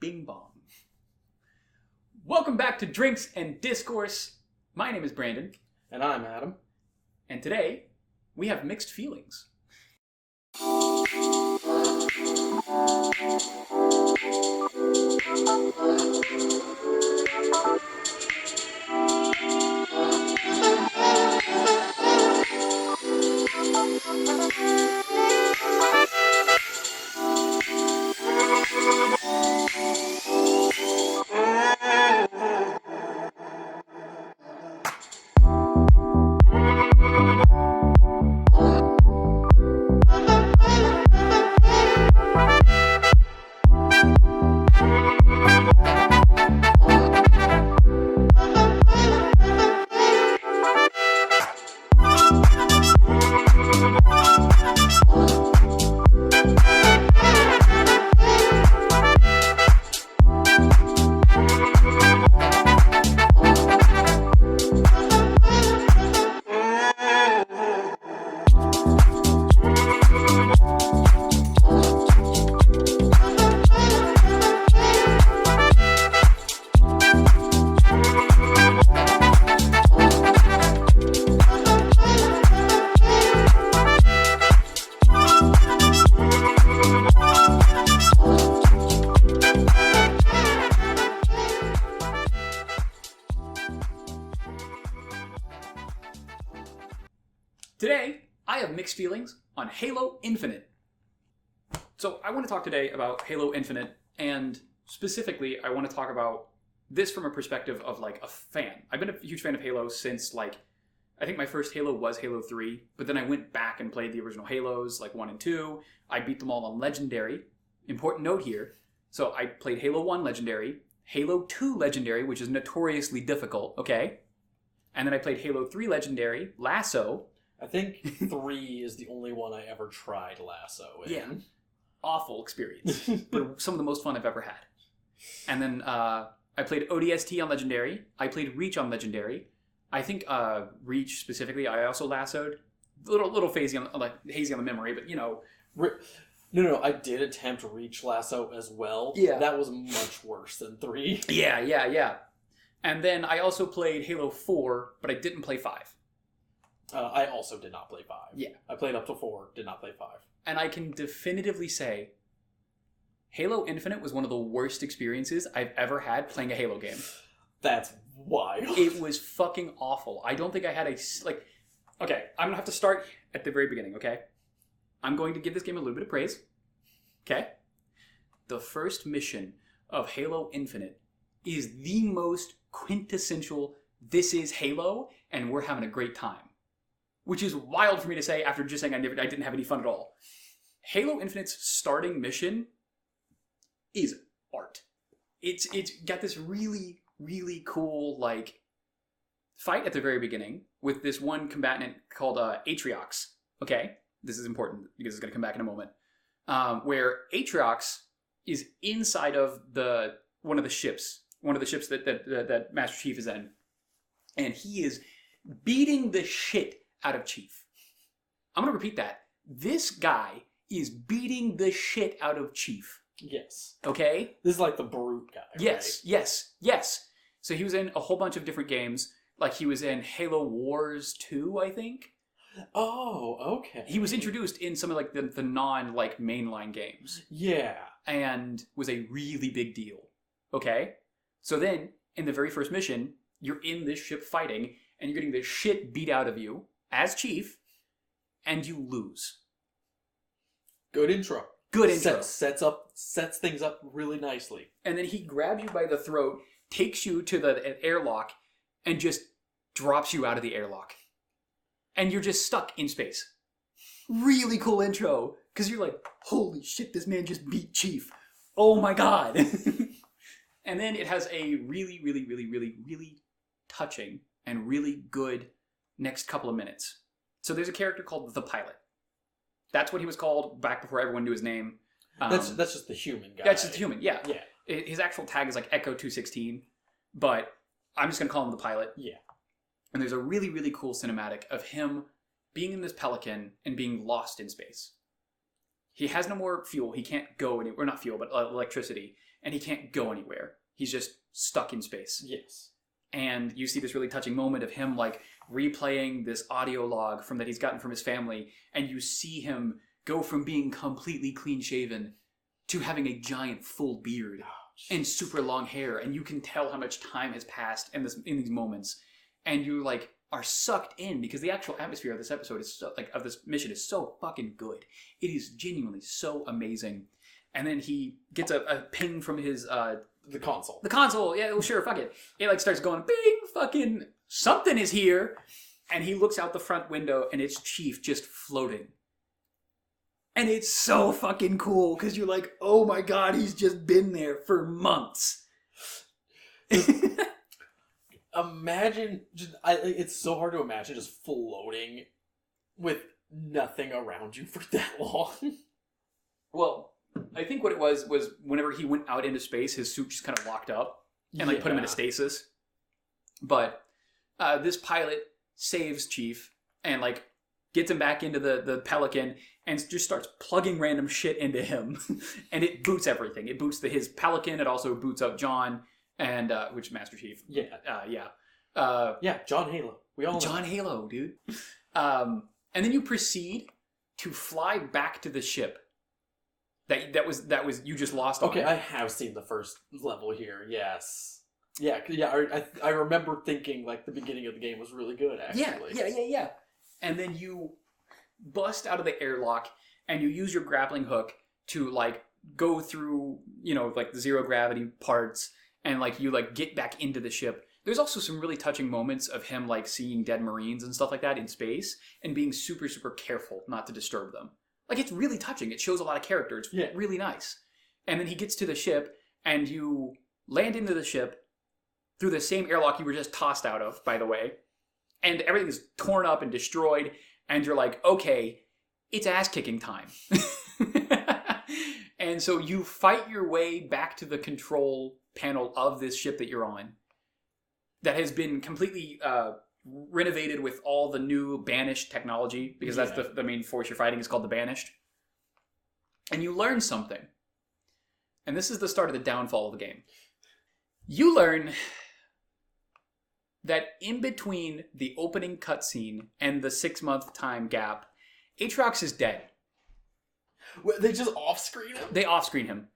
Bing bong. Welcome back to Drinks and Discourse. My name is Brandon. And I'm Adam. And today, we have mixed feelings. Today, I have mixed feelings on Halo Infinite. So I want to talk today about Halo Infinite, and specifically, I want to talk about this from a perspective of like a fan. I've been a huge fan of Halo since I think my first Halo was Halo 3, but then I went back and played the original Halos, like 1 and 2. I beat them all on Legendary. Important note here. So I played Halo 1 Legendary, Halo 2 Legendary, which is notoriously difficult, okay? And then I played Halo 3 Legendary, Lasso. I think 3 is the only one I ever tried Lasso in. Yeah. Awful experience, but some of the most fun I've ever had. And then I played ODST on Legendary. I played Reach on Legendary. I think Reach specifically, I also lassoed. A little hazy on the memory, but you know. No, I did attempt Reach Lasso as well. Yeah. That was much worse than 3. Yeah. And then I also played Halo 4, but I didn't play 5. I also did not play 5. Yeah. I played up to 4, did not play 5. And I can definitively say Halo Infinite was one of the worst experiences I've ever had playing a Halo game. That's wild. It was fucking awful. I don't think I had okay, I'm going to have to start at the very beginning, okay? I'm going to give this game a little bit of praise, okay? The first mission of Halo Infinite is the most quintessential, this is Halo, and we're having a great time. Which is wild for me to say after just saying I didn't have any fun at all. Halo Infinite's starting mission is art. It's got this really, really cool fight at the very beginning with this one combatant called Atriox. Okay? This is important because it's going to come back in a moment. Where Atriox is inside of one of the ships that Master Chief is in. And he is beating the shit out of Chief. I'm going to repeat that. This guy is beating the shit out of Chief. Yes. Okay? This is like the brute guy, Yes, right? yes. So he was in a whole bunch of different games. Like he was in Halo Wars 2, I think. Oh, okay. He was introduced in some of the non mainline games. Yeah. And was a really big deal. Okay? So then, in the very first mission, you're in this ship fighting, and you're getting the shit beat out of you as Chief, and you lose. Good intro. Good intro. Sets things up really nicely. And then he grabs you by the throat, takes you to the airlock, and just drops you out of the airlock. And you're just stuck in space. Really cool intro. Because you're like, holy shit, this man just beat Chief. Oh my god. And then it has a really, really, really, really, really touching and really good next couple of minutes. So there's a character called the Pilot. That's what he was called back before everyone knew his name. That's just the human guy. That's just the human, yeah. Yeah. His actual tag is like Echo 216, but I'm just going to call him the Pilot. Yeah. And there's a really, really cool cinematic of him being in this Pelican and being lost in space. He has no more fuel. He can't go anywhere. Not fuel, but electricity. And he can't go anywhere. He's just stuck in space. Yes. And you see this really touching moment of him like replaying this audio log from that he's gotten from his family, and you see him go from being completely clean shaven to having a giant full beard and super long hair, and you can tell how much time has passed in these moments, and you like are sucked in because the actual atmosphere of this episode is so, like of this mission is so fucking good. It is genuinely so amazing. And then he gets a ping from his the console. The console, yeah, well, sure, fuck it. It like starts going, bing, fucking something is here. And he looks out the front window and it's Chief just floating. And it's so fucking cool because you're like, oh my god, he's just been there for months. Imagine, it's so hard to imagine just floating with nothing around you for that long. Well, I think what it was whenever he went out into space, his suit just kind of locked up and like put him into stasis. But this pilot saves Chief and like gets him back into the Pelican and just starts plugging random shit into him. And it boots everything. It boots his Pelican. It also boots up John and which Master Chief. Yeah. John Halo. We all know. John Halo, dude. And then you proceed to fly back to the ship. That was you just lost on. Okay, I have seen the first level here. Yes. Yeah. I remember thinking like the beginning of the game was really good. Actually. Yeah. And then you bust out of the airlock and you use your grappling hook to like go through like the zero gravity parts and like you like get back into the ship. There's also some really touching moments of him like seeing dead Marines and stuff like that in space and being super super careful not to disturb them. Like, it's really touching. It shows a lot of character. It's really nice. And then he gets to the ship, and you land into the ship through the same airlock you were just tossed out of, by the way. And everything is torn up and destroyed, and you're like, okay, it's ass-kicking time. And so you fight your way back to the control panel of this ship that you're on that has been completely renovated with all the new Banished technology, because that's the main force you're fighting is called the Banished. And you learn something. And this is the start of the downfall of the game. You learn that in between the opening cutscene and the 6-month time gap, Aatrox is dead. What, they just off-screen him? They off-screen him.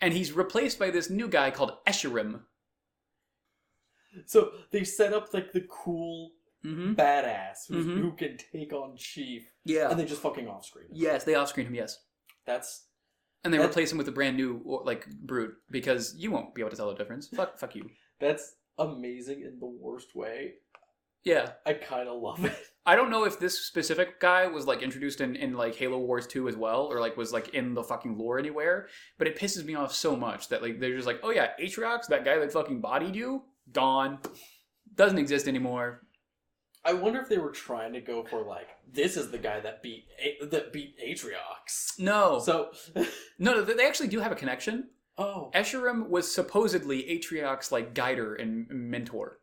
And he's replaced by this new guy called Escharum. So they set up like the cool badass who can take on Chief. Yeah. And they just fucking off-screen him. Yes, they off-screen him, yes. And they replace him with a brand new like brute because you won't be able to tell the difference. Fuck you. That's amazing in the worst way. Yeah. I kind of love it. I don't know if this specific guy was like introduced in like Halo Wars 2 as well, or like was like in the fucking lore anywhere, but it pisses me off so much that like they're just like, oh yeah, Aatrox, that guy that fucking bodied you, gone. Doesn't exist anymore. I wonder if they were trying to go for like, this is the guy that beat Aatrox. No. So no, they actually do have a connection. Oh. Escharum was supposedly Aatrox's like guider and mentor.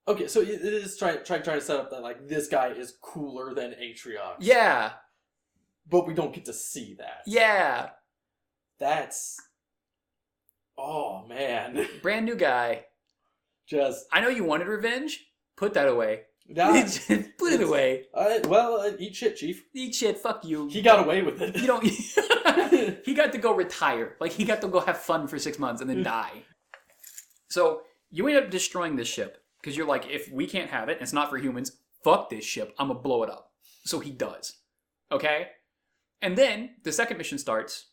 Okay, so it is trying to set up that like this guy is cooler than Aatrox. Yeah. But we don't get to see that. Yeah. That's... Oh, man. Brand new guy. Just... I know you wanted revenge. Put that away. Put it away. Eat shit, Chief. Eat shit, fuck you. He got away with it. You don't... He got to go retire. Like, he got to go have fun for 6 months and then die. So, you end up destroying this ship. Because you're like, if we can't have it, and it's not for humans, fuck this ship, I'm gonna blow it up. So he does. Okay? And then, the second mission starts,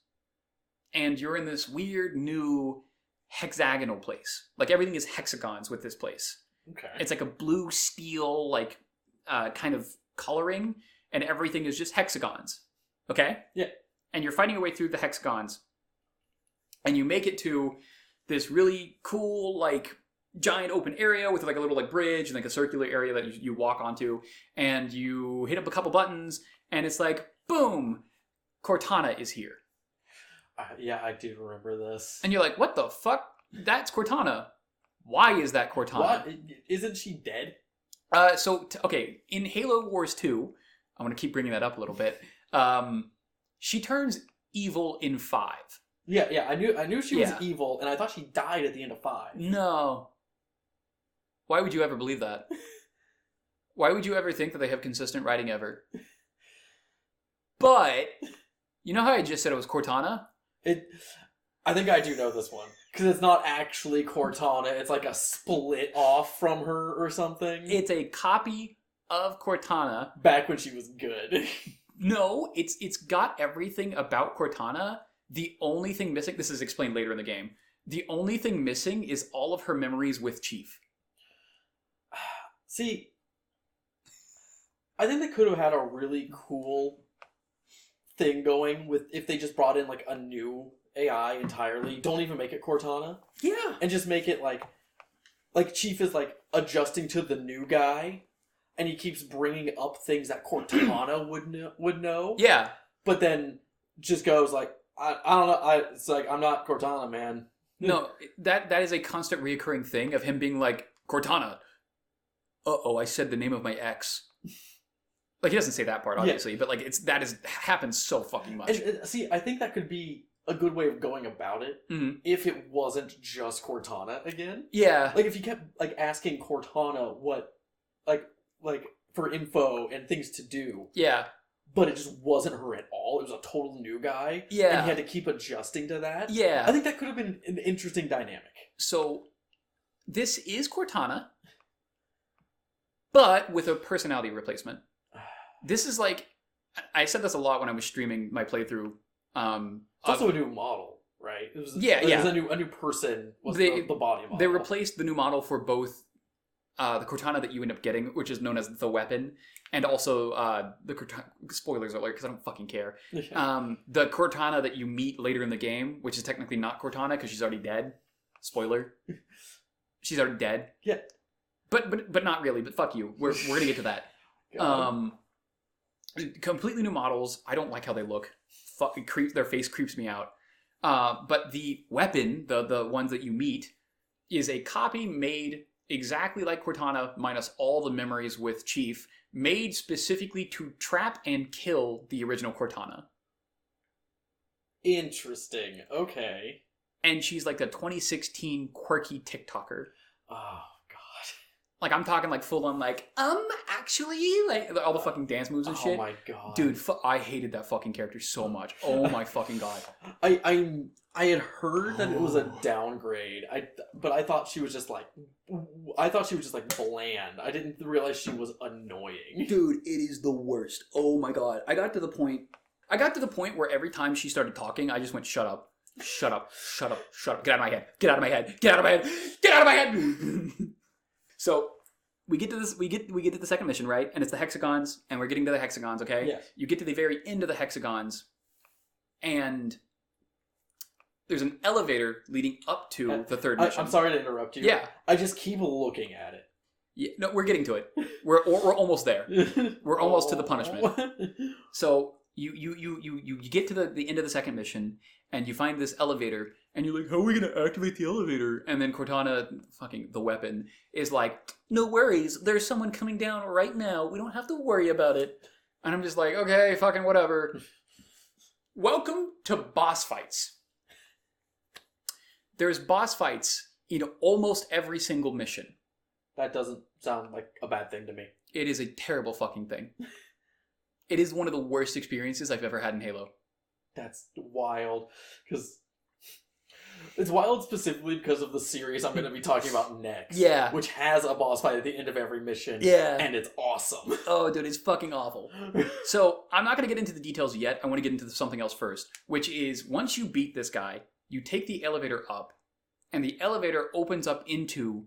and you're in this weird new hexagonal place. Like, everything is hexagons with this place. Okay. It's like a blue steel, like, kind of coloring, and everything is just hexagons. Okay? Yeah. And you're fighting your way through the hexagons, and you make it to this really cool, like, giant open area with like a little like bridge and like a circular area that you walk onto, and you hit up a couple buttons and it's like, boom, Cortana is here. Yeah, I do remember this. And you're like, what the fuck? That's Cortana. Why is that Cortana? What? Isn't she dead? Okay, in Halo Wars 2, I'm going to keep bringing that up a little bit. She turns evil in 5. Yeah. I knew she was evil, and I thought she died at the end of 5. No. Why would you ever believe that? Why would you ever think that they have consistent writing ever? But you know how I just said it was Cortana? I think I do know this one. Because it's not actually Cortana. It's like a split off from her or something. It's a copy of Cortana. Back when she was good. No, it's got everything about Cortana. The only thing missing, this is explained later in the game, the only thing missing is all of her memories with Chief. See, I think they could have had a really cool thing going with if they just brought in like a new AI entirely. Don't even make it Cortana. Yeah. And just make it like Chief is like adjusting to the new guy, and he keeps bringing up things that Cortana would know. Yeah. But then just goes like, I don't know. It's like, I'm not Cortana, man. No, that is a constant reoccurring thing of him being like, Cortana. Uh-oh, I said the name of my ex. Like, he doesn't say that part, obviously, but like happens so fucking much. And, see, I think that could be a good way of going about it if it wasn't just Cortana again. Yeah. Like, if you kept like asking Cortana what, like for info and things to do. Yeah. But it just wasn't her at all. It was a total new guy. Yeah. And he had to keep adjusting to that. Yeah. I think that could have been an interesting dynamic. So, this is Cortana, but with a personality replacement. This is like, I said this a lot when I was streaming my playthrough. It's also a new model, right? It was, yeah. It was a new person was the body model. They replaced the new model for both the Cortana that you end up getting, which is known as the weapon, and also the Cortana, spoilers alert, because I don't fucking care. The Cortana that you meet later in the game, which is technically not Cortana because she's already dead. Spoiler. She's already dead. Yeah. But not really. But fuck you. We're gonna get to that. Completely new models. I don't like how they look. Their face creeps me out. But the weapon, the ones that you meet, is a copy made exactly like Cortana, minus all the memories with Chief, made specifically to trap and kill the original Cortana. Interesting. Okay. And she's like a 2016 quirky TikToker. Oh. Like, I'm talking like full on like, actually, like all the fucking dance moves and shit. Oh my god. Dude, I hated that fucking character so much. Oh my fucking god. I had heard that it was a downgrade. But I thought she was just like bland. I didn't realize she was annoying. Dude, it is the worst. Oh my god. I got to the point where every time she started talking, I just went, shut up. Shut up. Shut up. Shut up. Get out of my head. Get out of my head. Get out of my head. Get out of my head. So we get to this. We get to the second mission, right? And it's the hexagons, and we're getting to the hexagons. Okay. Yes. You get to the very end of the hexagons, and there's an elevator leading up to the third mission. I'm sorry to interrupt you. Yeah. I just keep looking at it. Yeah. No, we're getting to it. We're almost there. We're almost to the punishment. So you get to the end of the second mission, and you find this elevator, and you're like, how are we going to activate the elevator? And then Cortana, fucking the weapon, is like, no worries, there's someone coming down right now. We don't have to worry about it. And I'm just like, okay, fucking whatever. Welcome to boss fights. There's boss fights in almost every single mission. That doesn't sound like a bad thing to me. It is a terrible fucking thing. It is one of the worst experiences I've ever had in Halo. That's wild. Because it's wild specifically because of the series I'm going to be talking about next. Yeah. Which has a boss fight at the end of every mission. Yeah. And it's awesome. Oh, dude, it's fucking awful. So, I'm not going to get into the details yet. I want to get into something else first. Which is, once you beat this guy, you take the elevator up. And the elevator opens up into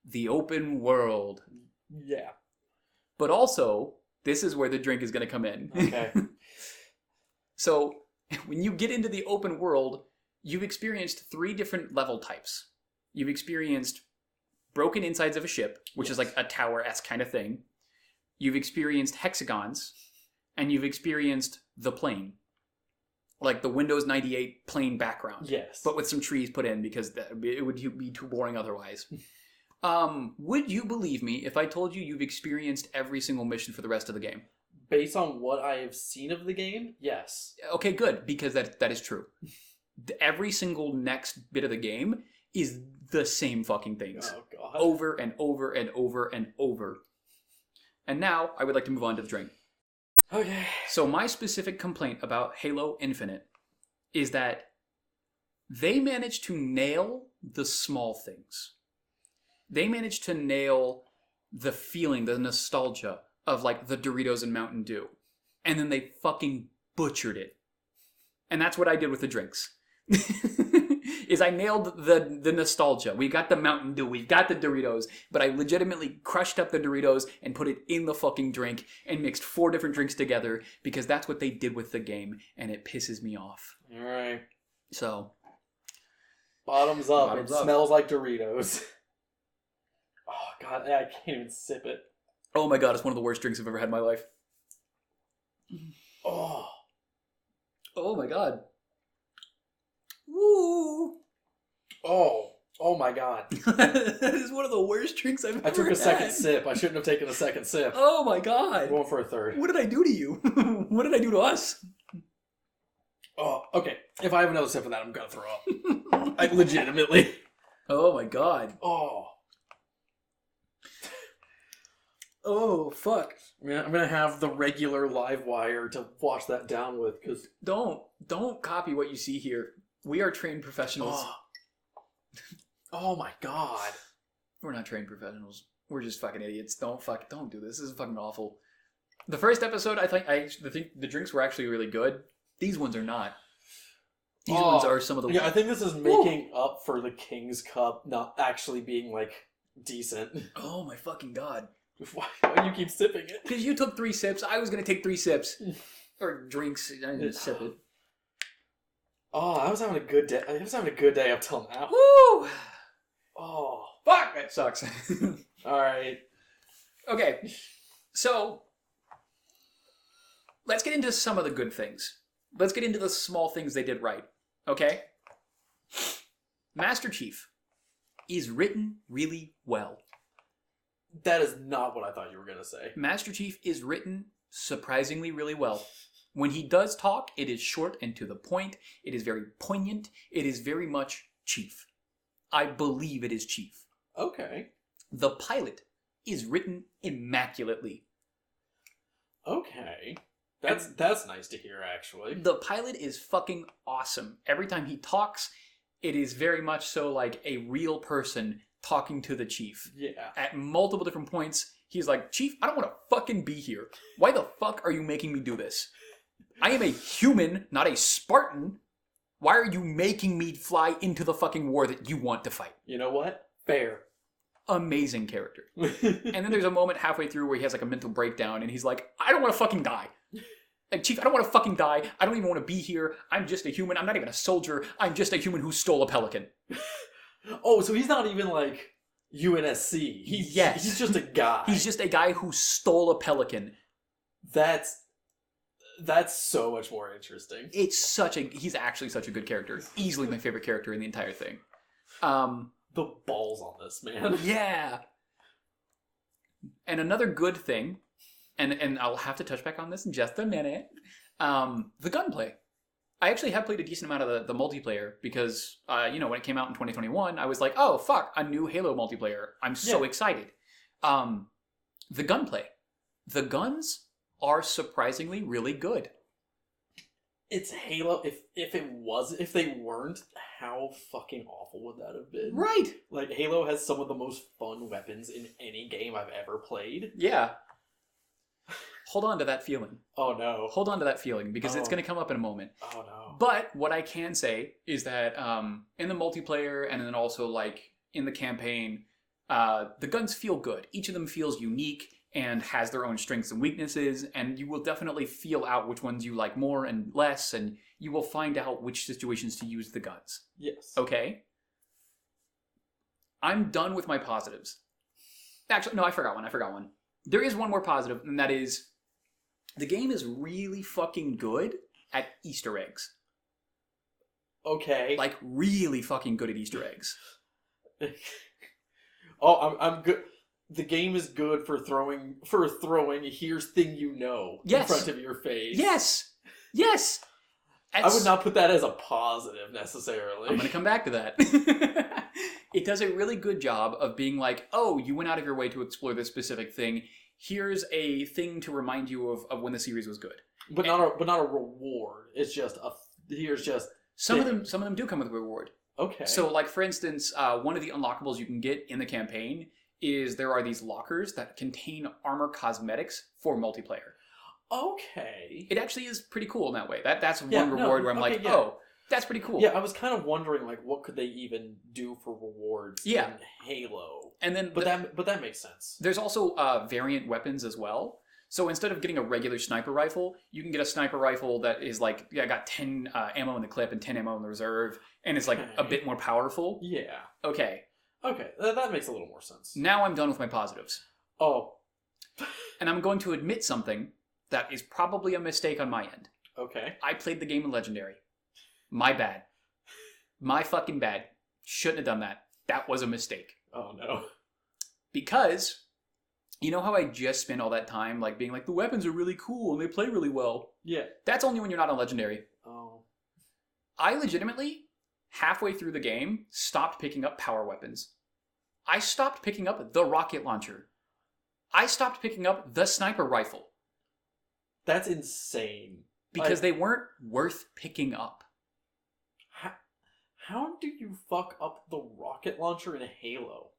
the open world. Yeah. But also, this is where the drink is going to come in. Okay. So, when you get into the open world, you've experienced 3 different level types. You've experienced broken insides of a ship, which is like a tower-esque kind of thing. You've experienced hexagons, and you've experienced the plane. Like the Windows 98 plain background. Yes. But with some trees put in because it would be too boring otherwise. Would you believe me if I told you you've experienced every single mission for the rest of the game? based on what I have seen of the game, yes. Okay, good, because that is true. Every single next bit of the game is the same fucking things. Oh, God. Over and over and over and over. And now, I would like to move on to the drink. Okay. So my specific complaint about Halo Infinite is that they managed to nail the small things. They managed to nail the feeling, the nostalgia of like the Doritos and Mountain Dew. And then they fucking butchered it. And that's what I did with the drinks. Is I nailed the nostalgia. We got the Mountain Dew, we got the Doritos, but I legitimately crushed up the Doritos and put it in the fucking drink and mixed 4 different drinks together because that's what they did with the game and it pisses me off. Alright. So. Bottoms up. Bottoms it up. Smells like Doritos. Oh, God. I can't even sip it. Oh my God, it's one of the worst drinks I've ever had in my life. Oh. Oh my God. Woo. Oh my God. That is one of the worst drinks I've ever had. I took a second sip. I shouldn't have taken a second sip. Oh my God. I'm going for a third. What did I do to you? What did I do to us? Oh, okay. If I have another sip of that, I'm going to throw up. I legitimately. Oh my God. Oh. Oh, fuck. I'm going to have the regular live wire to wash that down with, because... Don't copy what you see here. We are trained professionals. Oh my God. We're not trained professionals. We're just fucking idiots. Don't do this. This is fucking awful. The first episode, I think the drinks were actually really good. These ones are not. These ones are some of the... Yeah, I think this is making up for the King's Cup not actually being, like, decent. Oh my fucking God. Why do you keep sipping it? Because you took 3 sips. I was going to take 3 sips. Or drinks. I didn't sip it. Oh, I was having a good day. I was having a good day up till now. Woo! Oh. Fuck! That sucks. Alright. Okay. So, let's get into some of the good things. Let's get into the small things they did right. Okay? Master Chief is written really well. That is not what I thought you were going to say. Master Chief is written surprisingly really well. When he does talk, it is short and to the point. It is very poignant. It is very much Chief. I believe it is Chief. Okay. The pilot is written immaculately. Okay. That's nice to hear, actually. The pilot is fucking awesome. Every time he talks, it is very much so like a real person talking to the Chief. Yeah. At multiple different points, he's like, Chief, I don't want to fucking be here. Why the fuck are you making me do this? I am a human, not a Spartan. Why are you making me fly into the fucking war that you want to fight? You know what? Fair. Amazing character. And then there's a moment halfway through where he has like a mental breakdown and he's like, I don't want to fucking die. Like, Chief, I don't want to fucking die. I don't even want to be here. I'm just a human. I'm not even a soldier. I'm just a human who stole a pelican. Oh, so he's not even like UNSC. He's just a guy. He's just a guy who stole a pelican. That's so much more interesting. He's actually such a good character. Easily my favorite character in the entire thing. The balls on this, man. Yeah. And another good thing, and I'll have to touch back on this in just a minute, the gunplay. I actually have played a decent amount of the multiplayer because, when it came out in 2021, I was like, oh, fuck, a new Halo multiplayer. I'm so excited. The gunplay. The guns are surprisingly really good. It's Halo. If they weren't, how fucking awful would that have been? Right. Like, Halo has some of the most fun weapons in any game I've ever played. Yeah. Hold on to that feeling. Oh, no. Hold on to that feeling because it's going to come up in a moment. Oh, no. But what I can say is that in the multiplayer and then also like in the campaign, the guns feel good. Each of them feels unique and has their own strengths and weaknesses, and you will definitely feel out which ones you like more and less, and you will find out which situations to use the guns. Yes. Okay? I'm done with my positives. Actually, no, I forgot one. There is one more positive, and that is the game is really fucking good at Easter eggs. Okay. Like, really fucking good at Easter eggs. Oh, I'm good. the game is good for throwing here's thing in Yes. front of your face. Yes. Yes. I would not put that as a positive necessarily. I'm going to come back to that. It does a really good job of being like, oh, you went out of your way to explore this specific thing. Here's a thing to remind you of when the series was good. But not a reward. It's just here's just some of them do come with a reward. Okay. So, like, for instance, one of the unlockables you can get in the campaign is there are these lockers that contain armor cosmetics for multiplayer. Okay. It actually is pretty cool in that way. That's one reward where I'm like, yeah. oh, that's pretty cool. Yeah, I was kind of wondering, like, what could they even do for rewards in Halo? And then, but that makes sense. There's also variant weapons as well. So instead of getting a regular sniper rifle, you can get a sniper rifle that is like, got 10 ammo in the clip and 10 ammo in the reserve, and it's like a bit more powerful. Yeah. Okay. Okay, that makes a little more sense. Now I'm done with my positives. Oh. And I'm going to admit something that is probably a mistake on my end. Okay. I played the game in Legendary. My bad. My fucking bad. Shouldn't have done that. That was a mistake. Oh no. Because, you know how I just spent all that time like being like, the weapons are really cool and they play really well? Yeah. That's only when you're not on Legendary. Oh. I legitimately, halfway through the game, stopped picking up power weapons. I stopped picking up the rocket launcher. I stopped picking up the sniper rifle. That's insane. Because they weren't worth picking up. How do you fuck up the rocket launcher in Halo?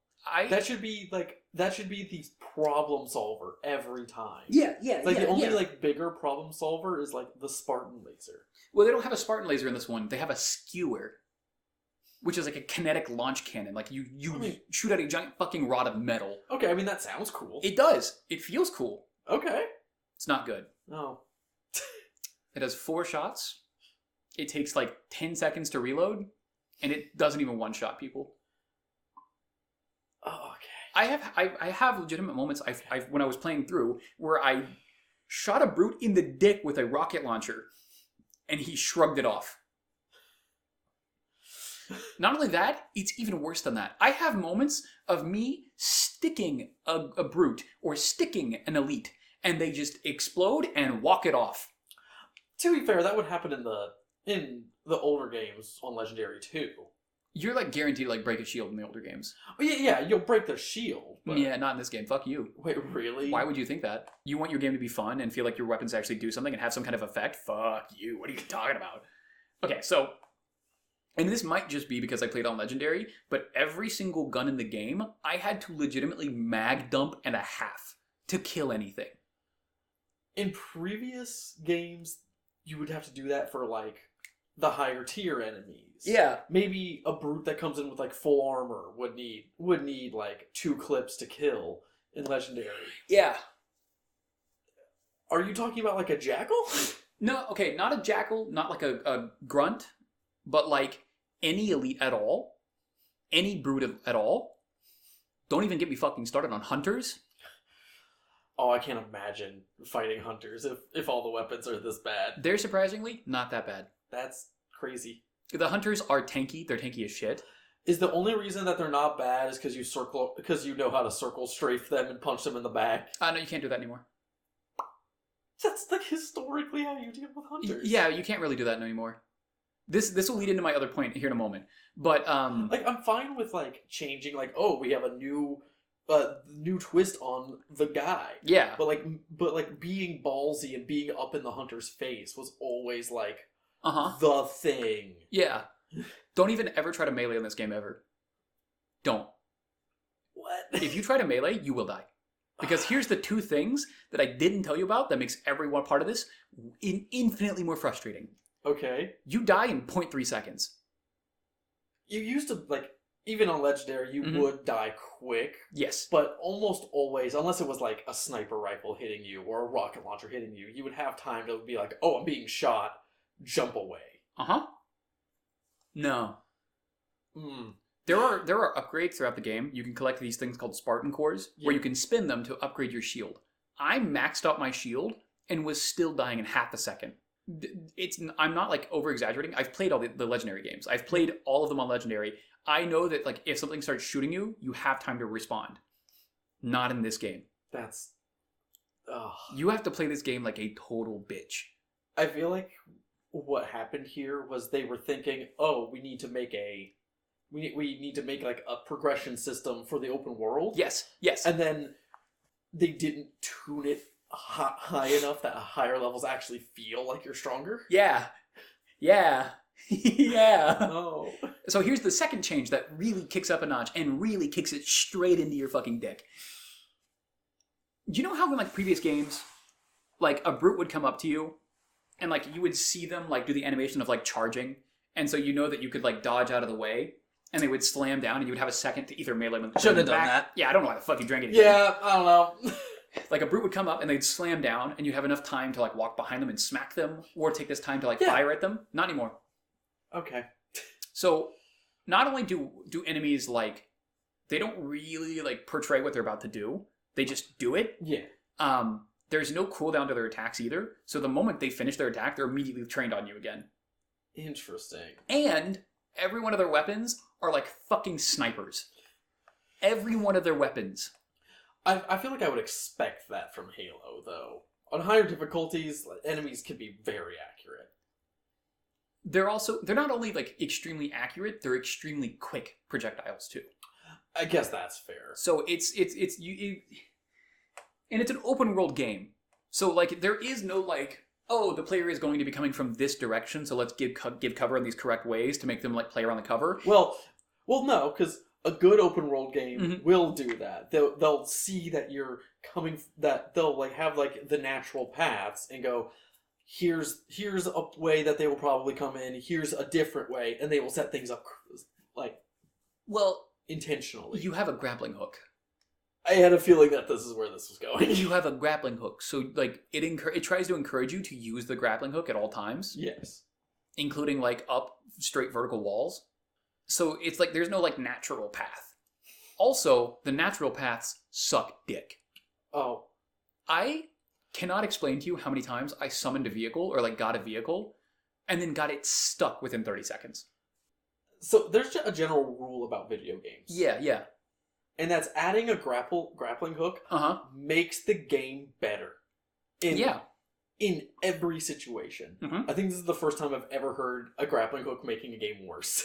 That should be the problem solver every time. Yeah. The only bigger problem solver is like the Spartan laser. Well, they don't have a Spartan laser in this one. They have a skewer, which is like a kinetic launch cannon. Like you shoot out a giant fucking rod of metal. Okay, I mean that sounds cool. It does. It feels cool. Okay. It's not good. No. It has 4 shots. It takes like 10 seconds to reload, and it doesn't even one-shot people. Oh, okay. I have legitimate moments when I was playing through where I shot a brute in the dick with a rocket launcher, and he shrugged it off. Not only that, it's even worse than that. I have moments of me sticking a brute or sticking an elite, and they just explode and walk it off. To be fair, that would happen in the older games on Legendary too. You're like guaranteed to like break a shield in the older games. Oh, yeah, you'll break the shield. But... Yeah, not in this game. Fuck you. Wait, really? Why would you think that? You want your game to be fun and feel like your weapons actually do something and have some kind of effect? Fuck you. What are you talking about? Okay, so, and this might just be because I played on Legendary, but every single gun in the game, I had to legitimately mag dump and a half to kill anything. In previous games, you would have to do that for like the higher tier enemies. Yeah. Maybe a brute that comes in with like full armor would need like 2 clips to kill in Legendary. Yeah. Are you talking about like a jackal? No, okay, not a jackal, not like a grunt, but like any elite at all, any brute at all. Don't even get me fucking started on hunters. Oh, I can't imagine fighting hunters if all the weapons are this bad. They're surprisingly not that bad. That's crazy. The hunters are tanky. They're tanky as shit. Is the only reason that they're not bad is because you know how to circle strafe them and punch them in the back? No, you can't do that anymore. That's like historically how you deal with hunters. Yeah, you can't really do that anymore. This will lead into my other point here in a moment. But like I'm fine with like changing like, oh, we have a new twist on the guy. Yeah. But like being ballsy and being up in the hunter's face was always like the thing. Yeah. Don't even ever try to melee in this game ever. Don't. What? If you try to melee, you will die. Because here's the 2 things that I didn't tell you about that makes every one part of this infinitely more frustrating. Okay. You die in 0.3 seconds. You used to, like, even on Legendary, you would die quick. Yes. But almost always, unless it was like a sniper rifle hitting you or a rocket launcher hitting you, you would have time to be like, oh, I'm being shot, jump away. No. There are upgrades throughout the game. You can collect these things called Spartan cores, where you can spin them to upgrade your shield. I maxed out my shield and was still dying in half a second. I'm not like over exaggerating. I've played all the Legendary games. I've played all of them on Legendary. I know that like if something starts shooting you, you have time to respond. Not in this game. That's... Ugh. You have to play this game like a total bitch. I feel like what happened here was they were thinking, oh, we need to make like a progression system for the open world. Yes. And then they didn't tune it high enough that higher levels actually feel like you're stronger. Yeah. Oh. So here's the second change that really kicks up a notch and really kicks it straight into your fucking dick. Do you know how in like previous games, like a brute would come up to you and like you would see them like do the animation of like charging, and so you know that you could like dodge out of the way, and they would slam down and you would have a second to either melee them. Should have done that. Yeah, I don't know why the fuck you drank it again. Yeah, I don't know. Like a brute would come up and they'd slam down and you'd have enough time to like walk behind them and smack them, or take this time to like fire at them. Not anymore. Okay. So not only do enemies like, they don't really like portray what they're about to do, they just do it. Yeah. There's no cooldown to their attacks either. So the moment they finish their attack, they're immediately trained on you again. Interesting. And every one of their weapons are like fucking snipers. Every one of their weapons. I feel like I would expect that from Halo, though. On higher difficulties, enemies can be very accurate. They're not only like extremely accurate, they're extremely quick projectiles too. I guess that's fair. So it's and it's an open world game. So like there is no like, oh, the player is going to be coming from this direction, so let's give cover in these correct ways to make them like play around the cover. Well, no, because a good open world game will do that. They'll see that you're coming. That they'll like have like the natural paths and go, here's a way that they will probably come in. Here's a different way, and they will set things up like, well, intentionally. You have a grappling hook. I had a feeling that this is where this was going. You have a grappling hook, so like it tries to encourage you to use the grappling hook at all times. Yes, including like up straight vertical walls. So it's like there's no like natural path. Also, the natural paths suck dick. Oh, I cannot explain to you how many times I summoned a vehicle or like got a vehicle and then got it stuck within 30 seconds. So there's a general rule about video games. Yeah. And that's adding a grappling hook makes the game better. In every situation. I think this is the first time I've ever heard a grappling hook making a game worse.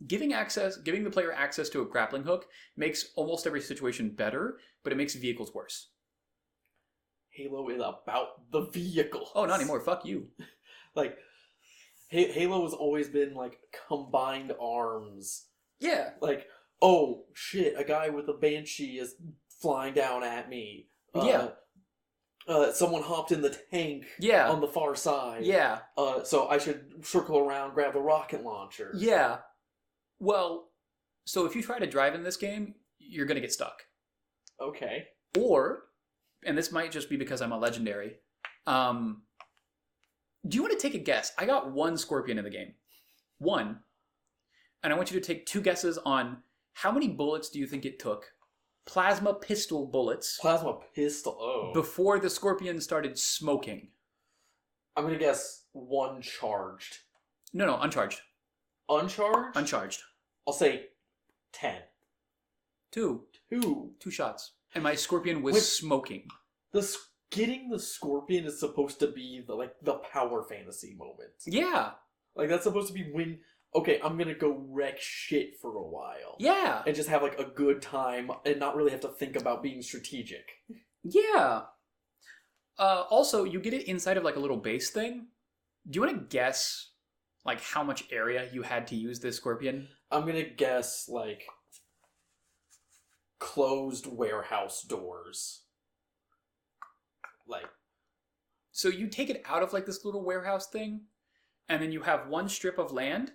Giving the player access to a grappling hook makes almost every situation better, but it makes vehicles worse. Halo is about the vehicle. Oh, not anymore. Fuck you. Like, Halo has always been like combined arms. Yeah. Like, oh shit, a guy with a banshee is flying down at me. Someone hopped in the tank on the far side. Yeah. So I should circle around, grab the rocket launcher. Yeah. Well, so if you try to drive in this game, you're going to get stuck. Okay. Or, and this might just be because I'm a legendary, do you want to take a guess? I got one scorpion in the game. One. And I want you to take two guesses on how many bullets do you think it took, plasma pistol bullets, before the scorpion started smoking. I'm going to guess one charged. No, uncharged. Uncharged? Uncharged. I'll say 10. Two shots. And my scorpion was smoking. Getting the scorpion is supposed to be the power fantasy moment. Yeah. Like, that's supposed to be when, okay, I'm gonna go wreck shit for a while. Yeah. And just have, like, a good time and not really have to think about being strategic. Yeah. Also, you get it inside of, like, a little base thing. Do you want to guess, like, how much area you had to use this scorpion? I'm gonna guess, like, closed warehouse doors. Like, so you take it out of like this little warehouse thing, and then you have one strip of land,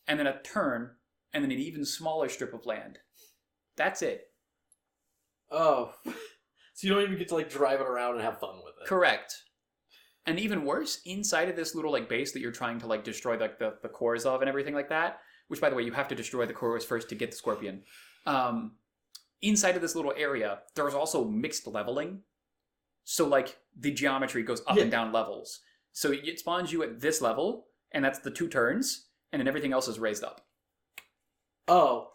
and then a turn, and then an even smaller strip of land. That's it. Oh. So you don't even get to like drive it around and have fun with it. Correct. And even worse, inside of this little like base that you're trying to like destroy like the cores of and everything like that, which by the way, you have to destroy the cores first to get the scorpion. Inside of this little area, there's also mixed leveling. So, like, the geometry goes up and down levels. So it spawns you at this level, and that's the 2 turns, and then everything else is raised up. Oh.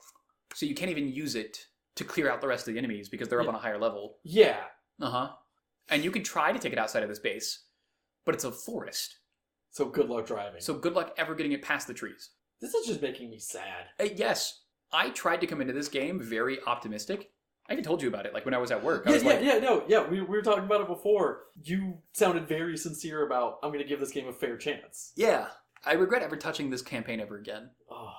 So you can't even use it to clear out the rest of the enemies because they're up on a higher level. Yeah. Uh-huh. And you could try to take it outside of this base, but it's a forest. So good luck driving. So good luck ever getting it past the trees. This is just making me sad. Yes. I tried to come into this game very optimistic. I even told you about it, like when I was at work. We were talking about it before. You sounded very sincere about, I'm going to give this game a fair chance. Yeah. I regret ever touching this campaign ever again. Oh.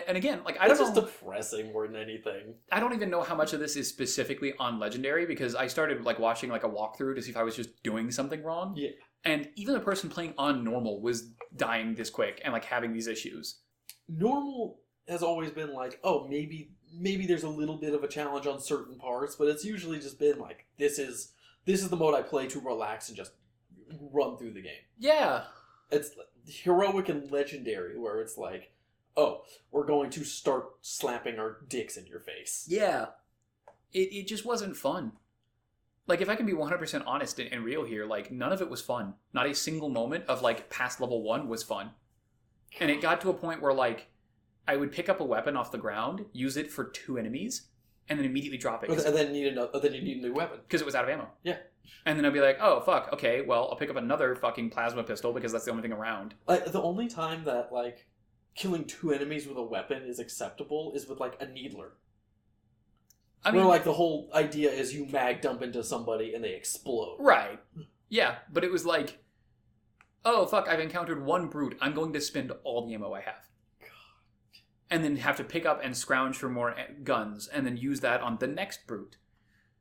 And again, like, I don't know. It's just depressing more than anything. I don't even know how much of this is specifically on Legendary, because I started, like, watching, like, a walkthrough to see if I was just doing something wrong. Yeah. And even the person playing on normal was dying this quick and, like, having these issues. Normal has always been like, oh, maybe there's a little bit of a challenge on certain parts, but it's usually just been like, this is the mode I play to relax and just run through the game. Yeah. It's heroic and legendary, where it's like, oh, we're going to start slapping our dicks in your face. Yeah. It just wasn't fun. Like, if I can be 100% honest and real here, like, none of it was fun. Not a single moment of, like, past level 1 was fun. And it got to a point where, like, I would pick up a weapon off the ground, use it for 2 enemies, and then immediately drop it. And then you need a new weapon. Because it was out of ammo. Yeah. And then I'd be like, oh, fuck, okay, well, I'll pick up another fucking plasma pistol because that's the only thing around. The only time that, like, killing 2 enemies with a weapon is acceptable is with, like, a needler. I mean, where, like, the whole idea is you mag dump into somebody and they explode. Right. Yeah, but it was like, oh, fuck, I've encountered one brute. I'm going to spend all the ammo I have. God. And then have to pick up and scrounge for more guns and then use that on the next brute.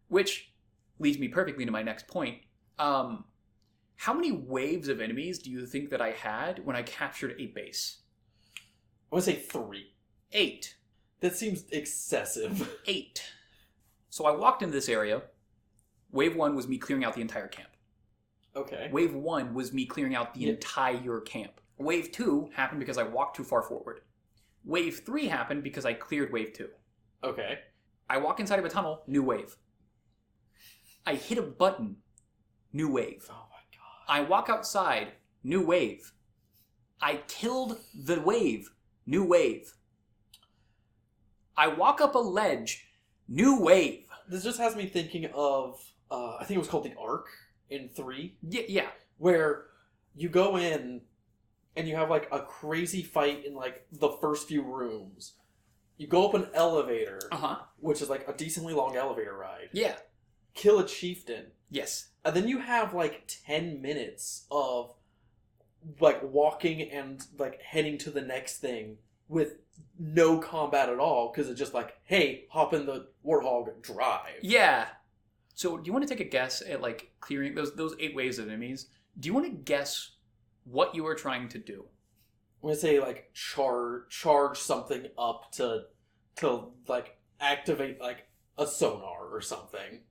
Which leads me perfectly to my next point. How many waves of enemies do you think that I had when I captured a base? I want to say 3. 8. That seems excessive. 8. So I walked into this area. Wave 1 was me clearing out the entire camp. Okay. Wave 1 was me clearing out the entire camp. Wave 2 happened because I walked too far forward. Wave 3 happened because I cleared Wave 2. Okay. I walk inside of a tunnel, new wave. I hit a button, new wave. Oh my god. I walk outside, new wave. I killed the wave, new wave. I walk up a ledge, new wave. This just has me thinking of, I think it was called the Ark in 3. Yeah. Where you go in and you have like a crazy fight in like the first few rooms. You go up an elevator, which is like a decently long elevator ride. Yeah. Kill a chieftain. Yes. And then you have like 10 minutes of like walking and like heading to the next thing with no combat at all, because it's just like, hey, hop in the Warthog, drive. Yeah. So do you want to take a guess at like clearing those 8 waves of enemies? Do you want to guess what you were trying to do? I'm going to say like charge something up to like activate like a sonar or something.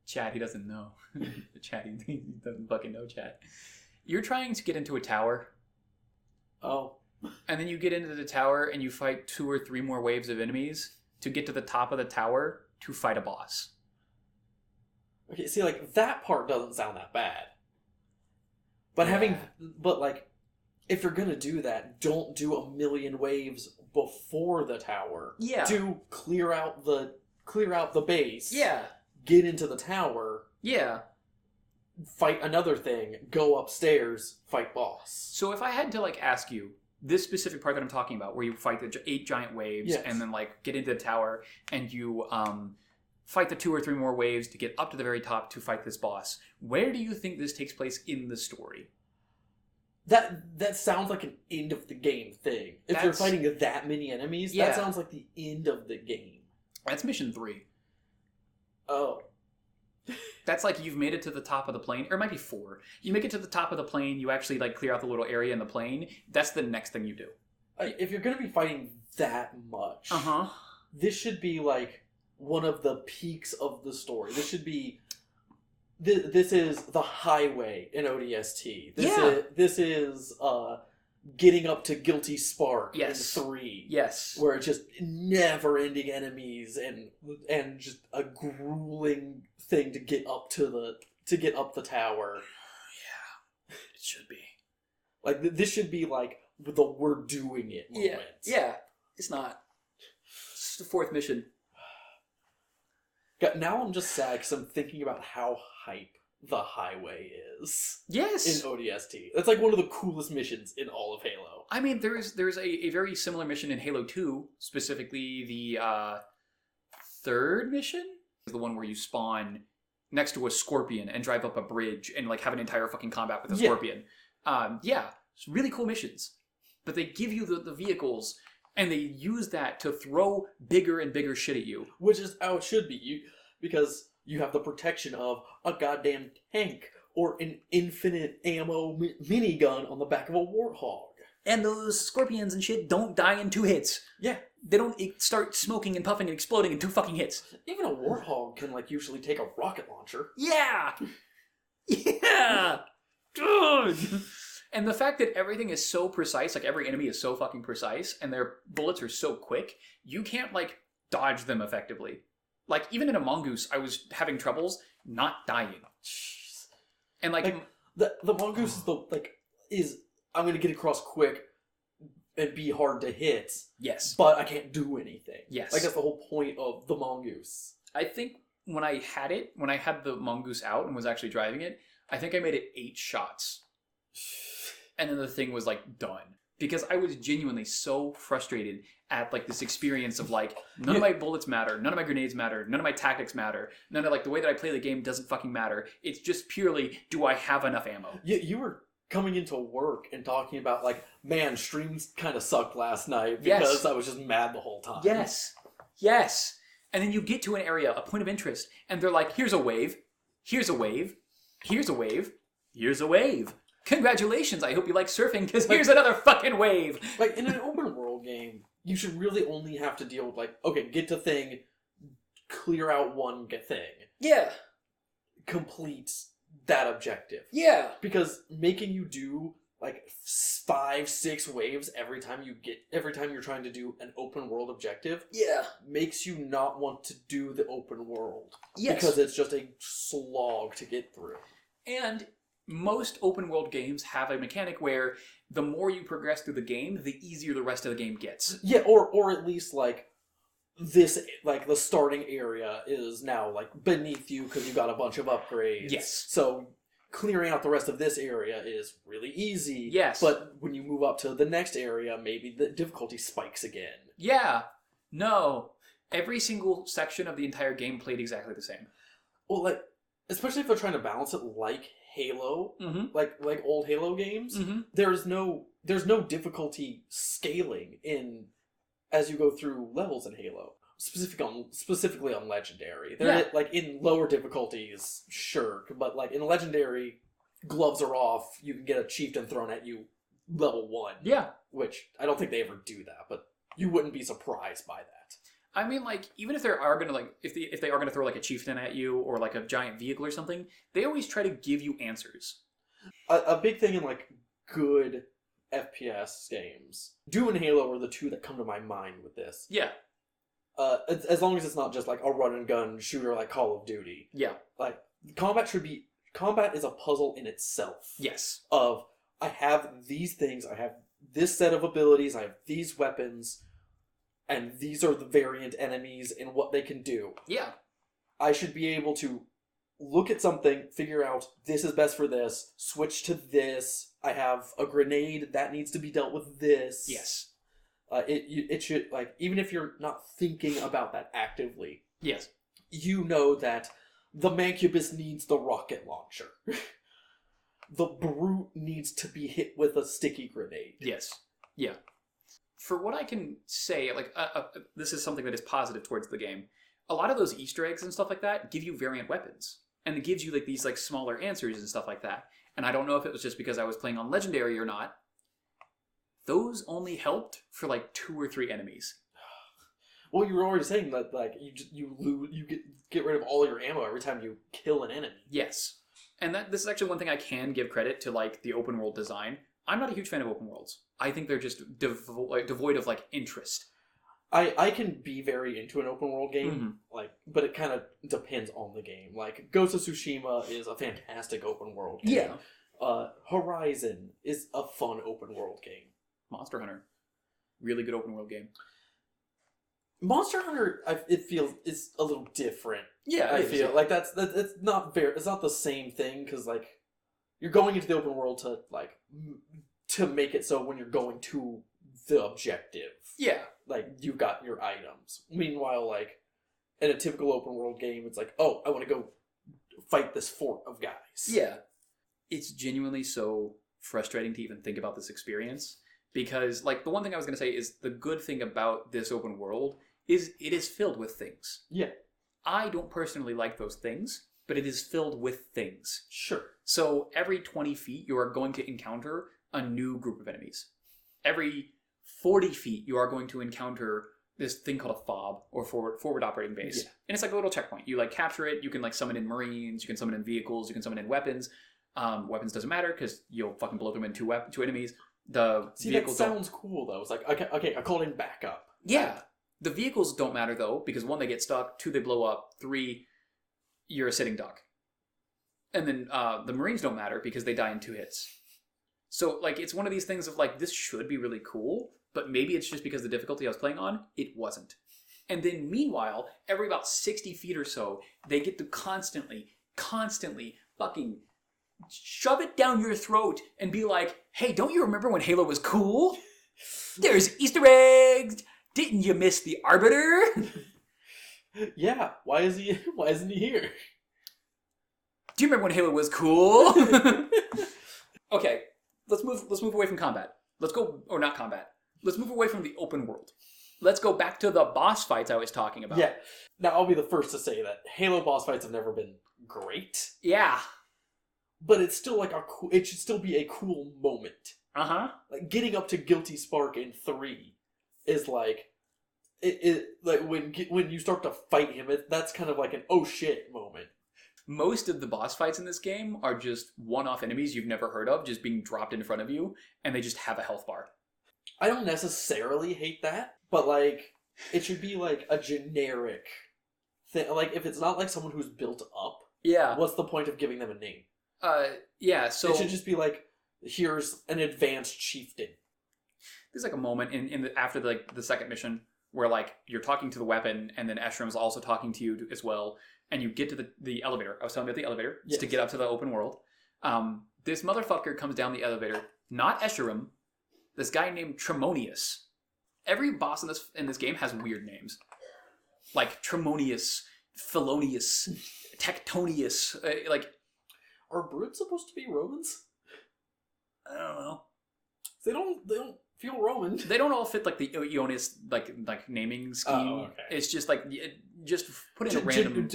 Chad, he doesn't know. Chad, he doesn't fucking know, Chad. You're trying to get into a tower. Oh. And then you get into the tower and you fight 2 or 3 more waves of enemies to get to the top of the tower to fight a boss. Okay, see, like, that part doesn't sound that bad. But like, if you're gonna do that, don't do a million waves before the tower. Yeah. Do clear out the base. Yeah. Get into the tower. Yeah. Fight another thing. Go upstairs. Fight boss. So if I had to like ask you this specific part that I'm talking about, where you fight the 8 giant waves and then like get into the tower and you fight the 2 or 3 more waves to get up to the very top to fight this boss, where do you think this takes place in the story? That sounds like an end of the game thing. If you're fighting that many enemies, that sounds like the end of the game. That's mission 3. Oh. That's like you've made it to the top of the plane, or it might be 4. You make it to the top of the plane, you actually like clear out the little area in the plane. That's the next thing you do. If you're going to be fighting that much, this should be like one of the peaks of the story. This should be... This is the highway in ODST. This is getting up to Guilty Spark in 3. Yes. Where it's just never-ending enemies and just a grueling thing to get up the tower. Yeah. It should be. Like, this should be like the we're doing it moment. Yeah. It's not. It's the 4th mission. Now I'm just sad because I'm thinking about how hype the highway is. Yes. In ODST. That's like one of the coolest missions in all of Halo. I mean, there's a very similar mission in Halo 2, specifically the third mission, is the one where you spawn next to a scorpion and drive up a bridge and like have an entire fucking combat with a scorpion. Yeah, it's really cool missions. But they give you the vehicles and they use that to throw bigger and bigger shit at you. Which is how it should be, because you have the protection of a goddamn tank or an infinite ammo minigun on the back of a Warthog. And those scorpions and shit don't die in 2 hits. Yeah. They don't start smoking and puffing and exploding in 2 fucking hits. Even a Warthog can like usually take a rocket launcher. Yeah! Yeah! Dude! And the fact that everything is so precise, like every enemy is so fucking precise, and their bullets are so quick, you can't like dodge them effectively. Like even in a Mongoose, I was having troubles not dying. Jeez. And like the Mongoose is I'm gonna get across quick and be hard to hit. Yes. But I can't do anything. Yes. Like that's the whole point of the Mongoose. I think when I had the Mongoose out and was actually driving it, I think I made it 8 shots. And then the thing was like done. Because I was genuinely so frustrated at like this experience of like, none of my bullets matter, none of my grenades matter, none of my tactics matter, none of like the way that I play the game doesn't fucking matter. It's just purely, do I have enough ammo? You were coming into work and talking about like, man, streams kind of sucked last night because I was just mad the whole time. Yes. Yes. And then you get to an area, a point of interest, and they're like, here's a wave, here's a wave, here's a wave, here's a wave. Congratulations, I hope you like surfing, because here's another fucking wave! Like, in an open world game, you should really only have to deal with, like, okay, get to thing, clear out one thing. Yeah. Complete that objective. Yeah. Because making you do, like, 5, 6 waves every time you're trying to do an open world objective, makes you not want to do the open world. Yes. Because it's just a slog to get through. And most open world games have a mechanic where the more you progress through the game, the easier the rest of the game gets. Yeah, or at least like this, like the starting area is now like beneath you because you got a bunch of upgrades. Yes. So clearing out the rest of this area is really easy. Yes. But when you move up to the next area, maybe the difficulty spikes again. Yeah. No. Every single section of the entire game played exactly the same. Well, like, especially if they're trying to balance it like Halo, like old Halo games, there's no difficulty scaling in as you go through levels in Halo. Specifically on Legendary. They're like in lower difficulties, sure, but like in Legendary, gloves are off, you can get a chieftain thrown at you level 1. Yeah. Which I don't think they ever do that, but you wouldn't be surprised by that. I mean, like, even if they are gonna like, if they are gonna throw like a chieftain at you or like a giant vehicle or something, they always try to give you answers. A big thing in like good FPS games, Doom and Halo are the two that come to my mind with this. Yeah. As long as it's not just like a run and gun shooter like Call of Duty. Yeah. Like combat is a puzzle in itself. Yes. Of I have these things, I have this set of abilities, I have these weapons. And these are the variant enemies and what they can do. Yeah. I should be able to look at something, figure out this is best for this, switch to this. I have a grenade that needs to be dealt with this. Yes. It should, like, even if you're not thinking about that actively. Yes. You know that the Mancubus needs the rocket launcher. The Brute needs to be hit with a sticky grenade. Yes. Yeah. For what I can say, like, this is something that is positive towards the game. A lot of those Easter eggs and stuff like that give you variant weapons. And it gives you, like, these, like, smaller answers and stuff like that. And I don't know if it was just because I was playing on Legendary or not. Those only helped for, like, 2 or 3 enemies. Well, you were already saying that, like, you get rid of all your ammo every time you kill an enemy. Yes. And this is actually one thing I can give credit to, like, the open world design. I'm not a huge fan of open worlds. I think they're just devoid of, like, interest. I can be very into an open world game, like, but it kind of depends on the game. Like, Ghost of Tsushima is a fantastic open world game. Yeah. Horizon is a fun open world game. Monster Hunter. Really good open world game. Monster Hunter, it feels is a little different. Yeah, I feel like that's it's not fair. It's not the same thing because like you're going into the open world to like to make it so when you're going to the objective, yeah, like you've got your items. Meanwhile, like in a typical open world game, it's like, oh, I want to go fight this fort of guys. yeah. It's genuinely so frustrating to even think about this experience because, like, the one thing I was going to say is the good thing about this open world is it is filled with things. Yeah. I don't personally like those things, but it is filled with things. Sure. So every 20 feet, you are going to encounter a new group of enemies. Every 40 feet, you are going to encounter this thing called a fob, or forward operating base. Yeah. And it's like a little checkpoint. You like capture it, you can like summon in marines, you can summon in vehicles, you can summon in weapons. Weapons doesn't matter because you'll fucking blow them in two enemies. The vehicles that sounds cool though. It's like, okay, I called in backup. Yeah. The vehicles don't matter though, because one, they get stuck, two, they blow up, three, you're a sitting duck. And then the marines don't matter because they die in 2 hits. So like it's one of these things of like, this should be really cool, but maybe it's just because the difficulty I was playing on, it wasn't. And then meanwhile, every about 60 feet or so, they get to constantly fucking shove it down your throat and be like, hey, don't you remember when Halo was cool? There's Easter eggs! Didn't you miss the Arbiter? Yeah, why isn't he here? Do you remember when Halo was cool? Okay, let's move away from combat. Let's go, or not combat. Let's move away from the open world. Let's go back to the boss fights I was talking about. Yeah. Now, I'll be the first to say that Halo boss fights have never been great. Yeah. But it's still like it should still be a cool moment. Uh-huh. Like getting up to Guilty Spark in 3 is like it like when you start to fight him, that's kind of like an oh shit moment. Most of the boss fights in this game are just one-off enemies you've never heard of just being dropped in front of you, and they just have a health bar. I don't necessarily hate that, but like it should be like a generic thing. Like if it's not like someone who's built up, yeah, what's the point of giving them a name? Yeah, so it should just be like, here's an advanced chieftain. There's like a moment after the second mission where like you're talking to the weapon, and then Eshrum's also talking to you as well, and you get to the elevator. I was telling you about the elevator. Yes. To get up to the open world. This motherfucker comes down the elevator. Not Escharum. This guy named Tremonius. Every boss in this game has weird names, like Tremonius, Felonius, Tectonius. Like, are brutes supposed to be Romans? I don't know. They don't feel Roman. They don't all fit like the Ionis like naming scheme. Oh, okay. It's just like just put in a random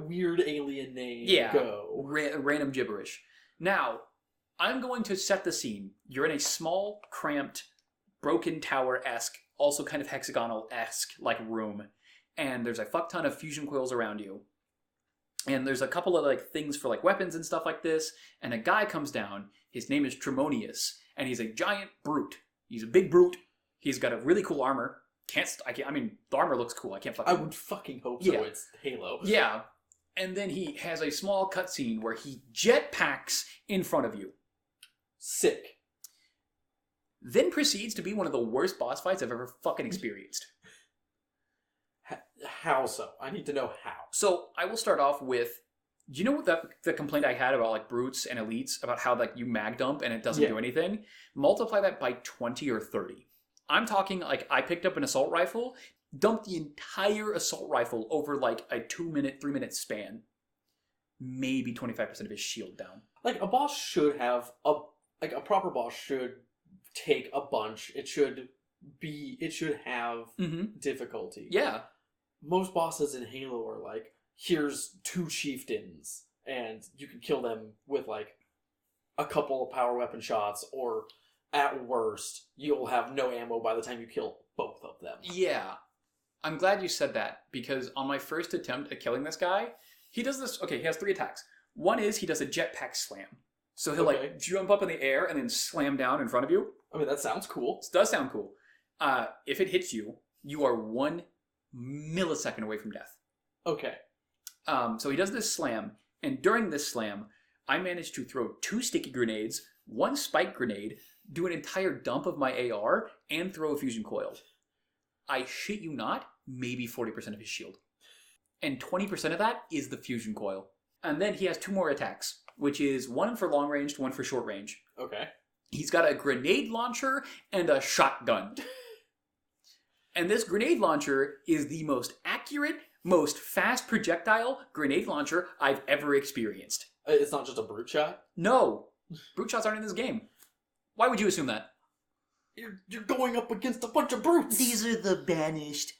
weird alien name. Yeah, go random gibberish. Now, I'm going to set the scene. You're in a small, cramped, broken tower-esque, also kind of hexagonal-esque like room, and there's a fuck ton of fusion coils around you. And there's a couple of like things for like weapons and stuff like this, and a guy comes down. His name is Tremonius, and he's a giant brute. He's a big brute. He's got a really cool armor. I mean, the armor looks cool. I would fucking hope so. Yeah. It's Halo. Yeah. And then he has a small cutscene where he jetpacks in front of you. Sick. Then proceeds to be one of the worst boss fights I've ever fucking experienced. How so? I need to know how. So I will start off with, do you know what the complaint I had about like brutes and elites about how like you mag dump and it doesn't do anything? Multiply that by 20 or 30. I'm talking like I picked up an assault rifle, dumped the entire assault rifle over like a 2-minute, 3-minute span. Maybe 25% of his shield down. Like a boss should have a proper boss should take a bunch. It should have difficulty. Yeah. Most bosses in Halo are like, here's 2 chieftains, and you can kill them with like a couple of power weapon shots, or at worst, you'll have no ammo by the time you kill both of them. Yeah. I'm glad you said that, because on my first attempt at killing this guy, he does this, okay, he has 3 attacks. One is he does a jetpack slam. So he'll like jump up in the air and then slam down in front of you. I mean, that sounds cool. It does sound cool. If it hits you, you are 1 millisecond away from death. Okay. So he does this slam, and during this slam, I managed to throw 2 sticky grenades, 1 spike grenade, do an entire dump of my AR, and throw a fusion coil. I shit you not, maybe 40% of his shield. And 20% of that is the fusion coil. And then he has 2 more attacks, which is 1 for long range, 1 for short range. Okay. He's got a grenade launcher and a shotgun. And this grenade launcher is the most accurate, most fast projectile grenade launcher I've ever experienced. It's not just a brute shot? No. Brute shots aren't in this game. Why would you assume that? You're going up against a bunch of brutes! These are the banished.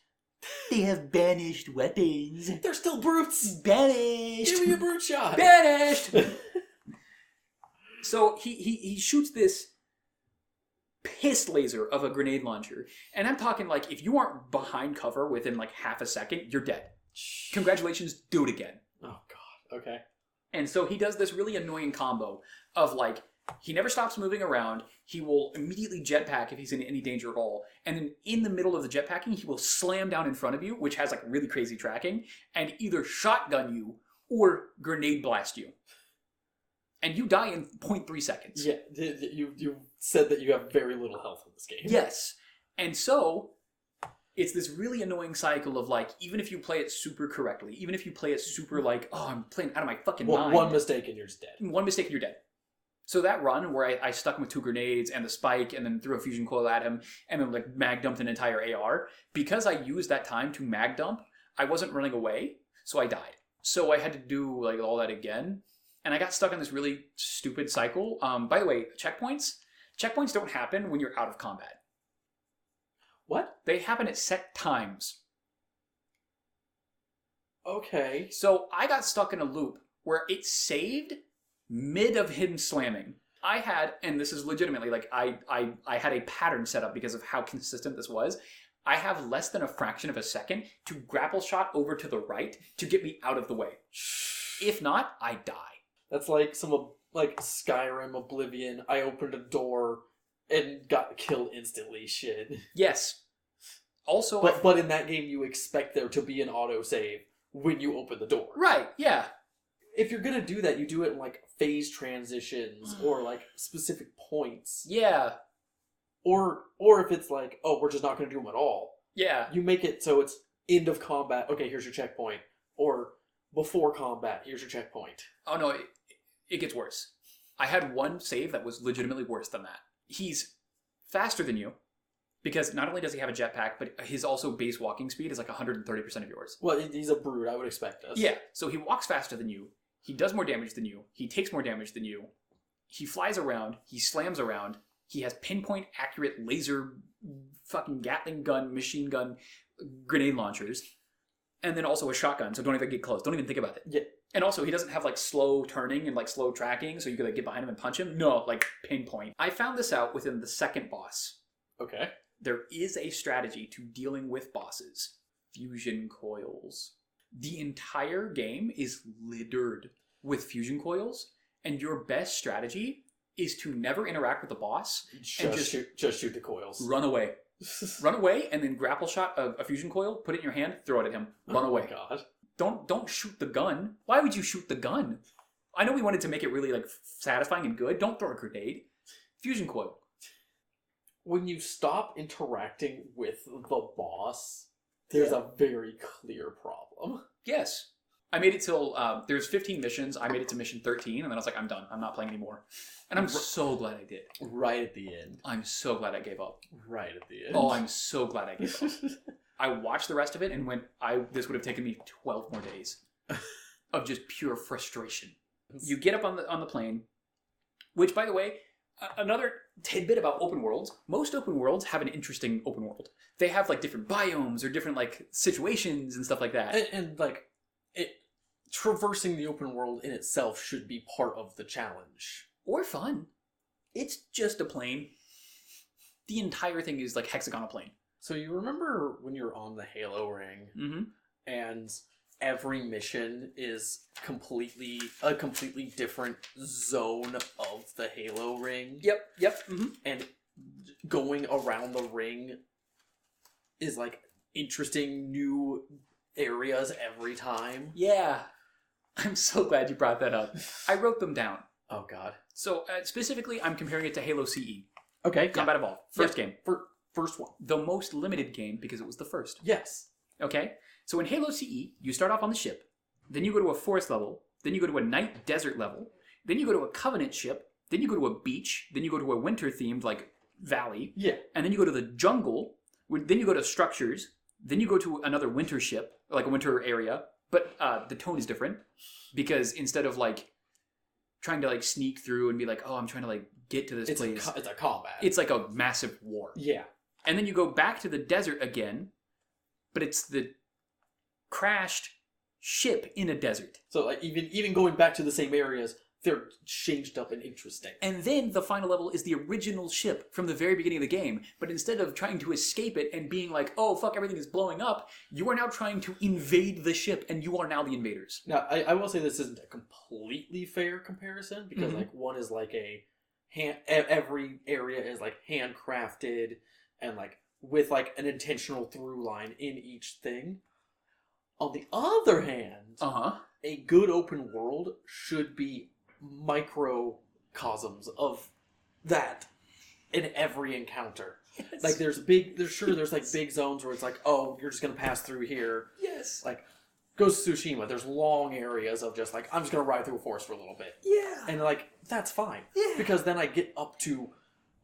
They have banished weapons. They're still brutes! Banished! Give me a brute shot! Banished! So he shoots this piss laser of a grenade launcher. And I'm talking like, if you aren't behind cover within like half a second, you're dead. Congratulations, do it again. Oh god, okay. And so he does this really annoying combo of like, he never stops moving around. He will immediately jetpack if he's in any danger at all. And then in the middle of the jetpacking, he will slam down in front of you, which has like really crazy tracking, and either shotgun you or grenade blast you. And you die in 0.3 seconds. Yeah, you said that you have very little health in this game. Yes. And so it's this really annoying cycle of like, even if you play it super correctly, even if you play it super like, oh, I'm playing out of my fucking mind. One mistake and you're just dead. One mistake and you're dead. So that run where I stuck him with 2 grenades and the spike and then threw a fusion coil at him and then like mag dumped an entire AR, because I used that time to mag dump, I wasn't running away, so I died. So I had to do like all that again. And I got stuck in this really stupid cycle. By the way, checkpoints don't happen when you're out of combat. What? They happen at set times. Okay. So I got stuck in a loop where it saved mid of him slamming. I had, and this is legitimately, like, I had a pattern set up because of how consistent this was. I have less than a fraction of a second to grapple shot over to the right to get me out of the way. If not, I die. That's like like Skyrim, Oblivion. I opened a door and got killed instantly. Shit. Yes. Also, but in that game, you expect there to be an autosave when you open the door. Right. Yeah. If you're gonna do that, you do it in like phase transitions or like specific points. Yeah. Or if it's like, oh, we're just not gonna do them at all. Yeah. You make it so it's end of combat. Okay, here's your checkpoint. Or before combat, here's your checkpoint. Oh no, it gets worse. I had one save that was legitimately worse than that. He's faster than you, because not only does he have a jetpack, but his also base walking speed is like 130% of yours. Well, he's a brute, I would expect this. Yeah, so he walks faster than you, he does more damage than you, he takes more damage than you, he flies around, he slams around, he has pinpoint accurate laser fucking Gatling gun, machine gun, grenade launchers, and then also a shotgun, so don't even get close, don't even think about it. Yeah. And also, he doesn't have, like, slow turning and, like, slow tracking, so you could, like, get behind him and punch him. No, like, pinpoint. I found this out within the second boss. Okay. There is a strategy to dealing with bosses. Fusion coils. The entire game is littered with fusion coils, and your best strategy is to never interact with the boss and just shoot the coils. Run away. Run away, and then grapple shot a fusion coil, put it in your hand, throw it at him. Run away. Oh my god. Don't shoot the gun. Why would you shoot the gun? I know we wanted to make it really like satisfying and good. Don't throw a grenade. Fusion coil. When you stop interacting with the boss, there's a very clear problem. Yes. I made it till, there's 15 missions. I made it to mission 13, and then I was like, I'm done. I'm not playing anymore. And I'm so glad I did. Right at the end. I'm so glad I gave up. Right at the end. Oh, I'm so glad I gave up. I watched the rest of it and went, this would have taken me 12 more days of just pure frustration. You get up on the plane, which, by the way, another tidbit about open worlds. Most open worlds have an interesting open world. They have like different biomes or different like situations and stuff like that. And like traversing the open world in itself should be part of the challenge. Or fun. It's just a plane. The entire thing is like hexagonal plane. So you remember when you're on the Halo ring, and every mission is a completely different zone of the Halo ring? Yep. And going around the ring is like interesting new areas every time? Yeah. I'm so glad you brought that up. I wrote them down. Oh god. So specifically, I'm comparing it to Halo CE. Okay. Combat Evolved. First game. First one. The most limited game because it was the first. Yes. Okay? So in Halo CE, you start off on the ship, then you go to a forest level, then you go to a night desert level, then you go to a Covenant ship, then you go to a beach, then you go to a winter-themed, like, valley, Yeah. and then you go to the jungle, then you go to structures, then you go to another winter ship, like a winter area, but the tone is different, because instead of, like, trying to, like, sneak through and be like, oh, I'm trying to, like, get to this place. It's a combat. It's like a massive war. Yeah. And then you go back to the desert again, but it's the crashed ship in a desert. So like even going back to the same areas, they're changed up and interesting. And then the final level is the original ship from the very beginning of the game. But instead of trying to escape it and being like, oh, fuck, everything is blowing up, you are now trying to invade the ship, and you are now the invaders. Now, I will say this isn't a completely fair comparison, because Mhm. like one is like every area is like handcrafted and like with like an intentional through line in each thing. On the other hand, Uh-huh. a good open world should be microcosms of that in every encounter. Yes. Like there's like big zones where it's like, oh, you're just gonna pass through here. Yes. Like Ghost of Tsushima, there's long areas of just like, I'm just gonna ride through a forest for a little bit. Yeah. And like, that's fine. Yeah. Because then I get up to,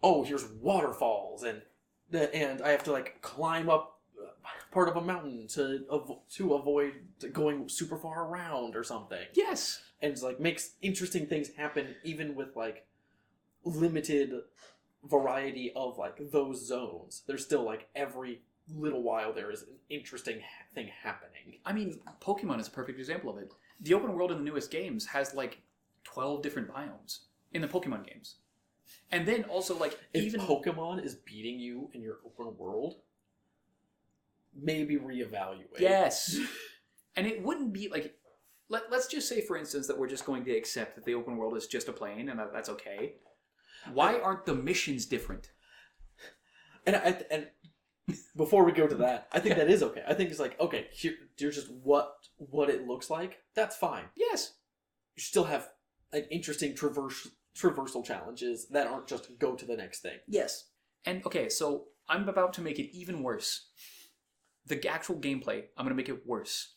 oh, here's waterfalls, and I have to like climb up part of a mountain to avoid going super far around or something. Yes. And it's like makes interesting things happen even with like limited variety of like those zones. There's still like every little while there is an interesting thing happening. I mean, Pokemon is a perfect example of it. The open world in the newest games has like 12 different biomes in the Pokemon games. And then also like If even Pokemon is beating you in your open world, maybe reevaluate. Yes. And it wouldn't be like let's just say for instance that we're just going to accept that the open world is just a plane and that's okay. Why aren't the missions different? And before we go to that, I think that is okay. I think it's like, okay, here's just what it looks like. That's fine. Yes. You still have like interesting traversal challenges that aren't just go to the next thing. Yes. And okay, so I'm about to make it even worse. The actual gameplay, I'm going to make it worse.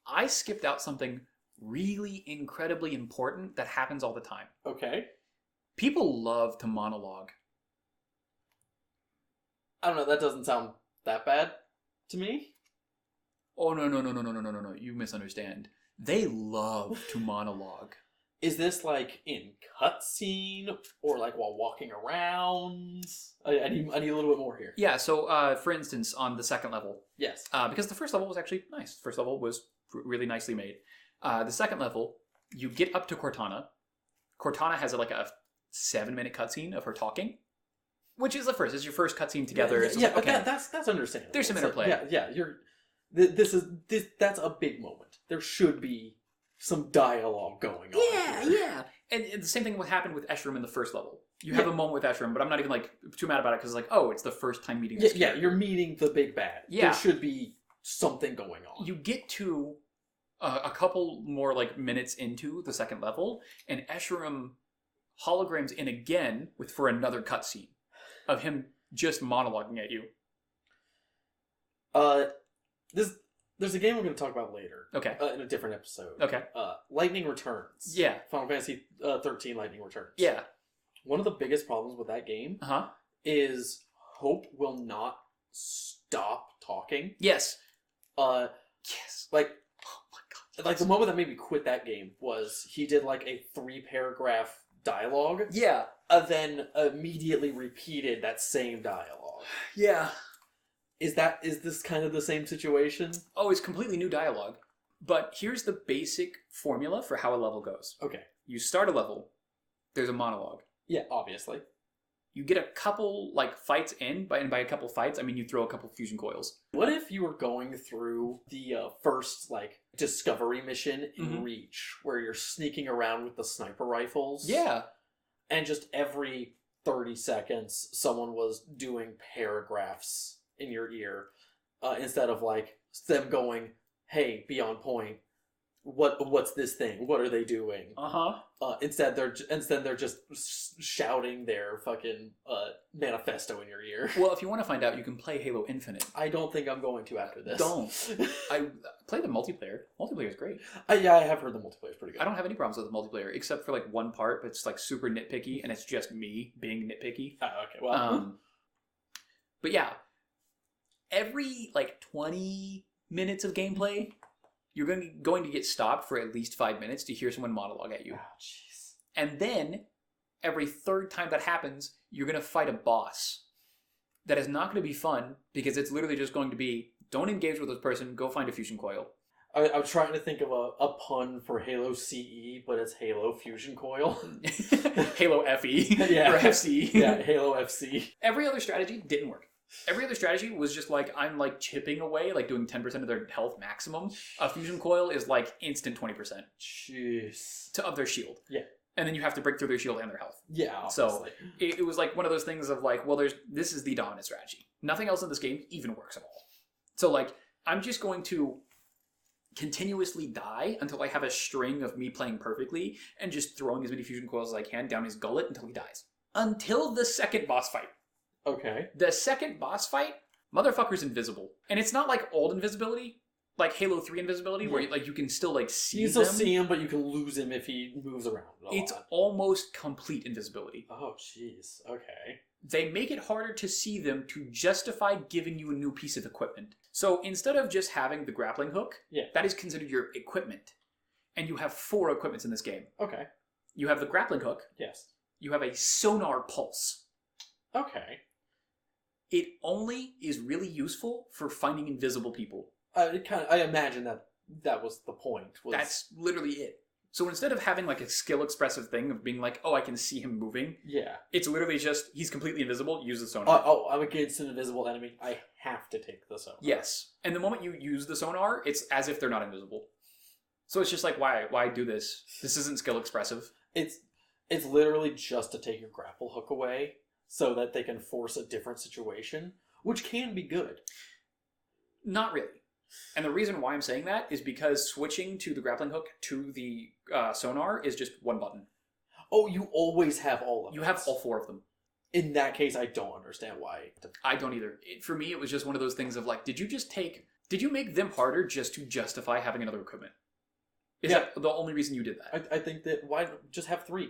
I skipped out something really incredibly important that happens all the time. Okay. People love to monologue. I don't know, that doesn't sound that bad to me. Oh, no. You misunderstand. They love to monologue. Is this like in cutscene or like while walking around? I need a little bit more here. Yeah, so for instance, on the second level, Yes. because the first level was actually nice. The first level was really nicely made. The second level, you get up to Cortana. Cortana has like a 7-minute cutscene of her talking, which is the first. It's your first cutscene together. Yeah, It's like, but okay. that's understandable. There's some So, interplay. Yeah. That's a big moment. There should be some dialogue going on. Yeah. And the same thing would happen with Esherim in the first level. You have a moment with Esherim, but I'm not even like too mad about it because like, oh, it's the first time meeting this character. You're meeting the big bad. Yeah. There should be something going on. You get to a couple more like minutes into the second level, and Esherim holograms in again for another cutscene of him just monologuing at you. There's a game we're going to talk about later. Okay. In a different episode. Okay. Lightning Returns. Yeah. Final Fantasy 13 Lightning Returns. Yeah. One of the biggest problems with that game is Hope will not stop talking. Yes. Yes. Like, oh my god. Like the moment that made me quit that game was he did like a 3-paragraph dialogue. Yeah. Then immediately repeated that same dialogue. Yeah. Is this kind of the same situation? Oh, it's completely new dialogue. But here's the basic formula for how a level goes. Okay. You start a level, there's a monologue. Yeah, obviously. You get a couple like fights in, by a couple fights, I mean you throw a couple fusion coils. What if you were going through the first like discovery mission in Reach, where you're sneaking around with the sniper rifles? Yeah. And just every 30 seconds, someone was doing paragraphs in your ear, instead of like them going, "Hey, be on point. what's this thing? What are they doing? Instead they're just shouting their fucking manifesto in your ear. Well, if you want to find out, you can play Halo Infinite. I don't think I'm going to after this. Don't. I play the multiplayer. Multiplayer is great. Yeah, I have heard the multiplayer is pretty good. I don't have any problems with the multiplayer except for like one part, but it's like super nitpicky, and it's just me being nitpicky. Oh, okay. Well, but yeah, every like 20 minutes of gameplay, you're going to get stopped for at least 5 minutes to hear someone monologue at you. oh jeez. And then, every third time that happens, you're going to fight a boss. That is not going to be fun, because it's literally just going to be, don't engage with this person, go find a fusion coil. I'm trying to think of a pun for Halo CE, but it's Halo Fusion Coil. Halo FE. Yeah. Or FC. Yeah, Halo FC. Every other strategy didn't work. Every other strategy was just like, I'm like chipping away, like doing 10% of their health maximum. A fusion coil is like instant 20%. Jeez. Of their shield. Yeah. And then you have to break through their shield and their health. Yeah, obviously. So it was like one of those things of like, well, this is the dominant strategy. Nothing else in this game even works at all. So like, I'm just going to continuously die until I have a string of me playing perfectly and just throwing as many fusion coils as I can down his gullet until he dies. Until the second boss fight. Okay. The second boss fight, motherfucker's invisible. And it's not like old invisibility, like Halo 3 invisibility, where like you can still like see him. You can still see him, but you can lose him if he moves around a lot. It's almost complete invisibility. Oh, jeez. Okay. They make it harder to see them to justify giving you a new piece of equipment. So instead of just having the grappling hook, that is considered your equipment. And you have 4 equipments in this game. Okay. You have the grappling hook. Yes. You have a sonar pulse. Okay. It only is really useful for finding invisible people. I imagine that was the point. That's literally it. So instead of having like a skill expressive thing of being like, oh, I can see him moving. Yeah. It's literally just, he's completely invisible, use the sonar. I'm against an invisible enemy. I have to take the sonar. Yes. And the moment you use the sonar, it's as if they're not invisible. So it's just like, why do this? This isn't skill expressive. It's literally just to take your grapple hook away so that they can force a different situation, which can be good. Not really. And the reason why I'm saying that is because switching to the grappling hook to the sonar is just one button. Oh, you always have all of them. You have all 4 of them. In that case, I don't understand why. I don't either. For me, it was just one of those things of like, did you make them harder just to justify having another equipment? Is that the only reason you did that? I think that, why just have 3?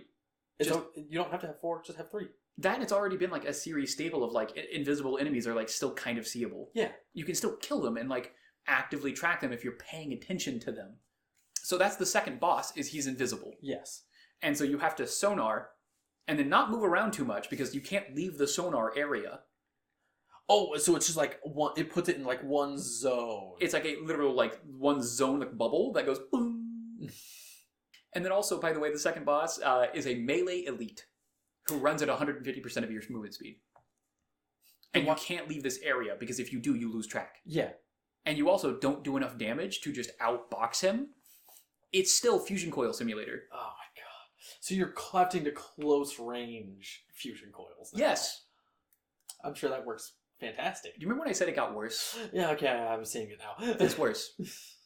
You don't have to have 4, just have 3. That it's already been like a series staple of like invisible enemies are like still kind of seeable. Yeah. You can still kill them and like actively track them if you're paying attention to them. So that's the second boss, is he's invisible. Yes. And so you have to sonar and then not move around too much because you can't leave the sonar area. Oh, so it's just like one, it puts it in like one zone. It's like a literal like one zone like bubble that goes boom. And then also, by the way, the second boss is a melee elite who runs at 150% of your movement speed. And you can't leave this area because if you do, you lose track. Yeah. And you also don't do enough damage to just outbox him. It's still Fusion Coil Simulator. Oh my god. So you're having to close range fusion coils now. Yes. I'm sure that works fantastic. Do you remember when I said it got worse? Yeah, okay, I'm seeing it now. It's worse.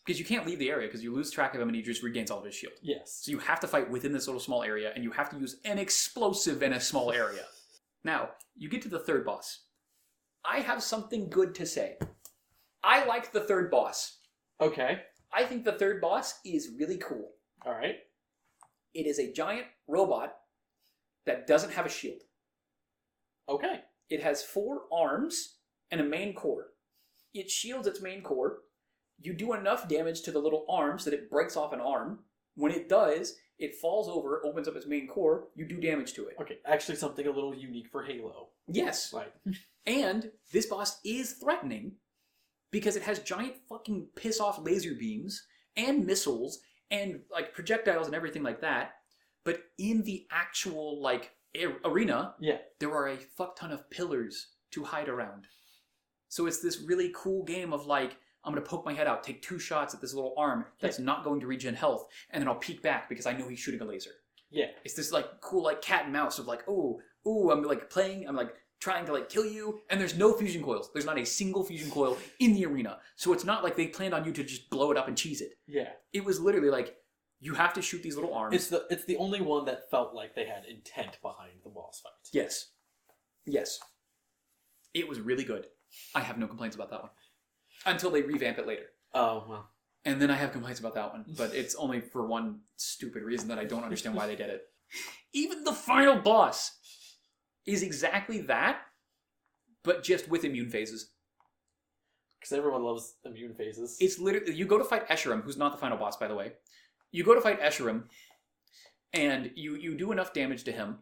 Because you can't leave the area because you lose track of him and he just regains all of his shield. Yes. So you have to fight within this little small area and you have to use an explosive in a small area. Now, you get to the third boss. I have something good to say. I like the third boss. Okay. I think the third boss is really cool. Alright. It is a giant robot that doesn't have a shield. Okay. It has 4 arms and a main core. It shields its main core. You do enough damage to the little arms that it breaks off an arm. When it does, it falls over, opens up its main core, you do damage to it. Okay, actually something a little unique for Halo. Yes. Right. And this boss is threatening because it has giant fucking piss-off laser beams and missiles and like projectiles and everything like that. But in the actual like arena, there are a fuck ton of pillars to hide around. So it's this really cool game of like, I'm going to poke my head out, take 2 shots at this little arm that's not going to regen health, and then I'll peek back because I know he's shooting a laser. Yeah. It's this like cool like cat and mouse of like, ooh, I'm like playing, I'm like trying to like kill you, and there's no fusion coils. There's not a single fusion coil in the arena. So it's not like they planned on you to just blow it up and cheese it. Yeah. It was literally like, you have to shoot these little arms. It's the only one that felt like they had intent behind the boss fight. Yes. Yes. It was really good. I have no complaints about that one. Until they revamp it later. Oh, well. And then I have complaints about that one. But it's only for one stupid reason that I don't understand why they did it. Even the final boss is exactly that, but just with immune phases. Because everyone loves immune phases. It's literally, you go to fight Escharum, who's not the final boss, by the way. You go to fight Escharum, and you do enough damage to him,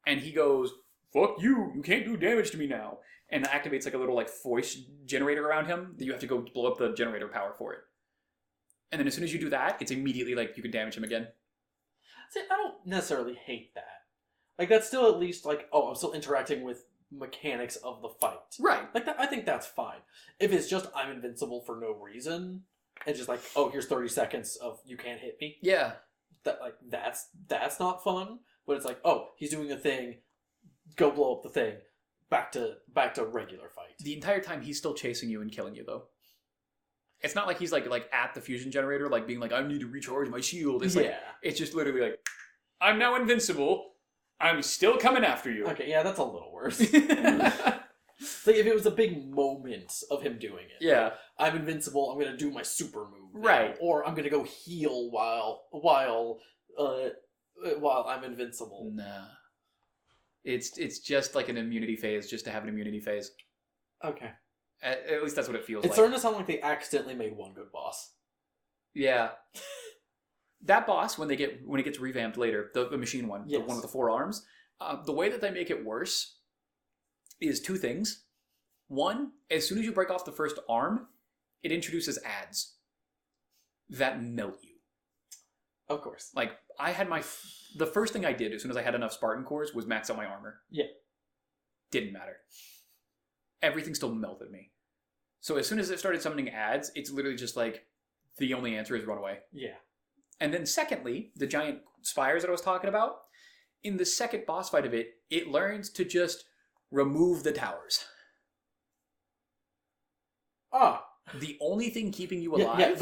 and he goes, fuck you, you can't do damage to me now. And activates like a little like voice generator around him that you have to go blow up the generator power for it. And then as soon as you do that, it's immediately like you can damage him again. See, I don't necessarily hate that. Like, that's still at least like, oh, I'm still interacting with mechanics of the fight. Right. Like, that, I think that's fine. If it's just I'm invincible for no reason, and just like, oh, here's 30 seconds of you can't hit me. Yeah. That like that's not fun. But it's like, oh, he's doing a thing, go blow up the thing. Back to regular fight. The entire time he's still chasing you and killing you though. It's not like he's like at the fusion generator, like being like, I need to recharge my shield. It's like, it's just literally like, I'm now invincible. I'm still coming after you. Okay, yeah, that's a little worse. Like if it was a big moment of him doing it. Yeah. Like, I'm invincible, I'm gonna do my super move. Now, right. Or I'm gonna go heal while I'm invincible. Nah. It's just like an immunity phase, just to have an immunity phase. Okay. At least that's what it feels like. It's starting to sound like they accidentally made one good boss. Yeah. That boss, when it gets revamped later, the machine one, yes. the one with the 4 arms, the way that they make it worse is 2 things. One, as soon as you break off the first arm, it introduces ads that melt you. Of course. Like, I had the first thing I did as soon as I had enough Spartan cores was max out my armor. Yeah. Didn't matter. Everything still melted me. So as soon as it started summoning ads, it's literally just like, the only answer is run away. Yeah. And then secondly, the giant spires that I was talking about, in the second boss fight of it, it learns to just remove the towers. Ah. The only thing keeping you alive... Yeah,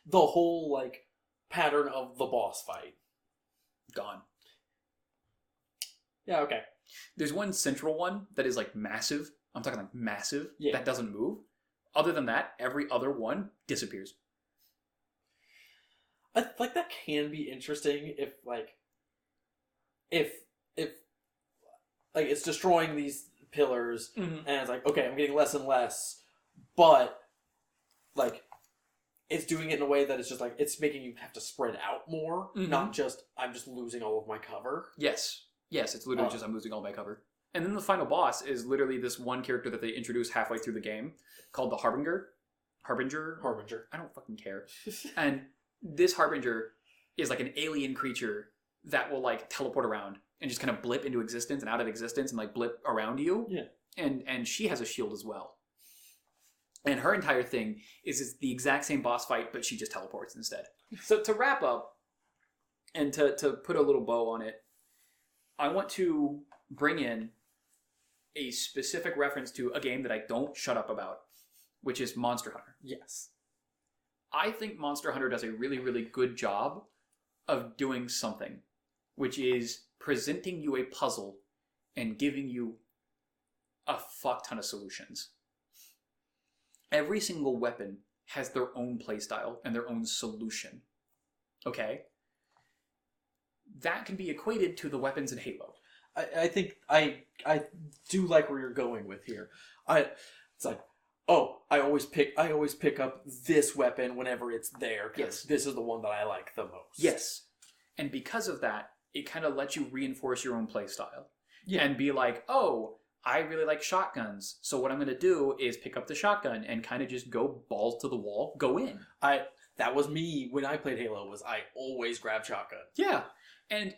the whole, like, pattern of the boss fight. Gone. Yeah, okay. There's one central one that is, like, massive. I'm talking, like, massive. Yeah. That doesn't move. Other than that, every other one disappears. Like, that can be interesting if it's destroying these pillars, and it's like, okay, I'm getting less and less, but, like, it's doing it in a way that it's just like, it's making you have to spread out more, not just, I'm just losing all of my cover. Yes. Yes, it's literally just, I'm losing all my cover. And then the final boss is literally this one character that they introduce halfway through the game, called the Harbinger. Harbinger? I don't fucking care. And this Harbinger is like an alien creature that will like teleport around and just kind of blip into existence and out of existence and like blip around you. Yeah. And she has a shield as well. And her entire thing is it's the exact same boss fight, but she just teleports instead. So to wrap up, and to put a little bow on it, I want to bring in a specific reference to a game that I don't shut up about, which is Monster Hunter. Yes. I think Monster Hunter does a really, really good job of doing something, which is presenting you a puzzle and giving you a fuck ton of solutions. Every single weapon has their own playstyle and their own solution. Okay? That can be equated to the weapons in Halo. I think I do like where you're going with here. It's like, oh, I always pick up this weapon whenever it's there, because this is the one that I like the most. Yes. And because of that, it kind of lets you reinforce your own playstyle. Yeah. And be like, oh, I really like shotguns, so what I'm going to do is pick up the shotgun and kind of just go balls to the wall, go in. That was me when I played Halo, was I always grabbed shotgun. Yeah. And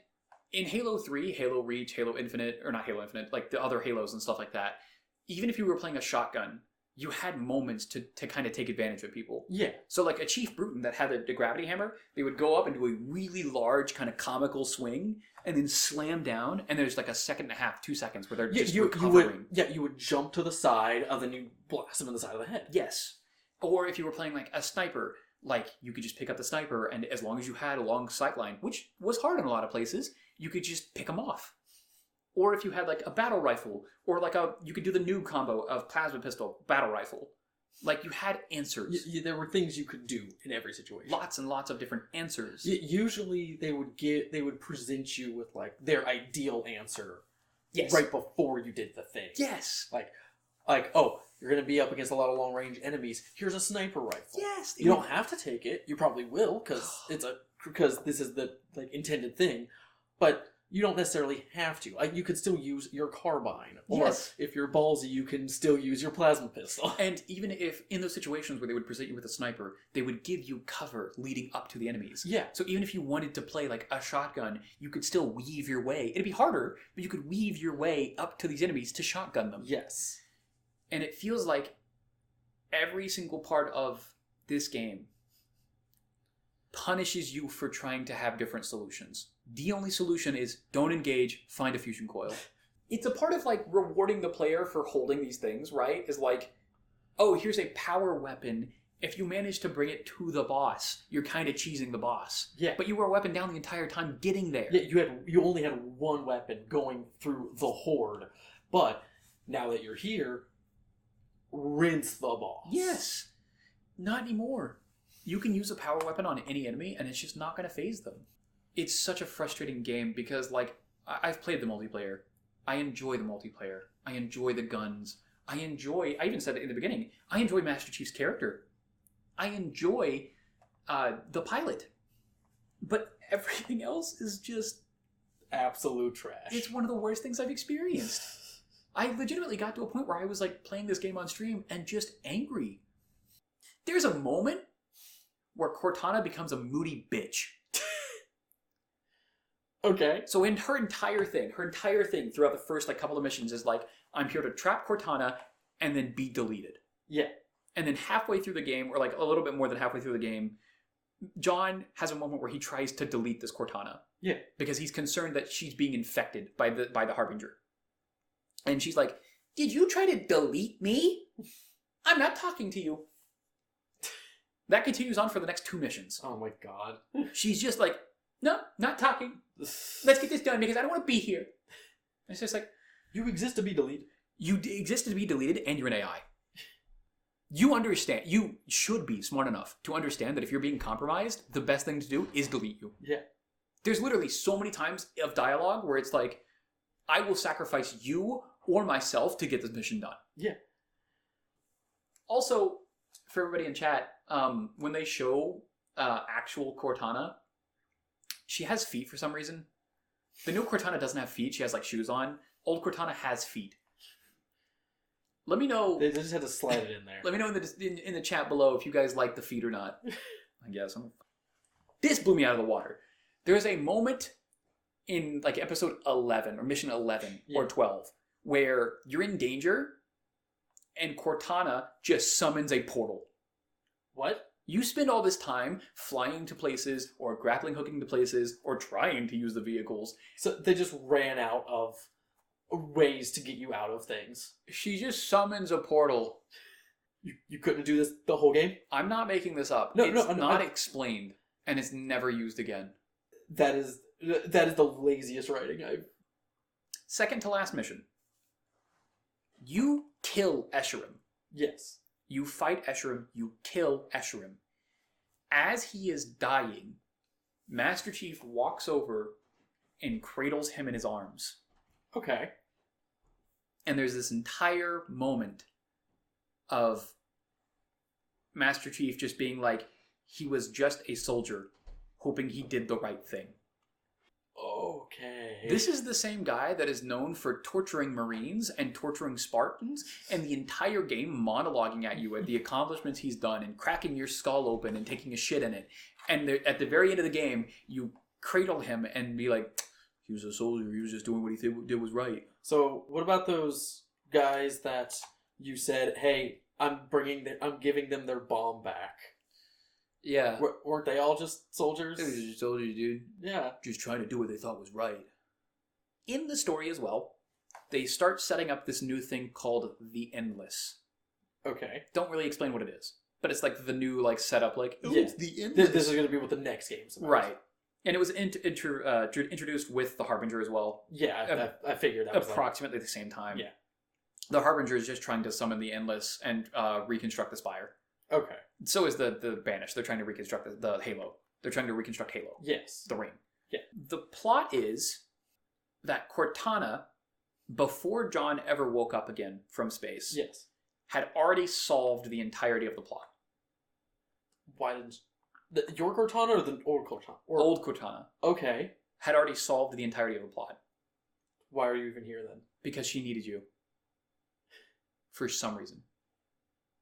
in Halo 3, Halo Reach, Halo Infinite, or not Halo Infinite, like the other Halos and stuff like that, even if you were playing a shotgun, you had moments to kind of take advantage of people. Yeah. So like a Chief Bruton that had the gravity hammer, they would go up and do a really large kind of comical swing and then slam down, and there's like a second and a half, 2 seconds where they're Yeah, just you recovering. you would jump to the side, and then you blast them in the side of the head. Yes. Or if you were playing like a sniper, like you could just pick up the sniper, and as long as you had a long sight line, which was hard in a lot of places, you could just pick them off. Or if you had like a battle rifle, or like you could do the noob combo of plasma pistol, battle rifle. Like you had answers. There were things you could do in every situation. Lots and lots of different answers. Usually they would present you with like their ideal answer. Yes. Right before you did the thing. Yes. Like, oh, you're going to be up against a lot of long range enemies. Here's a sniper rifle. Yes. You don't have to take it. You probably will because this is the like intended thing, but you don't necessarily have to. You could still use your carbine, or yes. if you're ballsy, you can still use your plasma pistol. And even if in those situations where they would present you with a sniper, they would give you cover leading up to the enemies. Yeah. So even if you wanted to play like a shotgun, you could still weave your way. It'd be harder, but you could weave your way up to these enemies to shotgun them. Yes. And it feels like every single part of this game punishes you for trying to have different solutions. The only solution is don't engage, find a fusion coil. It's a part of like rewarding the player for holding these things, right? Is like, oh, here's a power weapon. If you manage to bring it to the boss, you're kind of cheesing the boss. Yeah. But you were a weapon down the entire time getting there. Yeah, you only had one weapon going through the horde. But now that you're here, rinse the boss. Yes. Not anymore. You can use a power weapon on any enemy, and it's just not going to phase them. It's such a frustrating game because, like, I've played the multiplayer. I enjoy the multiplayer. I enjoy the guns. I even said it in the beginning, I enjoy Master Chief's character. I enjoy the pilot. But everything else is just absolute trash. It's one of the worst things I've experienced. I legitimately got to a point where I was, like, playing this game on stream and just angry. There's a moment where Cortana becomes a moody bitch. Okay. So in her entire thing throughout the first like couple of missions is like, I'm here to trap Cortana and then be deleted. Yeah. And then halfway through the game, or like a little bit more than halfway through the game, John has a moment where he tries to delete this Cortana. Yeah. Because he's concerned that she's being infected by the Harbinger. And she's like, did you try to delete me? I'm not talking to you. That continues on for the next 2 missions. Oh my god. She's just like, no, not talking. Let's get this done because I don't want to be here. It's just like, you exist to be deleted. You exist to be deleted and you're an AI. You understand. You should be smart enough to understand that if you're being compromised, the best thing to do is delete you. Yeah. There's literally so many times of dialogue where it's like, I will sacrifice you or myself to get this mission done. Yeah. Also, for everybody in chat, when they show actual Cortana, she has feet for some reason. The new Cortana doesn't have feet. She has like shoes on. Old Cortana has feet. Let me know. They just had to slide it in there. Let me know in the chat below if you guys like the feet or not. I guess. This blew me out of the water. There's a moment in like episode 11 or mission 11 or 12 where you're in danger and Cortana just summons a portal. What? You spend all this time flying to places or grappling hooking to places or trying to use the vehicles. So they just ran out of ways to get you out of things. She just summons a portal. You couldn't do this the whole game? I'm not making this up. No, it's not explained and it's never used again. That is the laziest writing I've... Second to last mission. You kill Escharum. Yes. You fight Escharum. You kill Escharum. As he is dying, Master Chief walks over and cradles him in his arms. Okay. And there's this entire moment of Master Chief just being like, he was just a soldier, hoping he did the right thing. Okay. This is the same guy that is known for torturing Marines and torturing Spartans, and the entire game monologuing at you at the accomplishments he's done and cracking your skull open and taking a shit in it. And at the very end of the game, you cradle him and be like, he was a soldier, he was just doing what he did was right. So what about those guys that you said, hey, I'm giving them their bomb back? Yeah. Weren't they all just soldiers? They were just soldiers, dude. Yeah. Just trying to do what they thought was right. In the story as well, they start setting up this new thing called the Endless. Okay. Don't really explain what it is, but it's like the new like setup. Like, oh, Yeah. it's the Endless. This is going to be what the next game's about. Right. And it was introduced with the Harbinger as well. Yeah, I figured that was approximately the same time. Yeah. The Harbinger is just trying to summon the Endless and reconstruct the Spire. Okay. So is the Banished. They're trying to reconstruct the Halo. They're trying to reconstruct Halo. Yes. The ring. Yeah. The plot is that Cortana, before John ever woke up again from space, Yes. had already solved the entirety of the plot. Why didn't... your Cortana or the old Cortana? Old Cortana Okay. had already solved the entirety of the plot. Why are you even here then? Because she needed you. For some reason.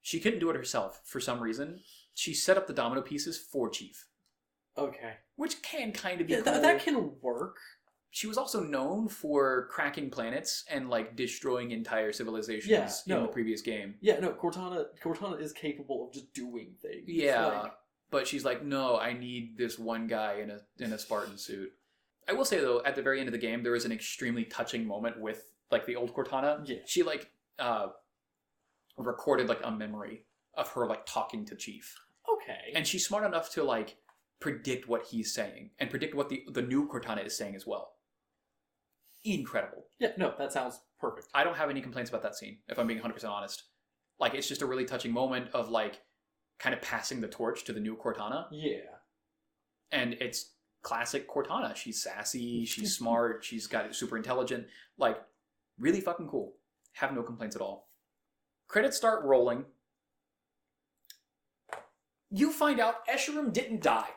She couldn't do it herself. For some reason, she set up the domino pieces for Chief. Okay. Which can kind of be Yeah, cool. that can work. She was also known for cracking planets and like destroying entire civilizations in the previous game. Yeah, no, Cortana is capable of just doing things. Yeah, but she's like, no, I need this one guy in a Spartan suit. I will say though, at the very end of the game, there was an extremely touching moment with like the old Cortana. Yeah. She like recorded like a memory of her like talking to Chief. Okay. And she's smart enough to like predict what he's saying and predict what the new Cortana is saying as well. Incredible. Yeah, no, that sounds perfect. I don't have any complaints about that scene, if I'm being 100% honest. Like, it's just a really touching moment of, like, kind of passing the torch to the new Cortana. Yeah. And it's classic Cortana. She's sassy, she's smart, she's got super intelligent. Like, really fucking cool. Have no complaints at all. Credits start rolling. You find out Escharum didn't die.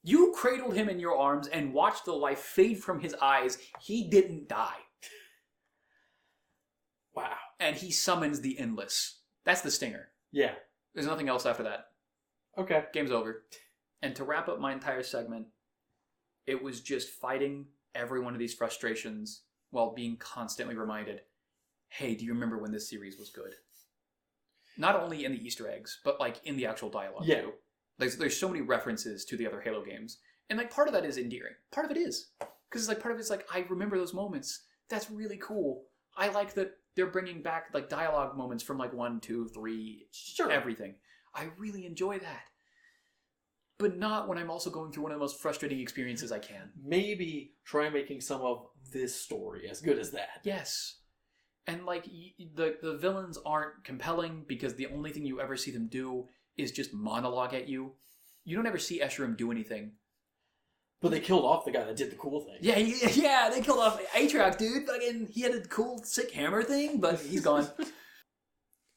You cradled him in your arms and watched the life fade from his eyes. He didn't die. Wow. And he summons the Endless. That's the stinger. Yeah. There's nothing else after that. Okay. Game's over. And to wrap up my entire segment, it was just fighting every one of these frustrations while being constantly reminded, hey, do you remember when this series was good? Not only in the Easter eggs, but like in the actual dialogue too. There's so many references to the other Halo games. And like part of that is endearing. Part of it is. Because it's like part of it's like, I remember those moments. That's really cool. I like that they're bringing back like dialogue moments from like 1, 2, 3, Sure. everything. I really enjoy that. But not when I'm also going through one of the most frustrating experiences I can. Maybe try making some of this story as good as that. Yes. And like the villains aren't compelling because the only thing you ever see them do is just monologue at you. You don't ever see Escharum do anything. But they killed off the guy that did the cool thing. Yeah, they killed off Atrax, dude. Fucking, he had a cool, sick hammer thing, but he's gone.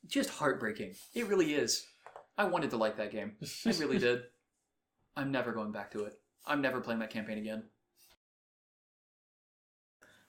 Just heartbreaking. It really is. I wanted to like that game. I really did. I'm never going back to it. I'm never playing that campaign again.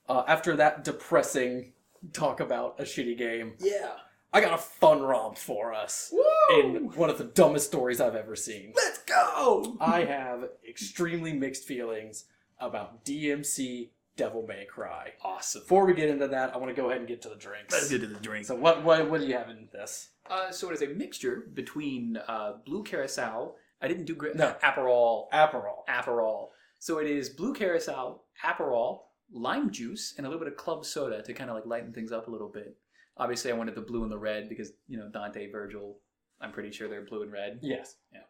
After that depressing talk about a shitty game, Yeah. I got a fun romp for us. Woo! In one of the dumbest stories I've ever seen. Let's go! I have extremely mixed feelings about DMC Devil May Cry. Awesome. Before we get into that, I want to go ahead and get to the drinks. Let's get to the drink. So what do you have in this? So it is a mixture between blue curacao. I didn't do great. No. Aperol. Aperol. So it is blue curacao, Aperol, lime juice, and a little bit of club soda to kind of like lighten things up a little bit. Obviously, I wanted the blue and the red because, you know, Dante, Virgil, I'm pretty sure they're blue and red. Yes. Yeah.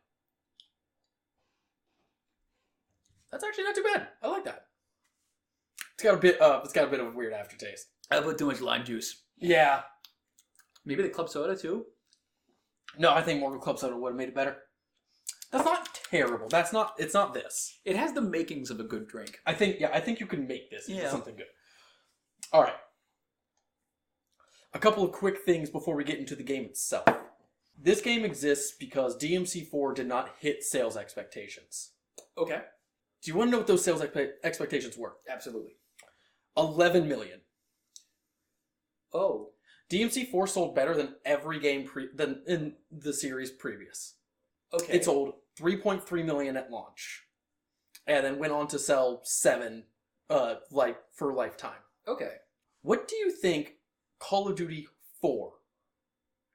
That's actually not too bad. I like that. It's got a bit of a weird aftertaste. I put too much lime juice. Yeah. Maybe the club soda too? No, I think more club soda would have made it better. That's not terrible. It's not this. It has the makings of a good drink. I think you can make this into Yeah. something good. All right. A couple of quick things before we get into the game itself. This game exists because DMC4 did not hit sales expectations. Okay. Do you want to know what those sales expectations were? Absolutely. 11 million. Oh. DMC4 sold better than every game than in the series previous. Okay. It sold 3.3 million at launch, and then went on to sell 7, for lifetime. Okay. What do you think Call of Duty 4,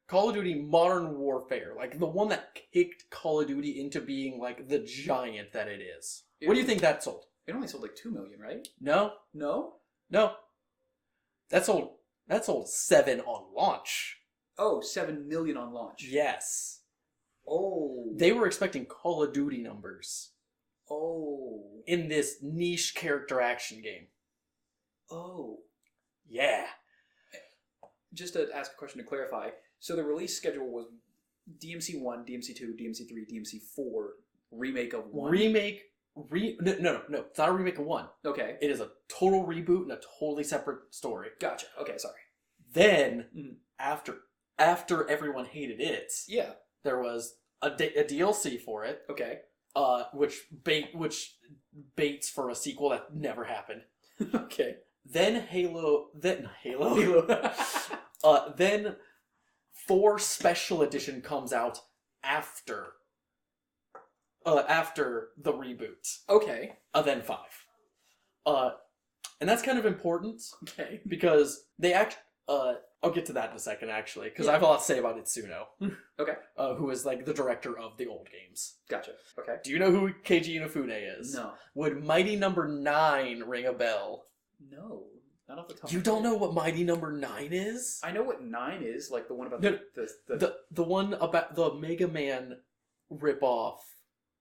Call of Duty Modern Warfare, like the one that kicked Call of Duty into being like the giant that it is? What do you think that sold? It only sold like 2 million, right? No, No? that sold 7 on launch. Oh, 7 million on launch. Yes. Oh. They were expecting Call of Duty numbers Oh. in this niche character action game. Oh. Yeah. Just to ask a question to clarify, so the release schedule was DMC 1, DMC 2, DMC 3, DMC 4, remake of 1? No, it's not a remake of 1. Okay. It is a total reboot and a totally separate story. Gotcha. Okay, sorry. Then, after everyone hated it, Yeah. there was a DLC for it, Okay. which baits for a sequel that never happened. Okay. Then Halo. Then 4 Special Edition comes out after the reboot. Okay. Then 5. And that's kind of important Okay. because they I'll get to that in a second, actually, because I have a lot to say about Itsuno. Okay. Who is like the director of the old games. Gotcha. Okay. Do you know who Keiji Inafune is? No. Would Mighty Number 9 ring a bell? No. Not off the top. You of my don't head. know what Mighty Number 9 is? I know what 9 is, like the one about No, the one about the Mega Man ripoff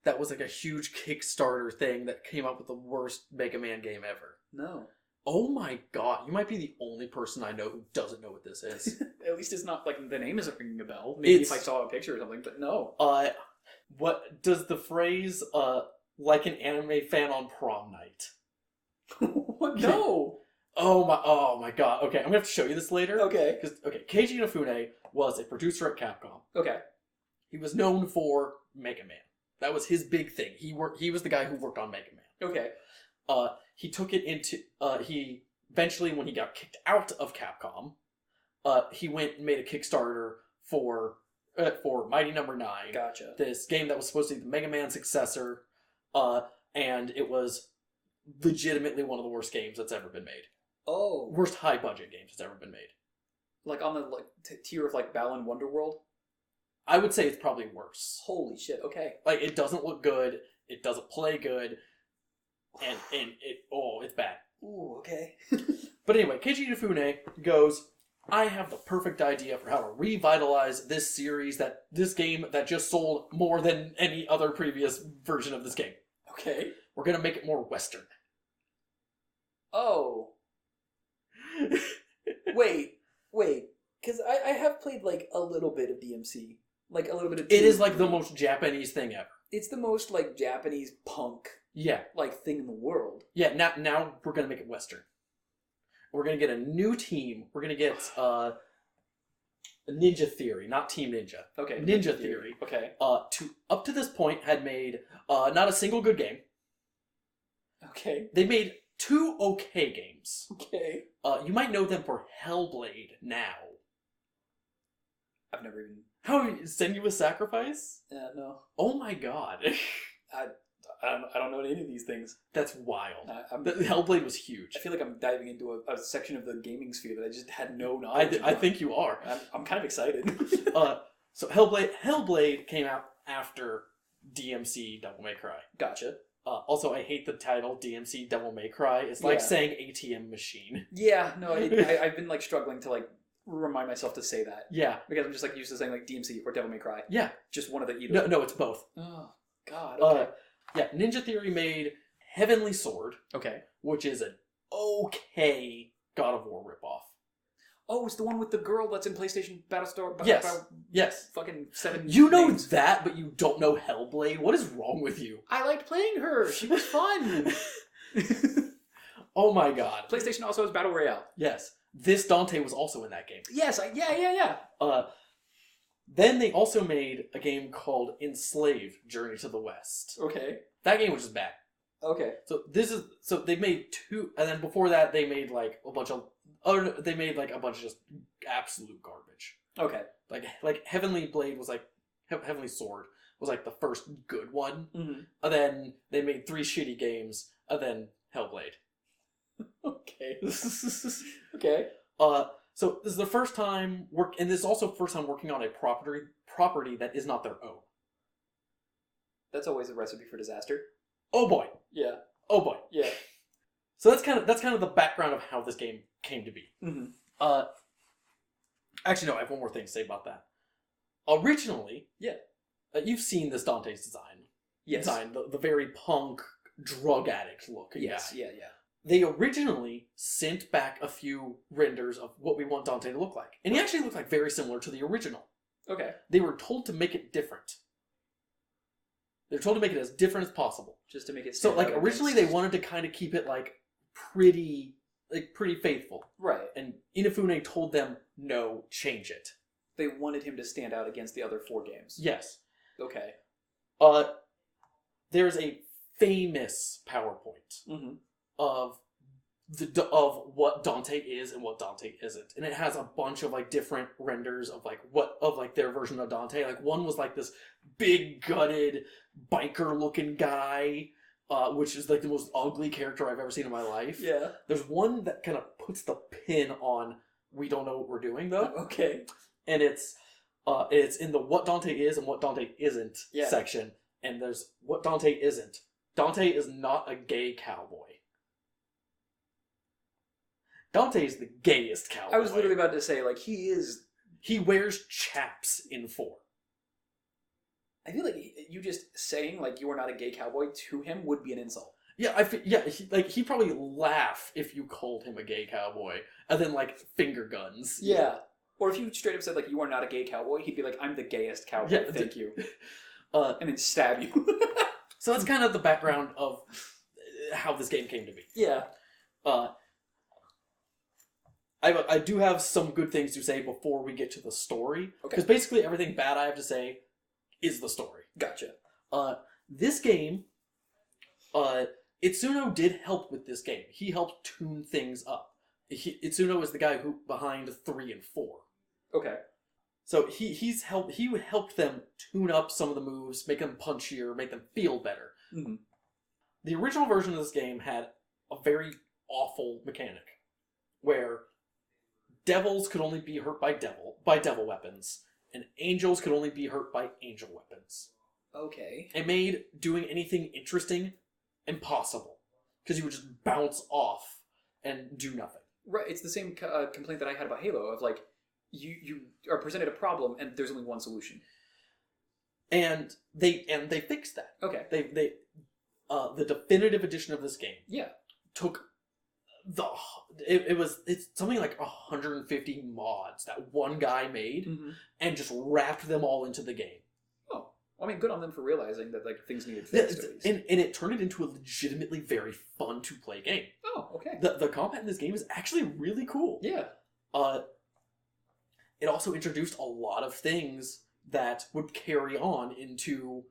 that was like a huge Kickstarter thing that came up with the worst Mega Man game ever. No. Oh my god, you might be the only person I know who doesn't know what this is. At least it's not like the name isn't ringing a bell. Maybe It's- if I saw a picture or something, but no. What does the phrase like an anime fan on prom night? What? No. Oh my god. Okay, I'm gonna have to show you this later. Okay. Because Keiji Inafune was a producer at Capcom. Okay. He was known for Mega Man. That was his big thing. He was the guy who worked on Mega Man. Okay. He took it into he eventually, when he got kicked out of Capcom, he went and made a Kickstarter for Mighty Number 9. Gotcha. This game that was supposed to be the Mega Man successor, and it was legitimately one of the worst games that's ever been made. Oh. Worst high budget games that's ever been made. Like on the tier of like Balan Wonderworld? I would say it's probably worse. Holy shit, okay. Like, it doesn't look good, it doesn't play good, and it's bad. Ooh, okay. But anyway, Keiji Inafune goes, I have the perfect idea for how to revitalize this series, this game that just sold more than any other previous version of this game. Okay. We're gonna make it more Western. Oh. Wait. Because I have played like a little bit of DMC. Like a little bit of It is like the most Japanese thing ever. It's the most like Japanese punk Yeah. like thing in the world. Yeah, now we're gonna make it Western. We're gonna get a new team. We're gonna get Ninja Theory, not Team Ninja. Okay. Ninja Theory. Okay. Up to this point had made not a single good game. Okay. They made 2 okay games. Okay. You might know them for Hellblade now. I've never even. How Senua's Sacrifice? No. Oh my god. I don't know any of these things. That's wild. The Hellblade was huge. I feel like I'm diving into a section of the gaming sphere that I just had no knowledge I about. think you are. I'm kind of excited. So Hellblade came out after DMC Devil May Cry. Gotcha. Also, I hate the title DMC Devil May Cry. It's like Yeah. saying ATM machine. Yeah, no, I've been like struggling to like remind myself to say that Yeah. because I'm just like used to saying like DMC or Devil May Cry. Yeah. Just one of the either. No, it's both. Oh God. Okay. Yeah, Ninja Theory made Heavenly Sword, Okay. which is an okay God of War ripoff. Oh, it's the one with the girl that's in PlayStation Battlestar. Yes. Fucking 7. You know names. that, but you don't know Hellblade? What is wrong with you? I liked playing her. She was fun. Oh my god. PlayStation also has Battle Royale. Yes. This Dante was also in that game. Yes. Yeah. Then they also made a game Enslaved: Journey to the West. Okay. That game was just bad. Okay. So they made 2, and then before that they made like a bunch of just absolute garbage. Okay. Like Heavenly Blade was like Heavenly Sword was like the first good one, Mm-hmm. and then they made 3 shitty games, and then Hellblade. Okay. Okay. So this is the first time and this is also the first time working on a property that is not their own. That's always a recipe for disaster. Oh boy. Yeah. Oh boy. Yeah. So that's kind of the background of how this game came to be. Mm-hmm. Actually, no, I have one more thing to say about that. Originally, Yeah. You've seen this Dante's design. Yes. The very punk, drug addict look. Yes. guy. Yeah. They originally sent back a few renders of what we want Dante to look like. And he actually looked like very similar to the original. Okay. They were told to make it different. They're told to make it as different as possible. Just to make it So, stand out originally against- they wanted to kind of keep it, pretty faithful. Right. And Inafune told them, no, change it. They wanted him to stand out against the other 4 games. Yes. Okay. There's a famous PowerPoint Mm-hmm. of what Dante is and what Dante isn't, and it has a bunch of different renders of their version of Dante. One was this big gutted biker looking guy, which is the most ugly character I've ever seen in my life. Yeah. There's one that kind of puts the pin on we don't know what we're doing though. Okay. And it's in the what Dante is and what Dante isn't section. And there's what Dante isn't. Dante is not a gay cowboy. Dante is the gayest cowboy. I was literally about to say, he is... He wears chaps in 4. I feel like you just saying, you are not a gay cowboy to him would be an insult. Yeah, he'd probably laugh if you called him a gay cowboy. And then, finger guns. Yeah. Or if you straight up said, you are not a gay cowboy, he'd be like, I'm the gayest cowboy, thank you. And then stab you. So that's kind of the background of how this game came to be. Yeah. I do have some good things to say before we get to the story. Okay. Because basically everything bad I have to say is the story. Gotcha. This game, Itsuno did help with this game. He helped tune things up. Itsuno is the guy behind 3 and 4. Okay. So he helped them tune up some of the moves, make them punchier, make them feel better. Mm-hmm. The original version of this game had a very awful mechanic where devils could only be hurt by devil weapons, and angels could only be hurt by angel weapons. Okay. It made doing anything interesting impossible, because you would just bounce off and do nothing. Right, it's the same complaint that I had about Halo, of you are presented a problem and there's only one solution. And they fixed that. Okay. They the definitive edition of this game took it's something like 150 mods that one guy made and just wrapped them all into the game. Oh, well, I mean, good on them for realizing that things needed fixed. And it turned it into a legitimately very fun to play game. Oh, okay. The combat in this game is actually really cool. Yeah. It also introduced a lot of things that would carry on into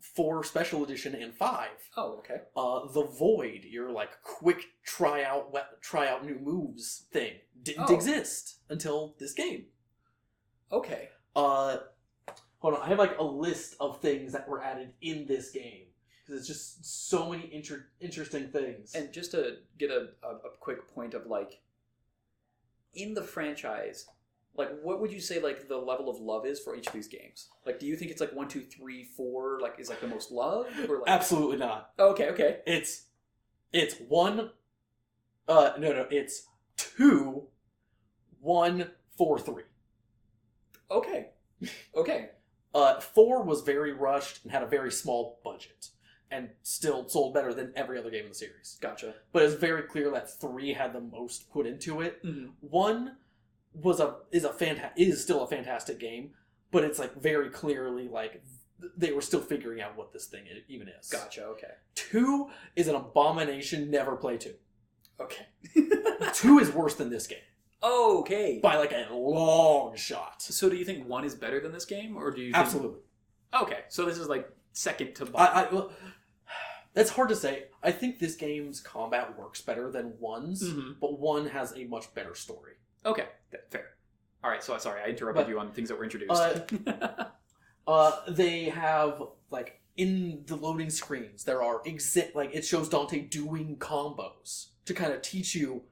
4 Special Edition and 5. Oh, okay. The Void, your quick try out new moves thing, didn't exist until this game. Okay. Hold on, I have a list of things that were added in this game because it's just so many interesting things. And just to get a quick point of in the franchise, what would you say the level of love is for each of these games? Do you think it's 1, 2, 3, 4 is the most loved, or Absolutely not. Oh, okay. It's 1. No, it's 2, 1, 4, 3. Okay. 4 was very rushed and had a very small budget, and still sold better than every other game in the series. Gotcha. But it's very clear that 3 had the most put into it. Mm-hmm. 1 is still a fantastic game, but it's very clearly they were still figuring out what this thing even is. Gotcha. Okay. 2 is an abomination. Never play 2. Okay. 2 is worse than this game. Okay. By a long shot. So do you think 1 is better than this game, or do you think... Absolutely. Okay, so this is second to bottom. Well, that's hard to say. I think this game's combat works better than 1's, but 1 has a much better story. Okay, fair. All right, so sorry, I interrupted you on things that were introduced. They have, in the loading screens, there are it shows Dante doing combos to kind of teach you,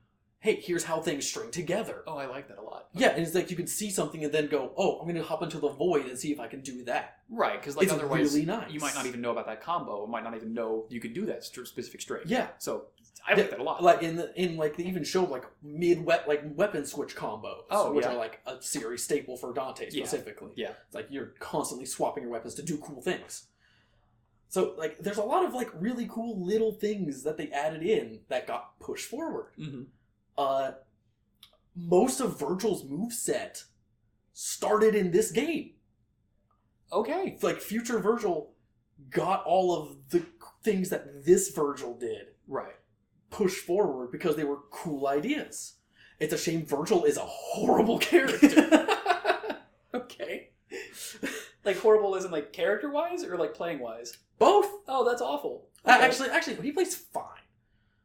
hey, here's how things string together. Oh, I like that a lot. Yeah, and it's like you can see something and then go, oh, I'm going to hop into the void and see if I can do that. Right, because like It's otherwise really nice. you might not even know about that combo, or might not even know you could do that specific string. Yeah. So I like that a lot. Like they even show like weapon switch combos, which yeah. are like a series staple for Dante specifically. Yeah. It's like you're constantly swapping your weapons to do cool things. So like there's a lot of like really cool little things that they added in that got pushed forward. Mm-hmm. Most of Virgil's moveset started in this game. Okay. It's like future Virgil got all of the things that this Virgil did Right. pushed forward because they were cool ideas. It's a shame Virgil is a horrible character. Okay. Like horrible isn't like character wise or like playing wise? Both. Oh, that's awful. Okay. Actually, he plays fine.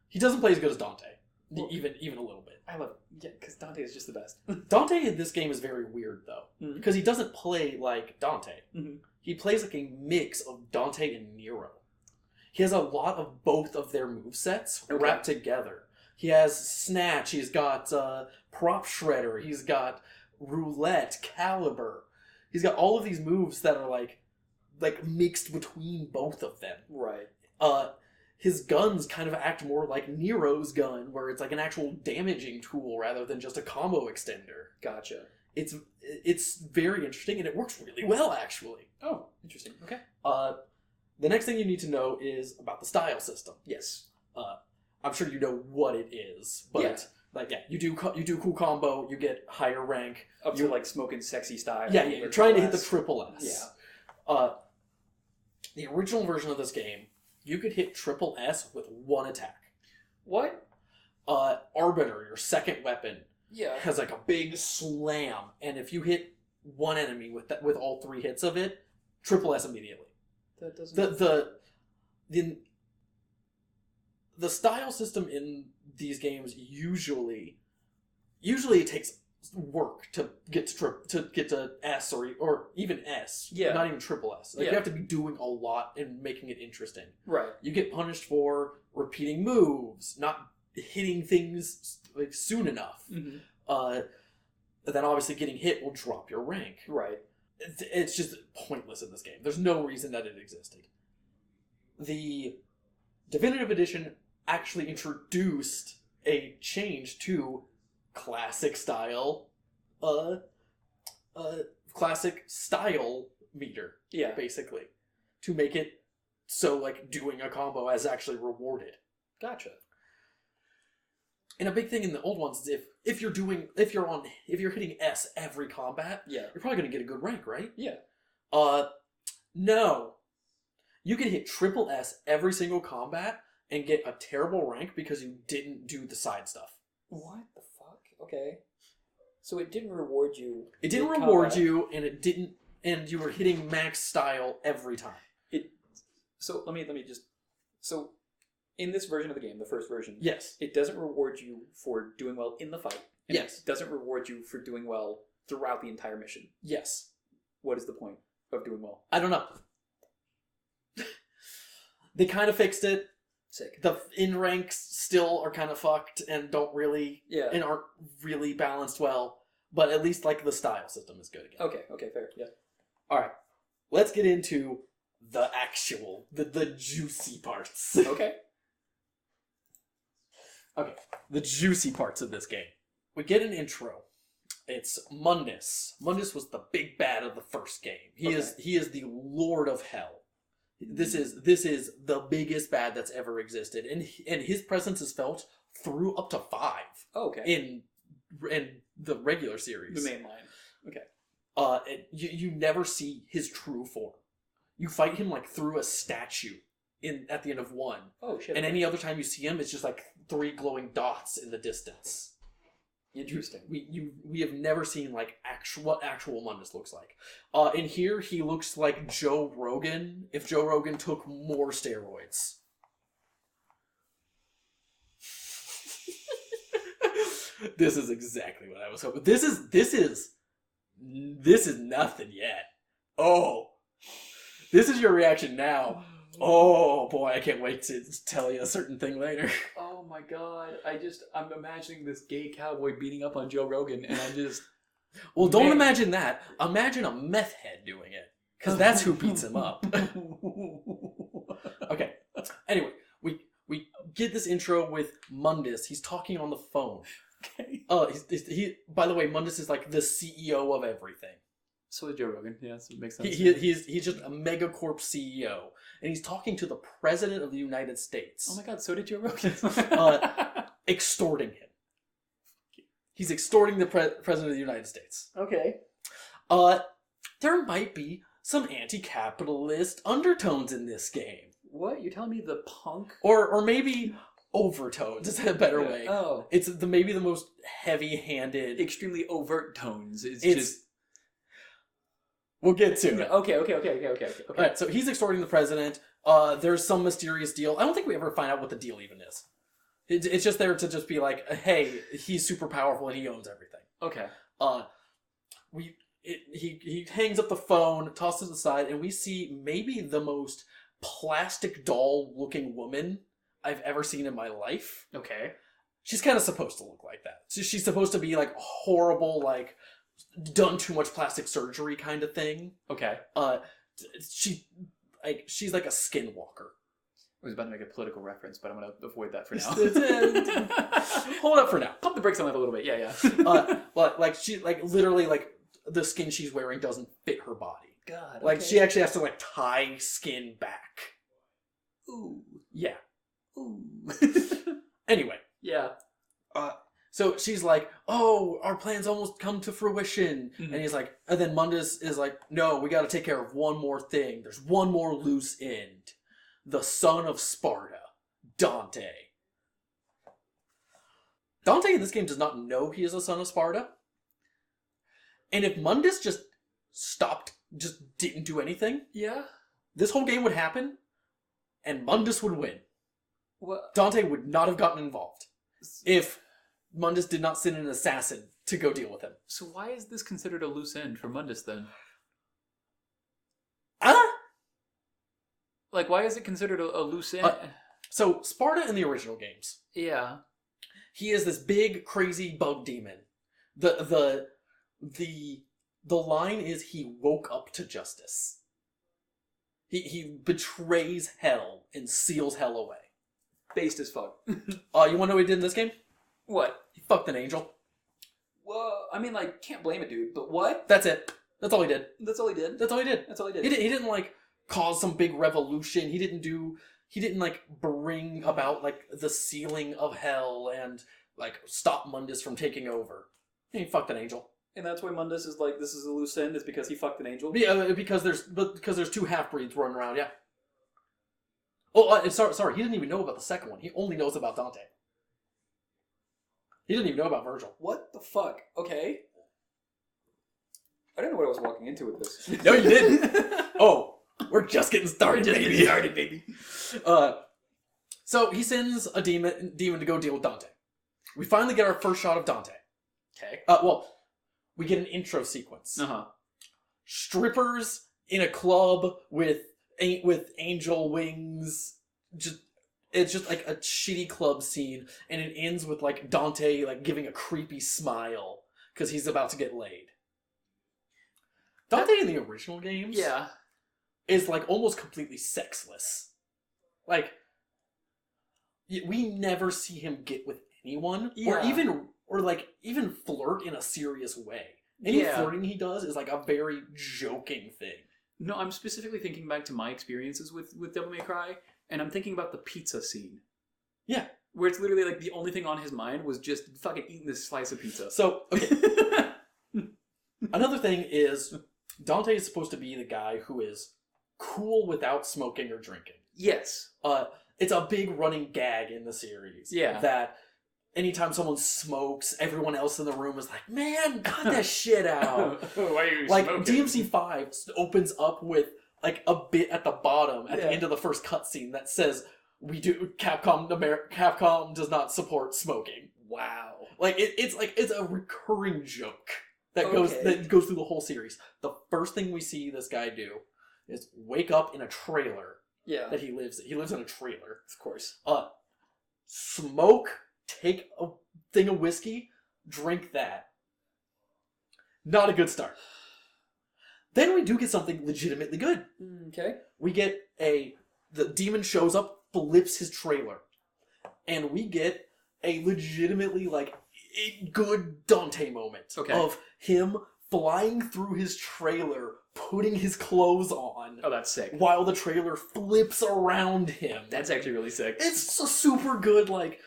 He doesn't play as good as Dante, Well, even a little bit. I love because Dante is just the best. Dante in this game is very weird though, Mhm. because he doesn't play like Dante. Mhm. He plays like a mix of Dante and Nero. He has a lot of both of their movesets wrapped together. He has Snatch, he's got Prop Shredder, he's got Roulette, Caliber. He's got all of these moves that are like mixed between both of them. Right. His guns kind of act more like Nero's gun, where it's like an actual damaging tool rather than just a combo extender. Gotcha. It's very interesting, and it works really well, actually. Oh, interesting. Okay. The next thing you need to know is about the style system. Yes. I'm sure you know what it is, but you do cool combo, you get higher rank. Up to like smoking sexy style. Yeah, you're trying to hit the S. triple S. Yeah. The original version of this game, you could hit triple S with one attack. What? Arbiter, your second weapon, Yeah. has like a big slam, and if you hit one enemy with all three hits of it, triple S immediately. That doesn't. The style system in these games usually it takes work to get to S or even S. Yeah. Not even triple S. Like Yeah. you have to be doing a lot and making it interesting. Right. You get punished for repeating moves, not hitting things like soon enough. Mm-hmm. Then obviously getting hit will drop your rank. Right. It's just pointless in this game. There's no reason that it existed. The Definitive Edition actually introduced a change to classic style meter, Yeah. basically, to make it so like doing a combo is actually rewarded. Gotcha. And a big thing in the old ones is if you're hitting S every combat, Yeah. you're probably gonna get a good rank, right? Yeah. No. You can hit triple S every single combat and get a terrible rank because you didn't do the side stuff. What the fuck? Okay. So it didn't reward you. It didn't in reward combat. you, and you were hitting max style every time. So let me just. So, in this version of the game, the first version, Yes. it doesn't reward you for doing well in the fight. And Yes. It doesn't reward you for doing well throughout the entire mission. Yes. What is the point of doing well? I don't know. They kind of fixed it. Sick. The in ranks still are kind of fucked and aren't really balanced well. But at least like the style system is good again. Okay, fair. Yeah. All right, let's get into the juicy parts. Okay. Okay, the juicy parts of this game. We get an intro. It's Mundus. Mundus was the big bad of the first game. He is the Lord of Hell. This is the biggest bad that's ever existed, and his presence is felt through up to 5. Oh, okay. In the regular series, The main line. Okay. You never see his true form. You fight him like through a statue at the end of 1. Oh shit. And any other time you see him, it's just like 3 glowing dots in the distance. Interesting. We have never seen like what actual Mundus looks like. In here, he looks like Joe Rogan if Joe Rogan took more steroids. This is exactly what I was hoping. This is nothing yet. Oh, this is your reaction now. Oh boy, I can't wait to tell you a certain thing later. Oh my god. I'm imagining this gay cowboy beating up on Joe Rogan, and I'm just... Well, don't Man. imagine that. Imagine a meth head doing it. Because that's who beats him up. Okay. Anyway, we get this intro with Mundus. He's talking on the phone. Okay. He by the way, Mundus is like the CEO of everything. So is Joe Rogan. Yeah, so it makes sense. He's just a megacorp CEO, and he's talking to the President of the United States. Oh my god, so did Joe Rogan. Extorting him. He's extorting the President of the United States. Okay. There might be some anti-capitalist undertones in this game. What? You're telling me the punk? Or maybe overtones is a better way. Oh. It's maybe the most heavy-handed... Extremely overt tones. It's just... We'll get to it. Okay. Alright, so he's extorting the president. There's some mysterious deal. I don't think we ever find out what the deal even is. It's just there to just be like, hey, he's super powerful and he owns everything. Okay. He hangs up the phone, tosses it aside, and we see maybe the most plastic doll-looking woman I've ever seen in my life. Okay. She's kind of supposed to look like that. So she's supposed to be like horrible, like done too much plastic surgery kind of thing. Okay. She's like a skinwalker. I was about to make a political reference, but I'm going to avoid that for now. Hold up for now. Pump the brakes on that a little bit. Yeah. But like she like literally like the skin she's wearing doesn't fit her body. God. Like okay. she actually has to like tie skin back. Ooh. Yeah. Ooh. Anyway. Yeah. So she's like, "Oh, our plans almost come to fruition," and he's like, and then Mundus is like, "No, we got to take care of one more thing. There's one more loose end. The son of Sparta, Dante." Dante in this game does not know he is a son of Sparta. And if Mundus just didn't do anything, Yeah. this whole game would happen, and Mundus would win. What? Dante would not have gotten involved if Mundus did not send an assassin to go deal with him. So why is this considered a loose end for Mundus then? Like, why is it considered a loose end? So Sparta in the original games, yeah. he is this big, crazy bug demon. The line is he woke up to justice. He betrays hell and seals hell away. Based as fuck. You want to know what he did in this game? What? He fucked an angel. Well, I mean, like, can't blame it, dude. But what? That's it. That's all he did. That's all he did. That's all he did. That's all he did. He didn't like cause some big revolution. He didn't like bring about like the sealing of hell and like stop Mundus from taking over. He fucked an angel. And that's why Mundus is like, this is a loose end, is because he fucked an angel? Yeah, because there's two half-breeds running around, yeah. Oh, sorry, he didn't even know about the second one. He only knows about Dante. He didn't even know about Virgil. What the fuck? Okay. I didn't know what I was walking into with this. No, you didn't. Oh, we're just getting started, baby. So he sends a demon to go deal with Dante. We finally get our first shot of Dante. Okay. Well, we get an intro sequence. Uh-huh. Strippers in a club with angel wings. It's just like a shitty club scene, and it ends with like Dante like giving a creepy smile because he's about to get laid. Dante in the original games, Yeah. is like almost completely sexless. Like we never see him get with anyone, or even flirt in a serious way. Any flirting he does is like a very joking thing. No, I'm specifically thinking back to my experiences with Devil May Cry, and I'm thinking about the pizza scene. Yeah. Where it's literally like the only thing on his mind was just fucking eating this slice of pizza. So, okay. Another thing is, Dante is supposed to be the guy who is cool without smoking or drinking. Yes. It's a big running gag in the series. Yeah. That anytime someone smokes, everyone else in the room is like, "Man, cut that shit out." Why are you like smoking? DMC 5 opens up with like a bit at the bottom at the end of the first cutscene that says, Capcom does not support smoking. Wow. Like it's a recurring joke that goes through the whole series. The first thing we see this guy do is wake up in a trailer Yeah. that he lives in. He lives in a trailer. Of course. Smoke, take a thing of whiskey, drink that. Not a good start. Then we do get something legitimately good. Okay. We get the demon shows up, flips his trailer, and we get a legitimately, like, a good Dante moment of him flying through his trailer, putting his clothes on. Oh, that's sick. While the trailer flips around him. That's actually really sick. It's a super good, like,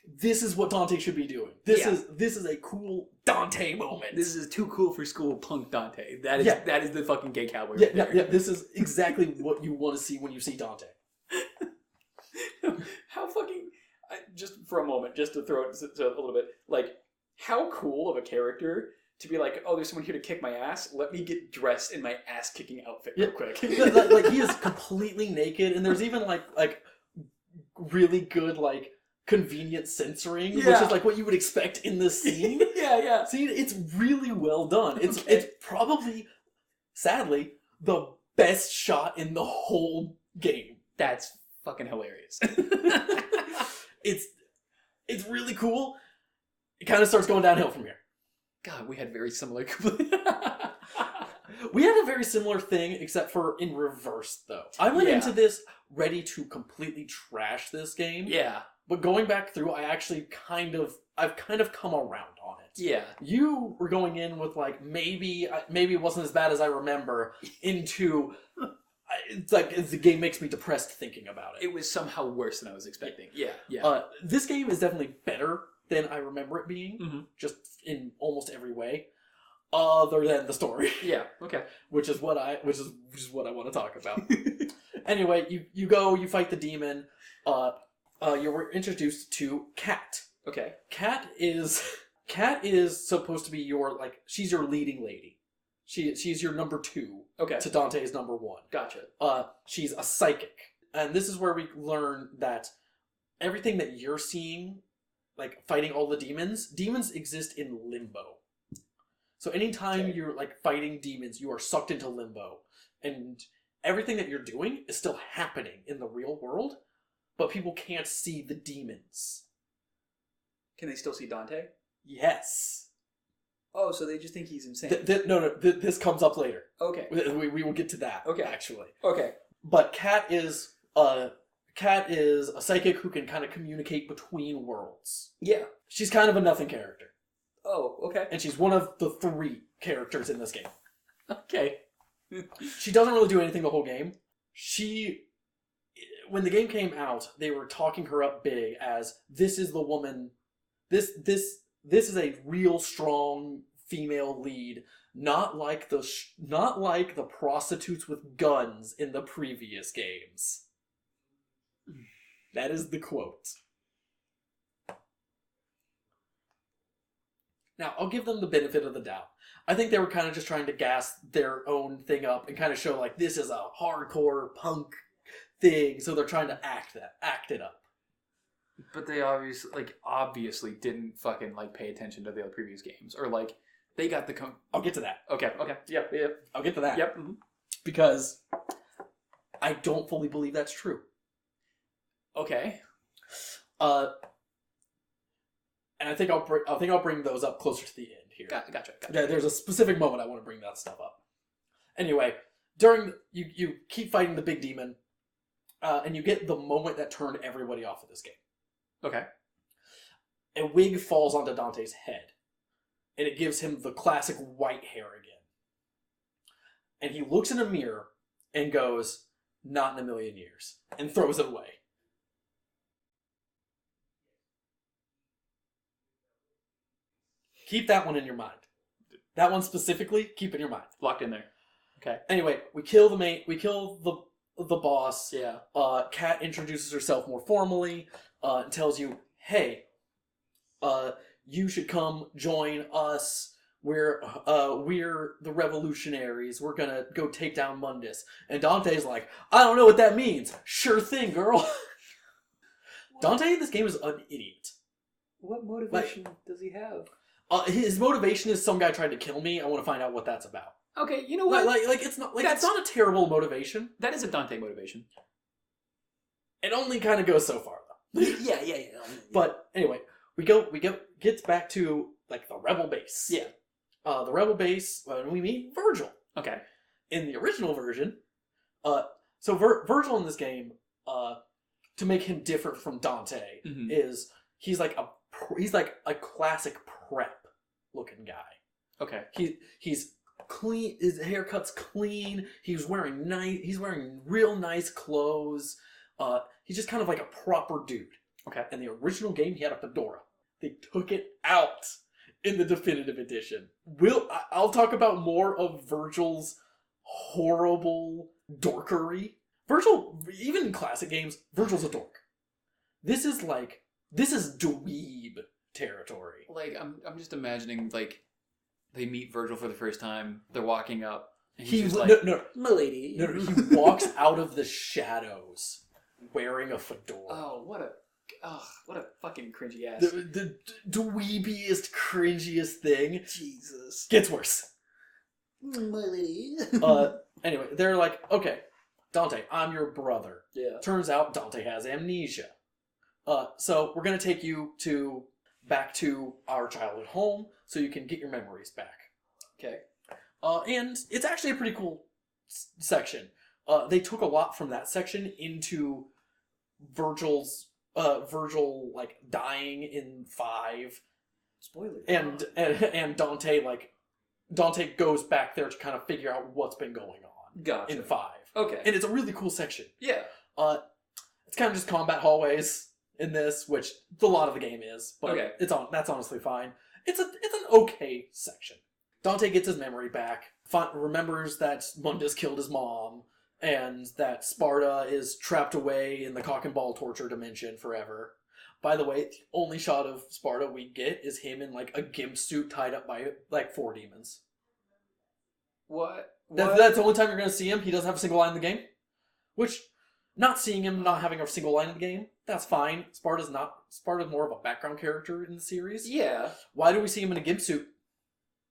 this is what Dante should be doing. This is a cool Dante moment. This is too cool for school punk Dante. That is the fucking gay cowboy. Yeah, this is exactly what you want to see when you see Dante. How fucking... just for a moment, just to throw it a little bit, like, how cool of a character to be like, oh, there's someone here to kick my ass, let me get dressed in my ass-kicking outfit real quick. Like, he is completely naked, and there's even, like really good, like, convenient censoring, which is, like, what you would expect in this scene. Yeah. See, it's really well done. It's probably, sadly, the best shot in the whole game. That's fucking hilarious. It's really cool. It kind of starts going downhill from here. God, we had very similar... We had a very similar thing, except for in reverse, though. I went into this ready to completely trash this game. Yeah. But going back through, I've kind of come around on it. Yeah. You were going in with, like, maybe it wasn't as bad as I remember, into... It's like, the game makes me depressed thinking about it. It was somehow worse than I was expecting. Yeah. This game is definitely better than I remember it being, just in almost every way, other than the story. Yeah. Okay. which is what I want to talk about. Anyway, you go, you fight the demon. You were introduced to Kat. Okay. Kat is supposed to be your, like, she's your leading lady. She's your number 2 to Dante's number 1. Gotcha. She's a psychic. And this is where we learn that everything that you're seeing, like, fighting all the demons exist in limbo. So anytime you're, like, fighting demons, you are sucked into limbo. And everything that you're doing is still happening in the real world, but people can't see the demons. Can they still see Dante? Yes. Oh, so they just think he's insane. No, this comes up later. Okay. We will get to that, actually. Okay. But Kat is a psychic who can kind of communicate between worlds. Yeah. She's kind of a nothing character. Oh, okay. And she's one of the 3 characters in this game. Okay. She doesn't really do anything the whole game. When the game came out, they were talking her up big as, this is the woman, this is a real strong female lead, not like the prostitutes with guns in the previous games. That is the quote. Now, I'll give them the benefit of the doubt. I think they were kind of just trying to gas their own thing up and kind of show, like, this is a hardcore punk thing, so they're trying to act it up. But they obviously didn't fucking, like, pay attention to the other previous games. Or, like, they got the... I'll get to that. Okay. Yep. I'll get to that. Yep. Mm-hmm. Because I don't fully believe that's true. Okay. And I think I'll bring those up closer to the end here. Gotcha. Yeah, there's a specific moment I want to bring that stuff up. Anyway, you keep fighting the big demon, and you get the moment that turned everybody off of this game. Okay. A wig falls onto Dante's head, and it gives him the classic white hair again. And he looks in a mirror and goes, "Not in a million years," and throws it away. Keep that one in your mind. That one specifically, keep in your mind. Locked in there. Okay. Anyway, we kill the boss. Yeah. Kat introduces herself more formally, and tells you, "Hey, you should come join us. We're the revolutionaries. We're gonna go take down Mundus." And Dante's like, "I don't know what that means." "Sure thing, girl." Dante in this game is an idiot. What motivation does he have? His motivation is, some guy tried to kill me. I want to find out what that's about. Okay, you know what? It's not a terrible motivation. That is a Dante motivation. It only kind of goes so far though. Yeah. But anyway, gets back to like the rebel base. Yeah. The rebel base when we meet Virgil. Okay. In the original version, so Virgil in this game, to make him different from Dante, is he's like a classic prep looking guy. Okay. He's clean. His haircut's clean. He's wearing real nice clothes. He's just kind of like a proper dude. Okay. In the original game, he had a fedora. They took it out in the definitive edition. I'll talk about more of Virgil's horrible dorkery. Virgil, even in classic games, Virgil's a dork. This is dweeb territory. Like, I'm just imagining, like, they meet Virgil for the first time, they're walking up, and he's just like, milady. No, he walks out of the shadows wearing a fedora. Oh, what a fucking cringy ass. The dweebiest, cringiest thing. Jesus. Gets worse. Milady. Anyway, they're like, okay, Dante, I'm your brother. Yeah. Turns out Dante has amnesia. So we're going to take you back to our childhood home so you can get your memories back. Okay. And it's actually a pretty cool section. They took a lot from that section into Virgil like dying in 5. Spoiler. And Dante goes back there to kind of figure out what's been going on. Gotcha. In 5. Okay. And it's a really cool section. Yeah. It's kind of just combat hallways in this, which a lot of the game is, but okay. That's honestly fine. It's an okay section. Dante gets his memory back, remembers that Mundus killed his mom, and that Sparta is trapped away in the cock and ball torture dimension forever. By the way, the only shot of Sparta we get is him in like a gimp suit tied up by like 4 demons. What? That's the only time you're going to see him. He doesn't have a single line in the game. Which, not seeing him not having a single line in the game, that's fine. Sparta's more of a background character in the series. Yeah. Why do we see him in a gimp suit?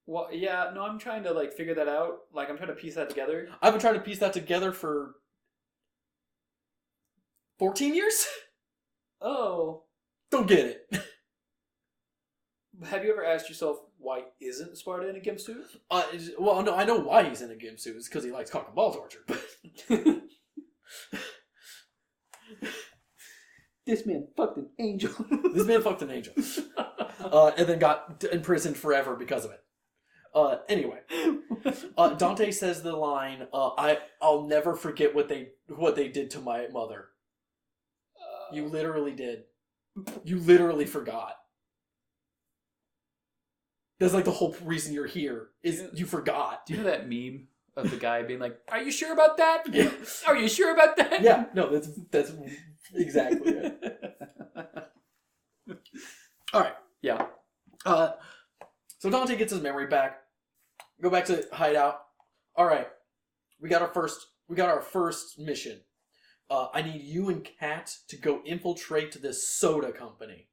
Well, yeah, no, I'm trying to, like, figure that out. Like, I'm trying to piece that together. I've been trying to piece that together for 14 years? Oh. Don't get it. Have you ever asked yourself, why isn't Sparta in a gimp suit? Well, no, I know why he's in a gimp suit. It's because he likes cock and ball torture. This man fucked an angel. This man fucked an angel. And then got imprisoned forever because of it. Anyway, Dante says the line, I'll never forget what they did to my mother. You literally did. You literally forgot. That's like the whole reason you're here, is you forgot. Do you know that meme of the guy being like, are you sure about that? Yeah. Are you sure about that? Yeah, no, that's exactly it. Alright. Yeah. So Dante gets his memory back. Go back to hideout. Alright. We got our first mission. I need you and Kat to go infiltrate this soda company.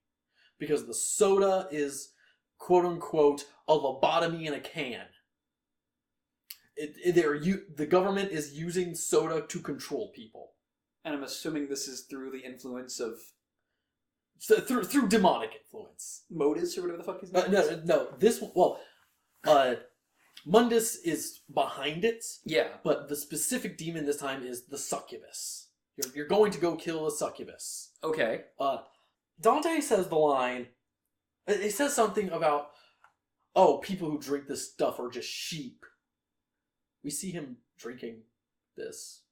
Because the soda is, quote unquote, a lobotomy in a can. The government is using soda to control people. And I'm assuming this is through the influence of... So, through demonic influence. Modus, or whatever the fuck his name is? No. Mundus is behind it. Yeah. But the specific demon this time is the succubus. You're going to go kill a succubus. Okay. Dante says the line... He says something about, people who drink this stuff are just sheep. We see him drinking this,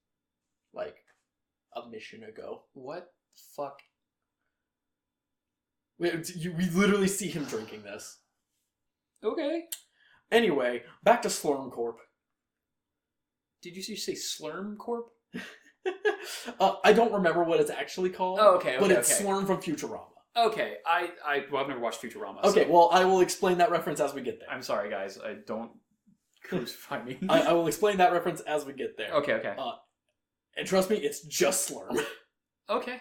like, a mission ago. What the fuck? We literally see him drinking this. Okay. Anyway, back to Slurm Corp. Did you say Slurm Corp? I don't remember what it's actually called. Oh, okay. But it's Slurm from Futurama. Okay, I've never watched Futurama. Okay, so well, I will explain that reference as we get there. I'm sorry, guys. I don't crucify me. I will explain that reference as we get there. Okay. And trust me, it's just Slurm. Okay.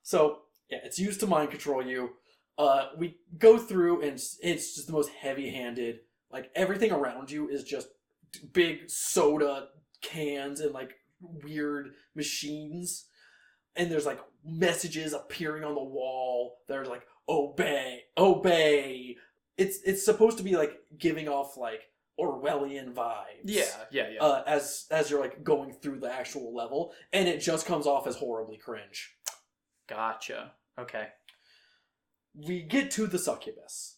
So, yeah, it's used to mind control you. We go through, and it's just the most heavy-handed. Like, everything around you is just big soda cans and, like, weird machines. and there's like messages appearing on the wall. There's like obey, obey. It's supposed to be like giving off like Orwellian vibes. Yeah. As you're like going through the actual level, and it just comes off as horribly cringe. Gotcha. Okay. We get to the succubus.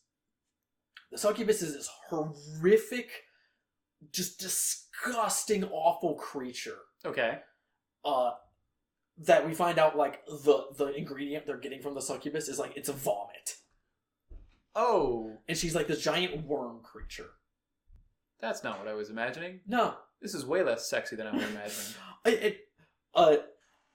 The succubus is this horrific, just disgusting, awful creature. Okay. That we find out like the ingredient they're getting from the succubus is like it's a vomit. Oh. And she's like this giant worm creature. That's not what I was imagining. No. This is way less sexy than I was imagining.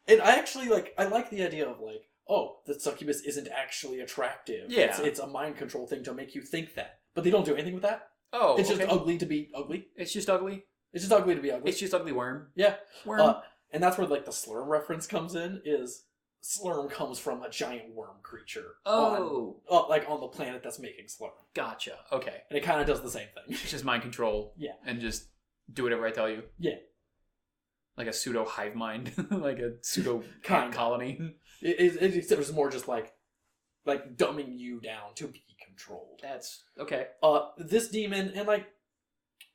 And I actually I like the idea of like, oh, the succubus isn't actually attractive. Yeah. It's a mind control thing to make you think that. But they don't do anything with that. Oh, it's just ugly to be ugly. It's just ugly? It's just ugly to be ugly. It's just ugly worm. Yeah. Worm. And that's where like the slurm reference comes in, is slurm comes from a giant worm creature. Oh. On the planet that's making slurm. Gotcha. Okay. And it kind of does the same thing. It's just mind control. Yeah. And just do whatever I tell you. Yeah. Like a pseudo hive mind. Like a pseudo Kinda. colony. It was more just like dumbing you down to be controlled. That's okay. This demon, and like,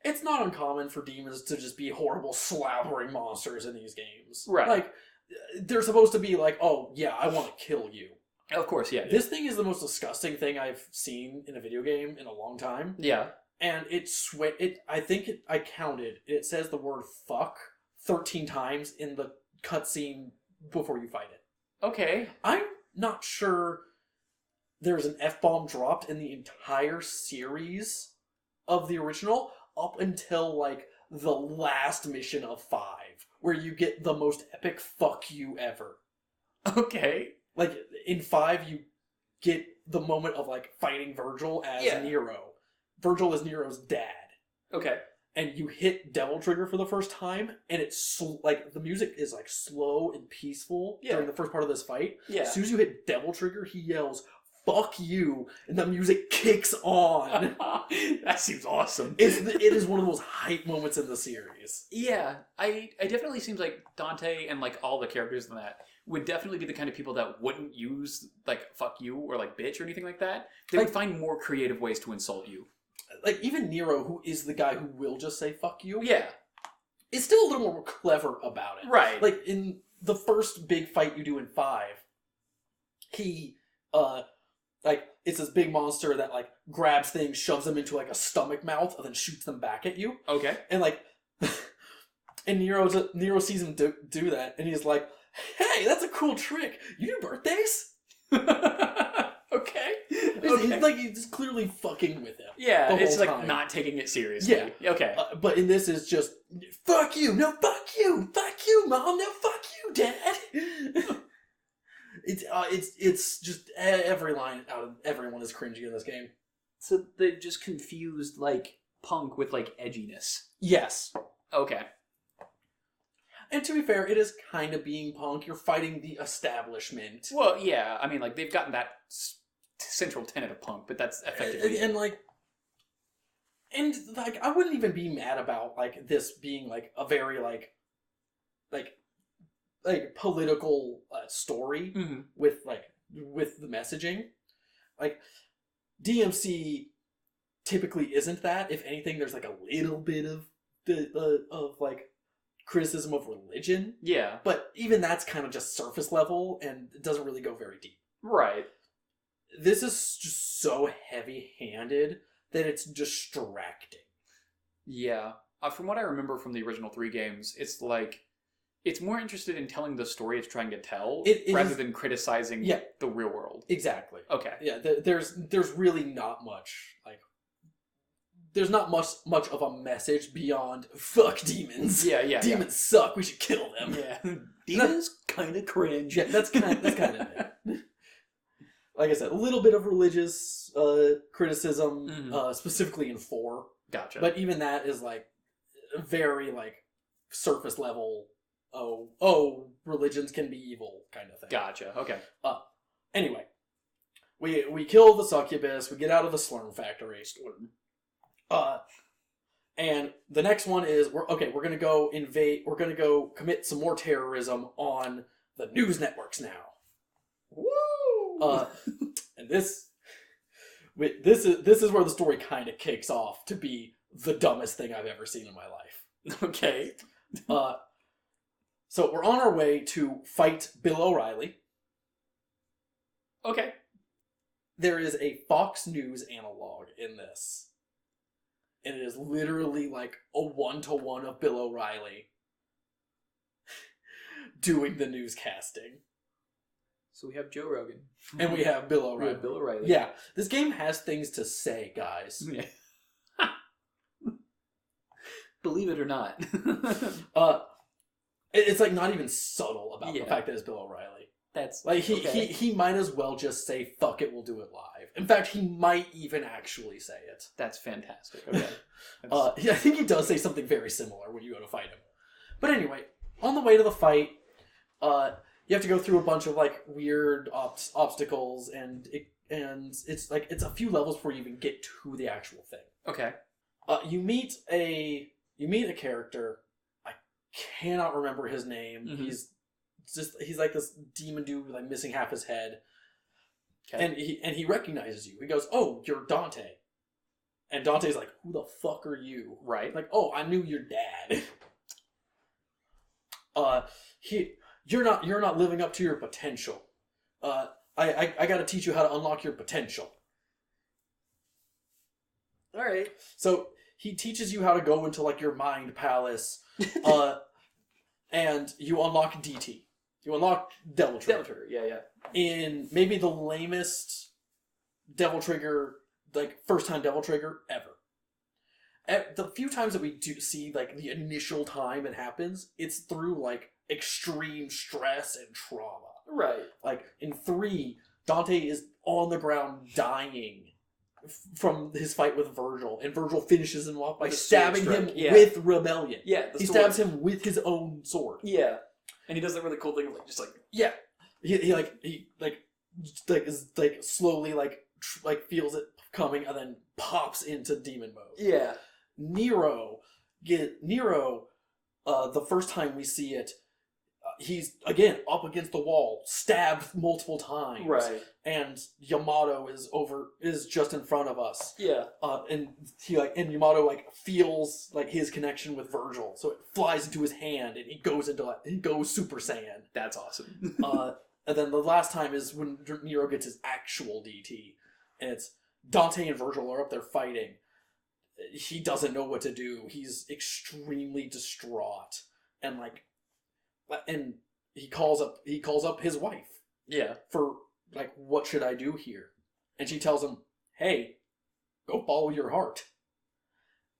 it's not uncommon for demons to just be horrible slobbering monsters in these games. Right. Like, they're supposed to be like, oh yeah, I want to kill you. Of course, yeah. This thing is the most disgusting thing I've seen in a video game in a long time. Yeah. And I counted. It says the word fuck 13 times in the cutscene before you fight it. Okay. I'm not sure there's an F-bomb dropped in the entire series of the original up until like the last mission of 5, where you get the most epic fuck you ever. Okay. Like in 5 you get the moment of like fighting Virgil as Nero. Virgil is Nero's dad. Okay. And you hit Devil Trigger for the first time, and it's like the music is like slow and peaceful during the first part of this fight. Yeah. As soon as you hit Devil Trigger, he yells, "Fuck you," and the music kicks on. That seems awesome. It is one of the most hype moments in the series. Yeah, I definitely seems like Dante and like all the characters in that would definitely be the kind of people that wouldn't use like "fuck you" or like "bitch" or anything like that. They would find more creative ways to insult you. Like, even Nero, who is the guy who will just say "fuck you," is still a little more clever about it. Right. Like, in the first big fight you do in 5, he, it's this big monster that, like, grabs things, shoves them into, like, a stomach mouth, and then shoots them back at you. Okay. And, like, and Nero sees him do that, and he's like, "Hey, that's a cool trick. You do birthdays?" Okay. He's clearly fucking with him. Yeah, it's like time. Not taking it seriously. Yeah. Okay. But in this is just, "Fuck you, no fuck you, mom, no fuck you, dad." It's just every line out of everyone is cringy in this game. So they just confused like punk with like edginess. Yes. Okay. And to be fair, it is kind of being punk. You're fighting the establishment. Well, yeah. I mean, like they've gotten that central tenet of punk, but that's effectively and I wouldn't even be mad about like this being like a very like political story with the messaging. Like DMC typically isn't that. If anything, there's like a little bit of like criticism of religion. Yeah. But even that's kind of just surface level and it doesn't really go very deep. Right. This is just so heavy-handed that it's distracting. Yeah. From what I remember from the original 3 games, it's like it's more interested in telling the story it's trying to tell rather than criticizing the real world. Exactly. Okay. Yeah, there's really not much there's not much of a message beyond fuck demons. Yeah. Demons suck. We should kill them. Yeah. Demons kind of cringe. Yeah, that's kind of it. Like I said, a little bit of religious criticism, specifically in 4. Gotcha. But even that is like very like surface level. Oh, religions can be evil kind of thing. Gotcha. Okay. Anyway, we kill the succubus. We get out of the slurm factory. And the next one is we're gonna go invade. We're gonna go commit some more terrorism on the news networks now. Woo! And this is where the story kind of kicks off to be the dumbest thing I've ever seen in my life. Okay. So we're on our way to fight Bill O'Reilly. Okay. There is a Fox News analog in this. And it is literally like a 1-to-1 of Bill O'Reilly doing the newscasting. So we have Joe Rogan. And we have Bill O'Reilly. We have Bill O'Reilly. Yeah. This game has things to say, guys. Yeah. Believe it or not. It's like not even subtle about the Yeah. fact that it's Bill O'Reilly. That's Like okay. he might as well just say fuck it, we'll do it live. In fact, he might even actually say it. That's fantastic. Okay. I think he does say something very similar when you go to fight him. But anyway, on the way to the fight, you have to go through a bunch of like weird obstacles, and it's like it's a few levels before you even get to the actual thing. Okay. You meet a character. I cannot remember his name. Mm-hmm. He's like this demon dude with like missing half his head. Okay. And he recognizes you. He goes, "Oh, you're Dante." And Dante's like, "Who the fuck are you?" Right. Like, "Oh, I knew your dad." You're not living up to your potential. I got to teach you how to unlock your potential. All right. So he teaches you how to go into like your mind palace, and you unlock DT. You unlock Devil Trigger. Devil Trigger. Yeah. In maybe the lamest Devil Trigger, like first time Devil Trigger ever. The few times that we do see like the initial time it happens, it's through like extreme stress and trauma. Right. Like in 3, Dante is on the ground dying from his fight with Virgil, and Virgil finishes him off by With a stabbing sword him strike, yeah. with Rebellion. Yeah. He stabs him with his own sword. Yeah. And he does that really cool thing of like just like Yeah, he is like slowly like feels it coming and then pops into demon mode. yeah. Nero, the first time we see it, he's again up against the wall, stabbed multiple times. Right. And Yamato is just in front of us. Yeah. And Yamato like feels like his connection with Virgil, so it flies into his hand, and he goes Super Saiyan. That's awesome. And then the last time is when Nero gets his actual DT, and it's Dante and Virgil are up there fighting. He doesn't know what to do. He's extremely distraught, and he calls up his wife. Yeah. For like, what should I do here? And she tells him, "Hey, go follow your heart."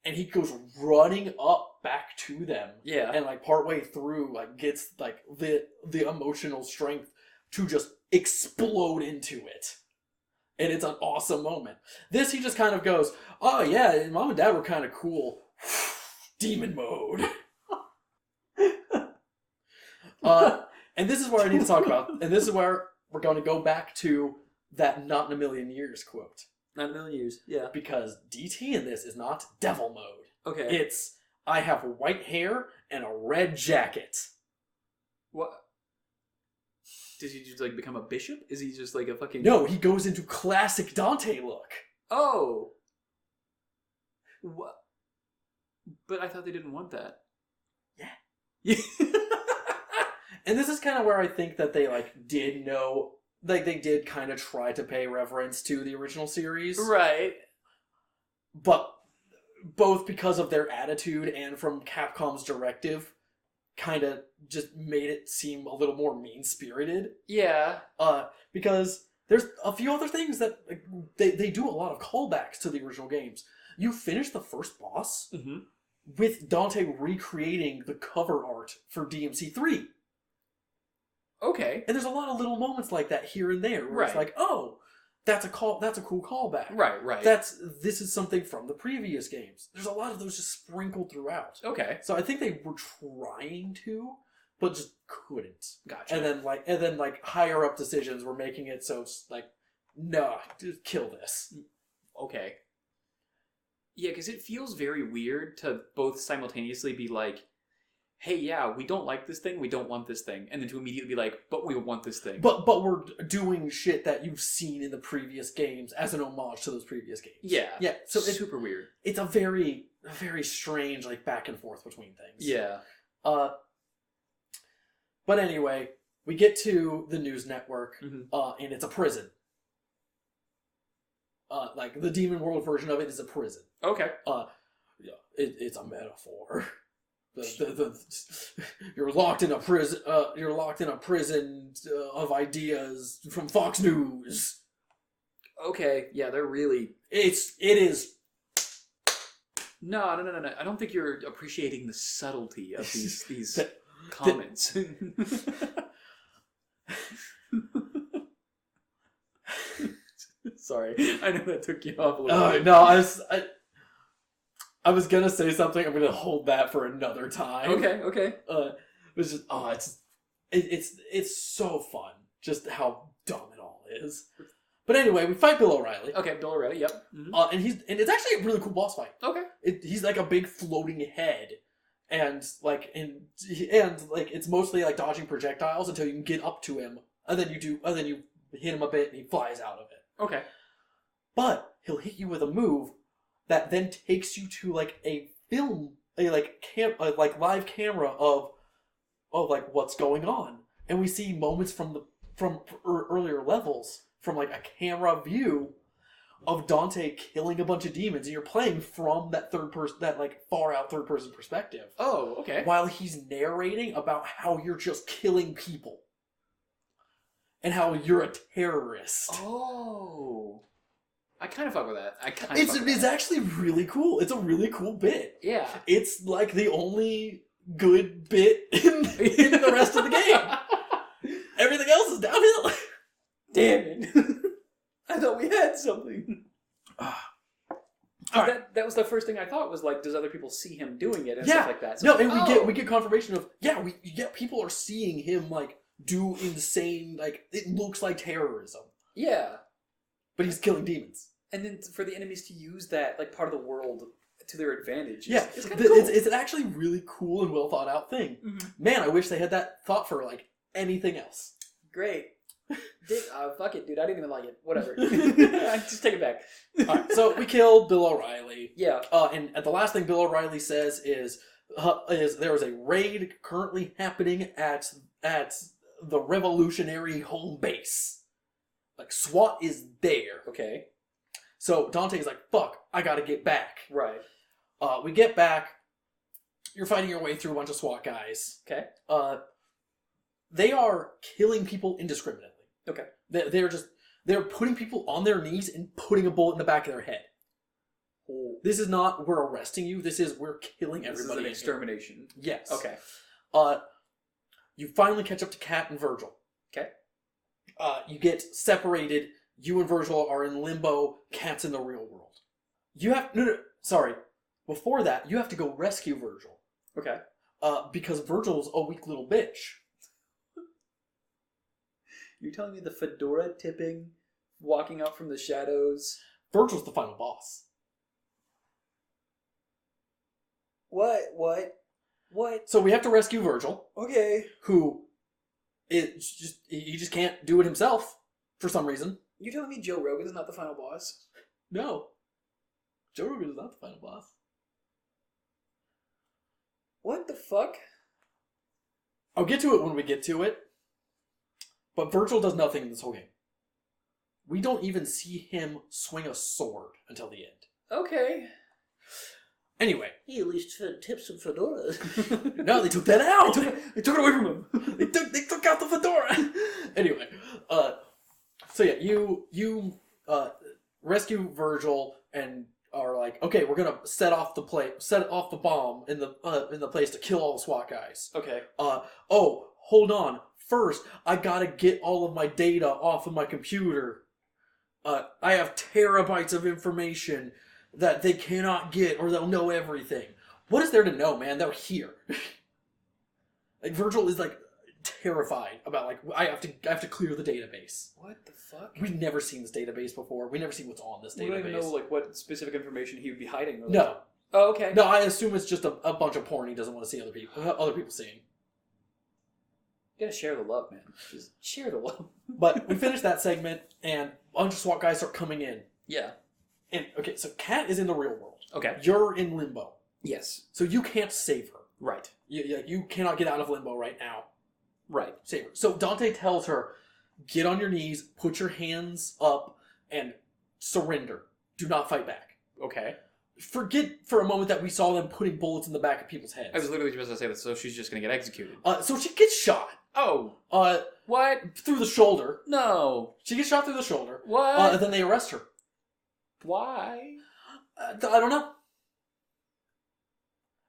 And he goes running up back to them. Yeah. And like partway through, like gets like the emotional strength to just explode into it. And it's an awesome moment. This, he just kind of goes, "Oh yeah, Mom and Dad were kind of cool." Demon mode. And this is where I need to talk about, and this is where we're going to go back to that "not in a million years" quote. Not a million years. Yeah. Because DT in this is not devil mode. Okay. It's, I have white hair and a red jacket. What? Does he just like become a bishop? Is he just like a fucking... No, he goes into classic Dante look. Oh. What? But I thought they didn't want that. Yeah. And this is kind of where I think that they did know, they did kind of try to pay reverence to the original series. Right. But both because of their attitude and from Capcom's directive, kind of just made it seem a little more mean-spirited. Yeah. Because there's a few other things that they do a lot of callbacks to the original games. You finish the first boss with Dante recreating the cover art for DMC 3. Okay. And there's a lot of little moments like that here and there where it's like, oh, that's a cool callback. Right. This is something from the previous games. There's a lot of those just sprinkled throughout. Okay. So I think they were trying to, but just couldn't. Gotcha. And then higher up decisions were making it so it's like, nah, just kill this. Okay. Yeah, because it feels very weird to both simultaneously be like, hey, yeah, we don't like this thing, we don't want this thing, and then to immediately be like, but we want this thing. But we're doing shit that you've seen in the previous games as an homage to those previous games. Yeah. Yeah. So it's super weird. It's a very strange like back and forth between things. Yeah. But anyway, we get to the news network, Mhm. and it's a prison. Like the Demon World version of it is a prison. Okay. Yeah, it's a metaphor. You're locked in a prison. You're locked in a prison of ideas from Fox News. Okay. Yeah, they're really. It is. No. I don't think you're appreciating the subtlety of these comments. Sorry, I know that took you off a little bit. No, I was gonna say something. I'm gonna hold that for another time. Okay. It was just it's so fun, just how dumb it all is. But anyway, we fight Bill O'Reilly. Okay, Bill O'Reilly. Yep. Mm-hmm. And it's actually a really cool boss fight. Okay. He's like a big floating head, and it's mostly like dodging projectiles until you can get up to him, and then you hit him a bit, and he flies out of it. Okay. But he'll hit you with a move that then takes you to like a live camera of like what's going on, and we see moments from earlier levels from like a camera view of Dante killing a bunch of demons, and you're playing from that like far out third person perspective. Oh, okay. While he's narrating about how you're just killing people and how you're a terrorist. Oh. I kind of fuck with that. It's actually really cool. It's a really cool bit. Yeah. It's like the only good bit in the rest of the game. Everything else is downhill. Damn it. I thought we had something. Right. That was the first thing I thought was like, does other people see him doing it and Yeah. stuff like that? So And we get confirmation of people are seeing him like do insane, like it looks like terrorism. Yeah. But he's killing demons. And then for the enemies to use that like part of the world to their advantage. It's kind cool. of cool. It's actually really cool and well thought out thing. Mm-hmm. Man, I wish they had that thought for like anything else. Great. Fuck it, dude. I didn't even like it. Whatever. Just take it back. Alright, so we kill Bill O'Reilly. Yeah. And the last thing Bill O'Reilly says is there is a raid currently happening at the Revolutionary home base. Like SWAT is there. Okay. So Dante's like, fuck, I gotta get back. Right. We get back. You're fighting your way through a bunch of SWAT guys. Okay. They are killing people indiscriminately. Okay. They're putting people on their knees and putting a bullet in the back of their head. Oh. This is not we're arresting you. This is we're killing everybody. This is an extermination. Yes. Okay. You finally catch up to Kat and Virgil. Okay. You get separated. You and Virgil are in limbo. Kat's in the real world. You have sorry. Before that, you have to go rescue Virgil. Okay. Because Virgil's a weak little bitch. You're telling me the fedora tipping, walking out from the shadows. Virgil's the final boss. What? So we have to rescue Virgil. Okay. Who he just can't do it himself for some reason. You telling me Joe Rogan is not the final boss? No. Joe Rogan is not the final boss. What the fuck? I'll get to it when we get to it. But Virgil does nothing in this whole game. We don't even see him swing a sword until the end. Okay. Anyway. He at least tips some fedoras. No, they took that out! They took it away from him. They took out the fedora! Anyway. So yeah, you rescue Virgil and are like, okay, we're gonna set off the bomb in the place to kill all the SWAT guys. Okay. Oh, hold on. First, I gotta get all of my data off of my computer. I have terabytes of information that they cannot get, or they'll know everything. What is there to know, man? They're here. Like Virgil is like terrified about like I have to clear the database. What the fuck? We've never seen this database before. We never seen what's on this database. We don't even know like what specific information he would be hiding. Or No. Oh, okay. No, I assume it's just a bunch of porn he doesn't want to see other people seeing. You gotta share the love, man. Just share the love. But we finish that segment, and a bunch of SWAT guys start coming in. Yeah. And, okay, so Kat is in the real world. Okay. You're in limbo. Yes. So you can't save her. Right. You cannot get out of limbo right now. Right. Save her. So Dante tells her, get on your knees, put your hands up, and surrender. Do not fight back. Okay. Forget for a moment that we saw them putting bullets in the back of people's heads. I was literally just going to say that, so she's just going to get executed. So she gets shot. Oh. What? Through the shoulder. No. She gets shot through the shoulder. What? And then they arrest her. Why? I don't know.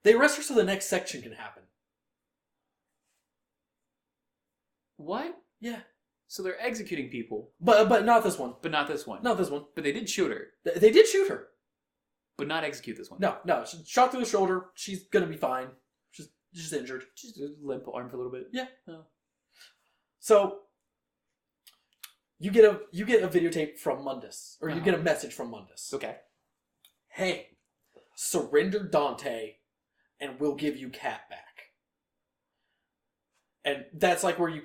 They arrest her so the next section can happen. What? Yeah. So they're executing people. But not this one. But not this one. Not this one. But they did shoot her. They did shoot her. But not execute this one. No. She shot through the shoulder. She's gonna be fine. She's just injured. Just a limp arm for a little bit. Yeah. Oh. So you get a videotape from Mundus, or you get a message from Mundus. Okay. Hey, surrender Dante, and we'll give you Kat back. And that's like where you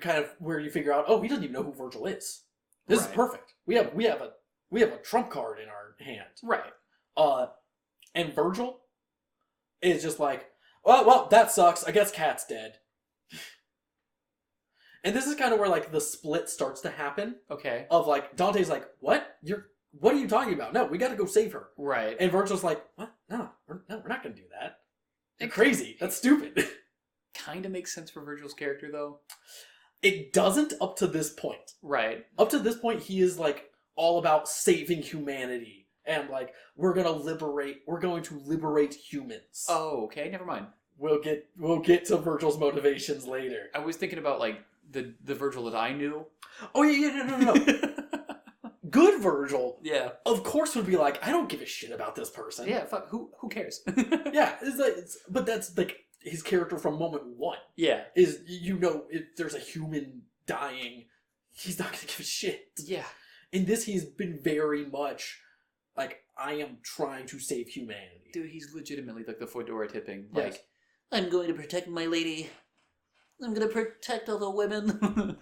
figure out, oh, he doesn't even know who Virgil is. This is perfect. We have a trump card in our hand. Right. And Virgil is just like, well, that sucks. I guess Kat's dead. And this is kind of where like the split starts to happen. Okay. Of like Dante's like, what are you talking about? No, we got to go save her. Right. And Virgil's like, what? No, we're not going to do that. You're crazy. That's stupid. Kind of makes sense for Virgil's character, though. It doesn't up to this point. Right. Up to this point, he is like all about saving humanity and like we're going to liberate humans. Oh, okay. Never mind. We'll get to Virgil's motivations later. I was thinking about like the Virgil that I knew. Oh yeah, no. Good Virgil, yeah, of course would be like, I don't give a shit about this person. Yeah, fuck. Who cares? Yeah, but that's like his character from moment one. Yeah, is if there's a human dying, he's not gonna give a shit. Yeah. In this, he's been very much like, I am trying to save humanity. Dude, he's legitimately like the fedora tipping. Like, Yes. I'm going to protect my lady. I'm going to protect all the women.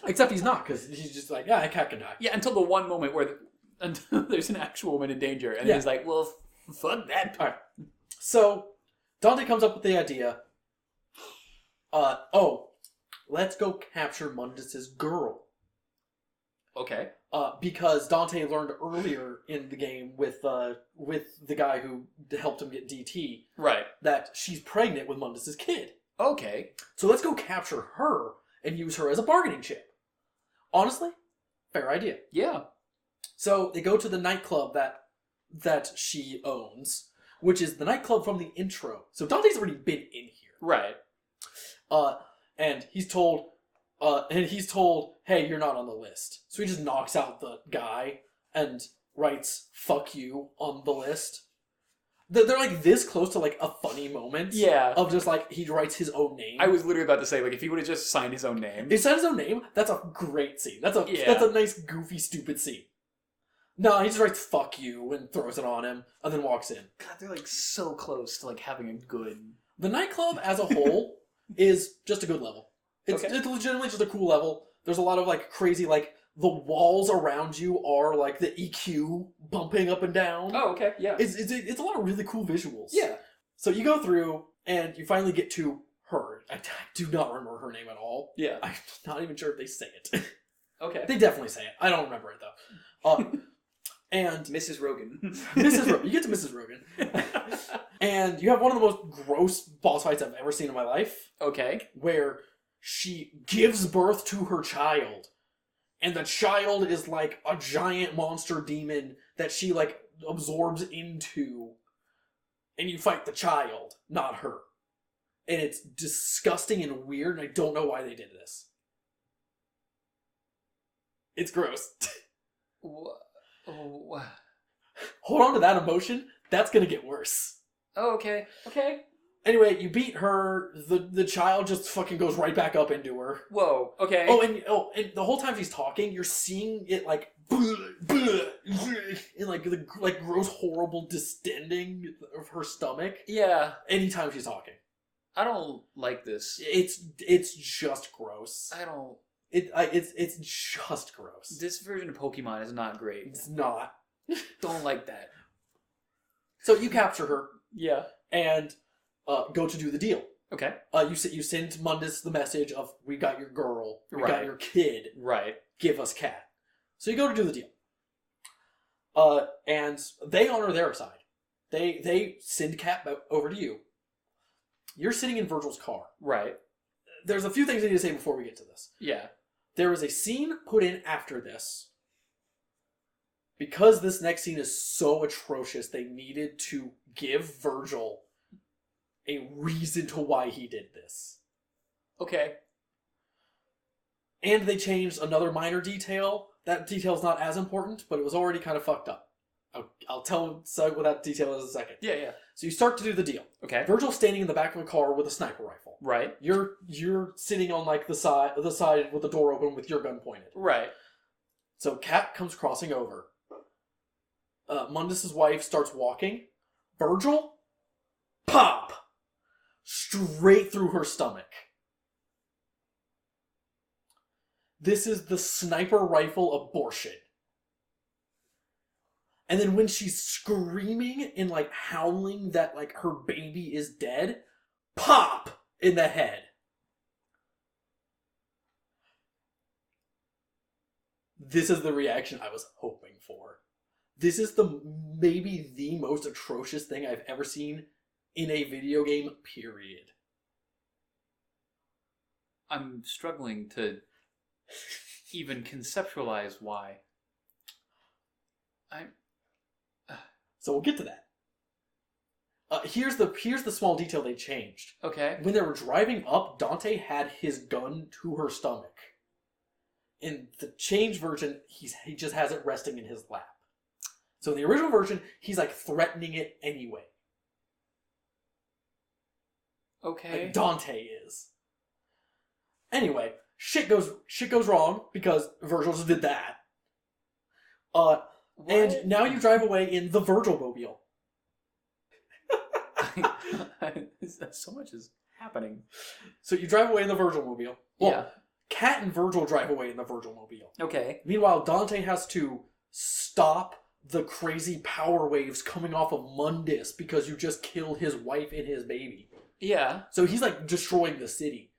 Except he's not, because he's just like, yeah, a cat can die. yeah, until the one moment where until there's an actual woman in danger, and he's like, well, fuck that. All right. So Dante comes up with the idea. Let's go capture Mundus's girl. Okay. Because Dante learned earlier in the game with the guy who helped him get DT, Right. that she's pregnant with Mundus's kid. Okay. So let's go capture her and use her as a bargaining chip. Honestly, fair idea. Yeah. So they go to the nightclub that she owns, which is the nightclub from the intro. So Dante's already been in here. Right. And he's told, hey, you're not on the list. So he just knocks out the guy and writes, fuck you on the list. They're like this close to like a funny moment. Yeah. Of just like, he writes his own name. I was literally about to say, like, if he would have just signed his own name. If he signed his own name, that's a great scene. That's a nice, goofy, stupid scene. No, he just writes fuck you and throws it on him and then walks in. God, they're like so close to like having a good... The nightclub as a whole is just a good level. It's legitimately just a cool level. There's a lot of like crazy, like the walls around you are like the EQ bumping up and down. Oh, okay, yeah. It's a lot of really cool visuals. Yeah. So you go through and you finally get to her. I do not remember her name at all. Yeah. I'm not even sure if they say it. Okay. They definitely say it. I don't remember it though. And Mrs. Rogan. Mrs. Rogan. You get to Mrs. Rogan. And you have one of the most gross boss fights I've ever seen in my life. Okay. Where she gives birth to her child. And the child is like a giant monster demon that she like absorbs into. And you fight the child, not her. And it's disgusting and weird, and I don't know why they did this. It's gross. Hold on to that emotion. That's gonna get worse. Oh, okay. Okay. Anyway, you beat her. The child just fucking goes right back up into her. Whoa. Okay. And the whole time she's talking, you're seeing it like and like the gross, horrible distending of her stomach. Yeah. Anytime she's talking, I don't like this. It's just gross. I don't. It's just gross. This version of Pokemon is not great. It's not. Don't like that. So you capture her. Yeah. And go to do the deal. Okay. You send Mundus the message of, we got your girl, we got your kid, right? Give us Cat. So you go to do the deal. And they honor their side. They send Cat over to you. You're sitting in Virgil's car. Right. There's a few things I need to say before we get to this. Yeah. There was a scene put in after this. Because this next scene is so atrocious, they needed to give Virgil a reason to why he did this. Okay. And they changed another minor detail. That detail's not as important, but it was already kind of fucked up. I'll tell what that detail is in a second. Yeah, yeah. So you start to do the deal. Okay. Virgil's standing in the back of a car with a sniper rifle. Right. You're sitting on like the side with the door open with your gun pointed. Right. So Cat comes crossing over. Mundus's wife starts walking. Virgil, pop! Straight through her stomach. This is the sniper rifle abortion. And then when she's screaming and like howling that like her baby is dead, pop in the head. This is the reaction I was hoping for. This is maybe the most atrocious thing I've ever seen in a video game, period. I'm struggling to even conceptualize why. So we'll get to that. Here's the small detail they changed. Okay. When they were driving up, Dante had his gun to her stomach. In the changed version, he just has it resting in his lap. So in the original version, he's like threatening it anyway. Okay. Like Dante is. Anyway, shit goes wrong because Virgil just did that. And now you drive away in the Virgil mobile. So much is happening. So you drive away in the Virgil mobile. Well, Yeah. Cat and Virgil drive away in the Virgil mobile. Okay. Meanwhile, Dante has to stop the crazy power waves coming off of Mundus because you just killed his wife and his baby. Yeah. So he's like destroying the city.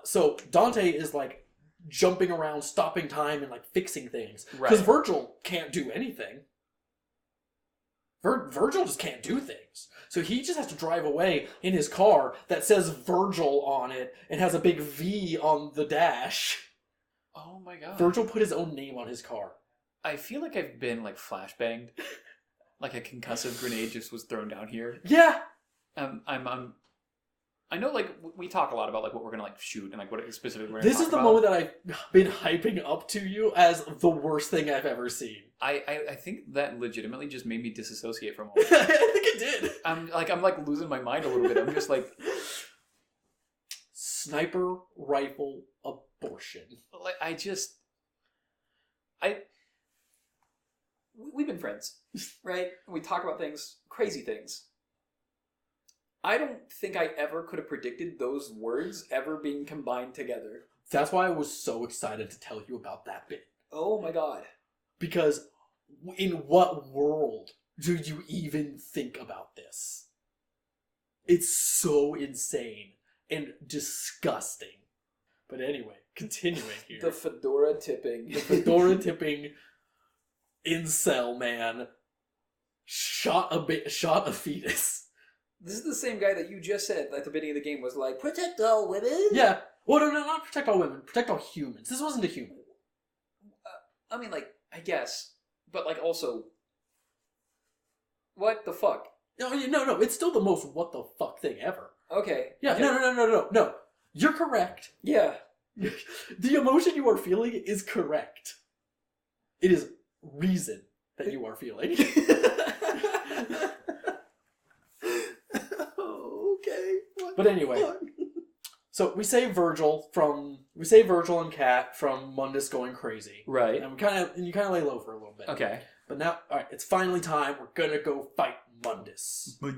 So Dante is like jumping around, stopping time, and like fixing things. Because Right. Virgil can't do anything. Virgil just can't do things. So he just has to drive away in his car that says Virgil on it and has a big V on the dash. Oh my god. Virgil put his own name on his car. I feel like I've been like flashbanged. Like a concussive grenade just was thrown down here. Yeah. I know, like, we talk a lot about, like, what we're gonna, like, shoot and, like, what specifically we're gonna This talk is the about. moment that I've been hyping up to you as the worst thing I've ever seen. I think that legitimately just made me disassociate from all I of it. think it did. I'm losing my mind a little bit. I'm just like... Sniper rifle abortion. We've been friends, right? We talk about things, crazy things. I don't think I ever could have predicted those words ever being combined together. That's why I was so excited to tell you about that bit. Oh my god. Because in what world do you even think about this? It's so insane and disgusting. But anyway, continuing here. The fedora tipping. The fedora tipping incel man shot a fetus. This is the same guy that you just said at the beginning of the game was like, Protect all women. Yeah. Well, no, not protect all women. Protect all humans. This wasn't a human. I mean, like, I guess. But, like, also... What the fuck? No. It's still the most what the fuck thing ever. Okay. Yeah. Okay. No. You're correct. Yeah. The emotion you are feeling is correct. It is reason that you are feeling. Okay. But anyway, So we save Virgil and Cat from Mundus going crazy. Right. And you kind of lay low for a little bit. Okay. But now, all right, it's finally time. We're gonna go fight Mundus. We're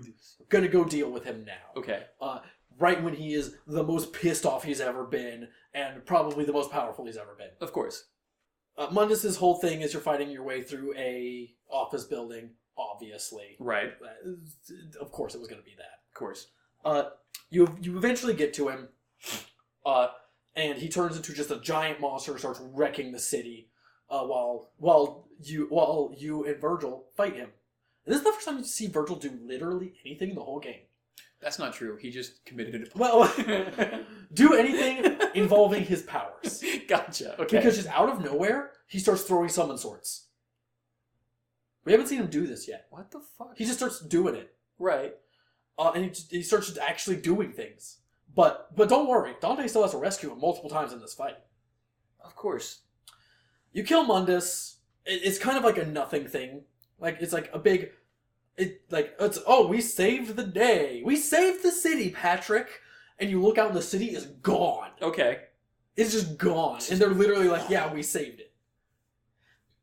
gonna go deal with him now. Okay. Right when he is the most pissed off he's ever been, and probably the most powerful he's ever been. Of course. Mundus's whole thing is you're fighting your way through a office building, obviously. Right. Of course it was gonna be that. Of course. You eventually get to him, and he turns into just a giant monster and starts wrecking the city, while you and Virgil fight him. And this is the first time you see Virgil do literally anything in the whole game. That's not true. He just committed it. Well, do anything involving his powers. Gotcha. Okay. Because just out of nowhere, he starts throwing summon swords. We haven't seen him do this yet. What the fuck? He just starts doing it. Right. And he starts actually doing things. But don't worry, Dante still has to rescue him multiple times in this fight. Of course. You kill Mundus. It's kind of like a nothing thing. Like, it's like a big... we saved the day. We saved the city, Patrick. And you look out and the city is gone. Okay. It's just gone. And they're literally like, yeah, we saved it.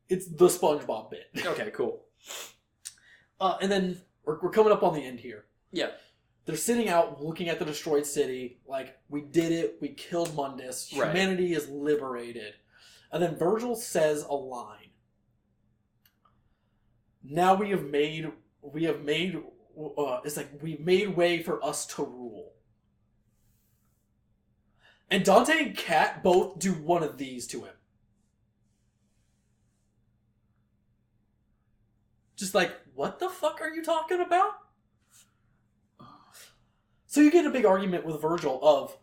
It's the SpongeBob bit. Okay, cool. And then we're coming up on the end here. Yeah. They're sitting out looking at the destroyed city. Like, we did it. We killed Mundus. Right. Humanity is liberated. And then Virgil says a line. Now we made way for us to rule. And Dante and Cat both do one of these to him. Just like, what the fuck are you talking about? So you get a big argument with Virgil of,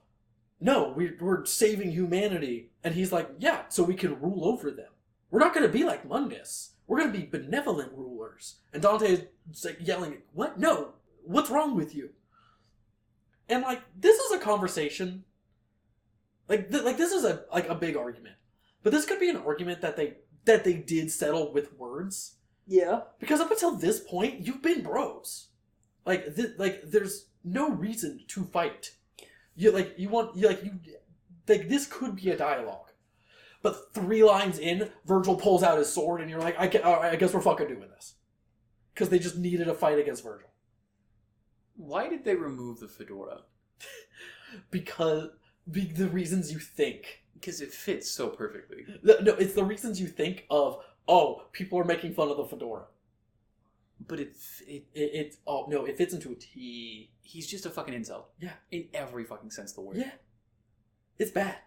no, we're saving humanity. And he's like, yeah, so we can rule over them. We're not going to be like Mundus. We're going to be benevolent rulers. And Dante is like yelling, what? No, what's wrong with you? And like, this is a conversation. This is a big argument. But this could be an argument that they did settle with words. Yeah. Because up until this point, you've been bros. There's no reason to fight. This could be a dialogue. But 3 lines in, Virgil pulls out his sword, and you're like, I guess we're fucking doing this. Because they just needed a fight against Virgil. Why did they remove the fedora? Because the reasons you think. Because it fits so perfectly. No, it's the reasons you think of, people are making fun of the fedora. But it fits into a T. He's just a fucking incel. Yeah. In every fucking sense of the word. Yeah. It's bad.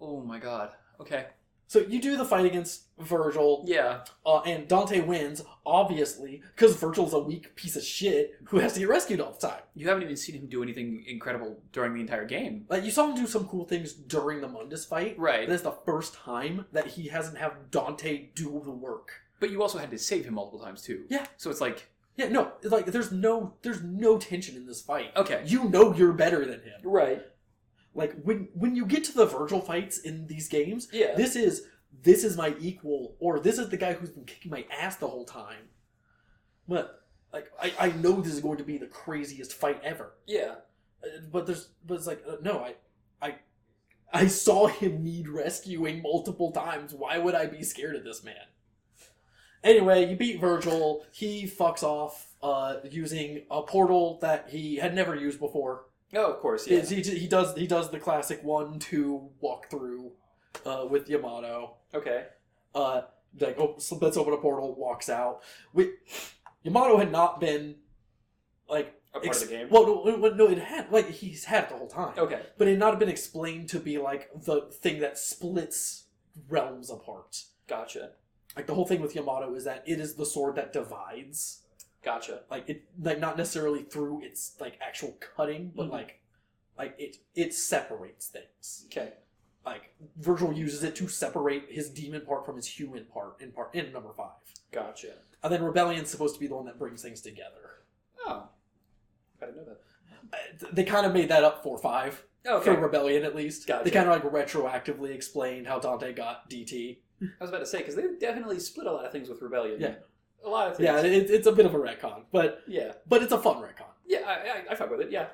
Oh my god. Okay. So you do the fight against Virgil. Yeah. And Dante wins, obviously, because Virgil's a weak piece of shit who has to get rescued all the time. You haven't even seen him do anything incredible during the entire game. Like, you saw him do some cool things during the Mundus fight. Right. But it's the first time that he hasn't had Dante do the work. But you also had to save him multiple times, too. Yeah. So it's like... Yeah, no. Like, there's no tension in this fight. Okay. You know you're better than him. Right. Like, when you get to the Virgil fights in these games, yeah. this is my equal, or this is the guy who's been kicking my ass the whole time. But, like, I know this is going to be the craziest fight ever. Yeah. But it's like, no, I saw him need rescuing multiple times. Why would I be scared of this man? Anyway, you beat Virgil. He fucks off using a portal that he had never used before. Oh, of course, yeah. He does the classic 1-2 walkthrough with Yamato. Okay. So let's open a portal, walks out. Yamato had not been, like... A part of the game? Well, no, it had. Like, he's had it the whole time. Okay. But it had not been explained to be, like, the thing that splits realms apart. Gotcha. Like, the whole thing with Yamato is that it is the sword that divides. Gotcha. Like, not necessarily through its, like, actual cutting, but, it separates things. Okay. Like, Virgil uses it to separate his demon part from his human part in number 5. Gotcha. And then Rebellion's supposed to be the one that brings things together. Oh. I didn't know that. They kind of made that up for 5. Okay. For Rebellion, at least. Gotcha. They kind of, like, retroactively explained how Dante got DT. I was about to say, because they definitely split a lot of things with Rebellion. Yeah. A lot of things. Yeah, it's a bit of a retcon, but... Yeah. But it's a fun retcon. Yeah, I fuck with it, yeah.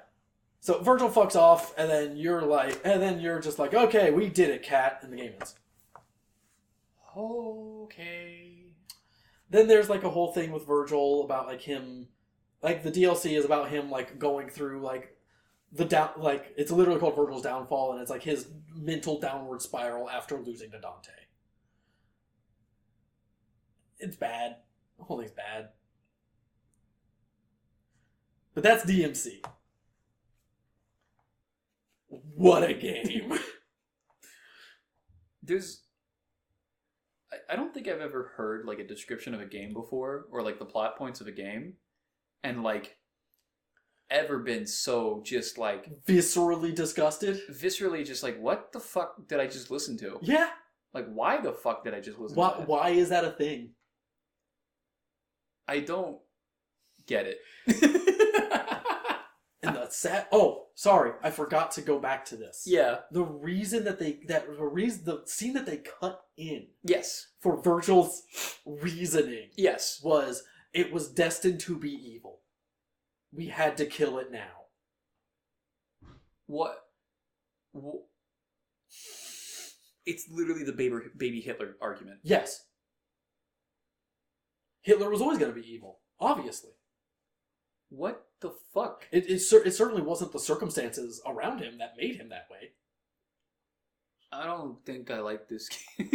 So Virgil fucks off, and then you're just like, okay, we did it, cat, and the game ends. Okay. Then there's like a whole thing with Virgil about like him, like the DLC is about him like going through like it's literally called Virgil's Downfall, and it's like his mental downward spiral after losing to Dante. It's bad. The whole thing's bad. But that's DMC. What a game. I don't think I've ever heard like a description of a game before, or like the plot points of a game, and like ever been so just like viscerally disgusted. Viscerally just like, what the fuck did I just listen to? Yeah. Like, why the fuck did I just listen to that? Why is that a thing? I don't get it. And the oh, sorry, I forgot to go back to this. Yeah. The reason that the scene that they cut in. Yes. For Virgil's reasoning. Yes. Was it was destined to be evil. We had to kill it now. What? It's literally the baby Hitler argument. Yes. Hitler was always going to be evil, obviously. What the fuck? It certainly wasn't the circumstances around him that made him that way. I don't think I like this game.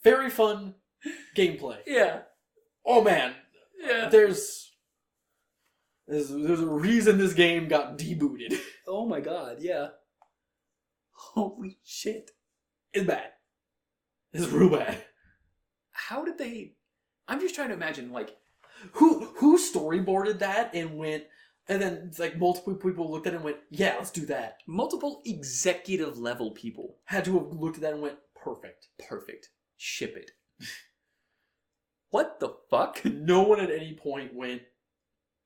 Very fun gameplay. Yeah. Oh man. Yeah. There's a reason this game got debooted. Oh my god, yeah. Holy shit. It's bad. It's real bad. How did they... I'm just trying to imagine, like... Who storyboarded that and went... And then, like, multiple people looked at it and went, yeah, let's do that. Multiple executive level people. Had to have looked at that and went, perfect. Perfect. Ship it. What the fuck? No one at any point went,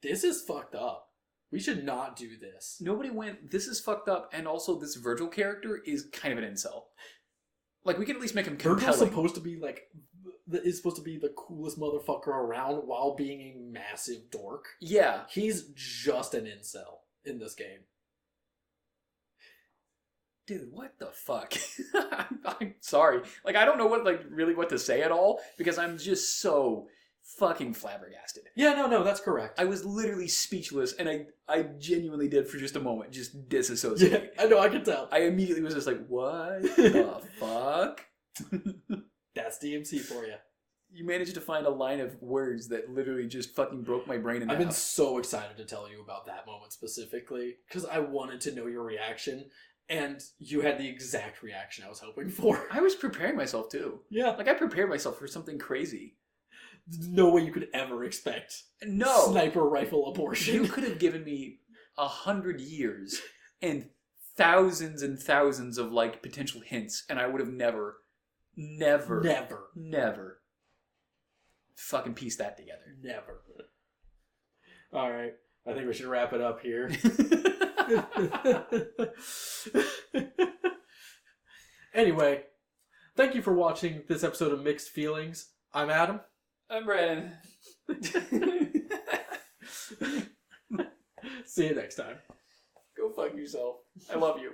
this is fucked up. We should not do this. Nobody went, this is fucked up, and also this Virgil character is kind of an incel. Like, we can at least make him compelling. Virgil's supposed to be, like, is supposed to be the coolest motherfucker around while being a massive dork. Yeah. He's just an incel in this game. Dude, what the fuck? I'm sorry. Like, I don't know what to say at all, because I'm just so fucking flabbergasted. Yeah, no, that's correct. I was literally speechless, and I genuinely did for just a moment just disassociate. Yeah, I know, I can tell. I immediately was just like, what the fuck? That's DMC for you. You managed to find a line of words that literally just fucking broke my brain in half. I've been so excited to tell you about that moment specifically, because I wanted to know your reaction, and you had the exact reaction I was hoping for. I was preparing myself, too. Yeah. Like, I prepared myself for something crazy. No way you could ever expect no sniper rifle abortion. You could have given me 100 years and thousands of, like, potential hints, and I would have never fucking pieced that together. Never. Alright. I think we should wrap it up here. Anyway, thank you for watching this episode of Mixed Feelings. I'm Adam. I'm Brandon. See you next time. Go fuck yourself. I love you.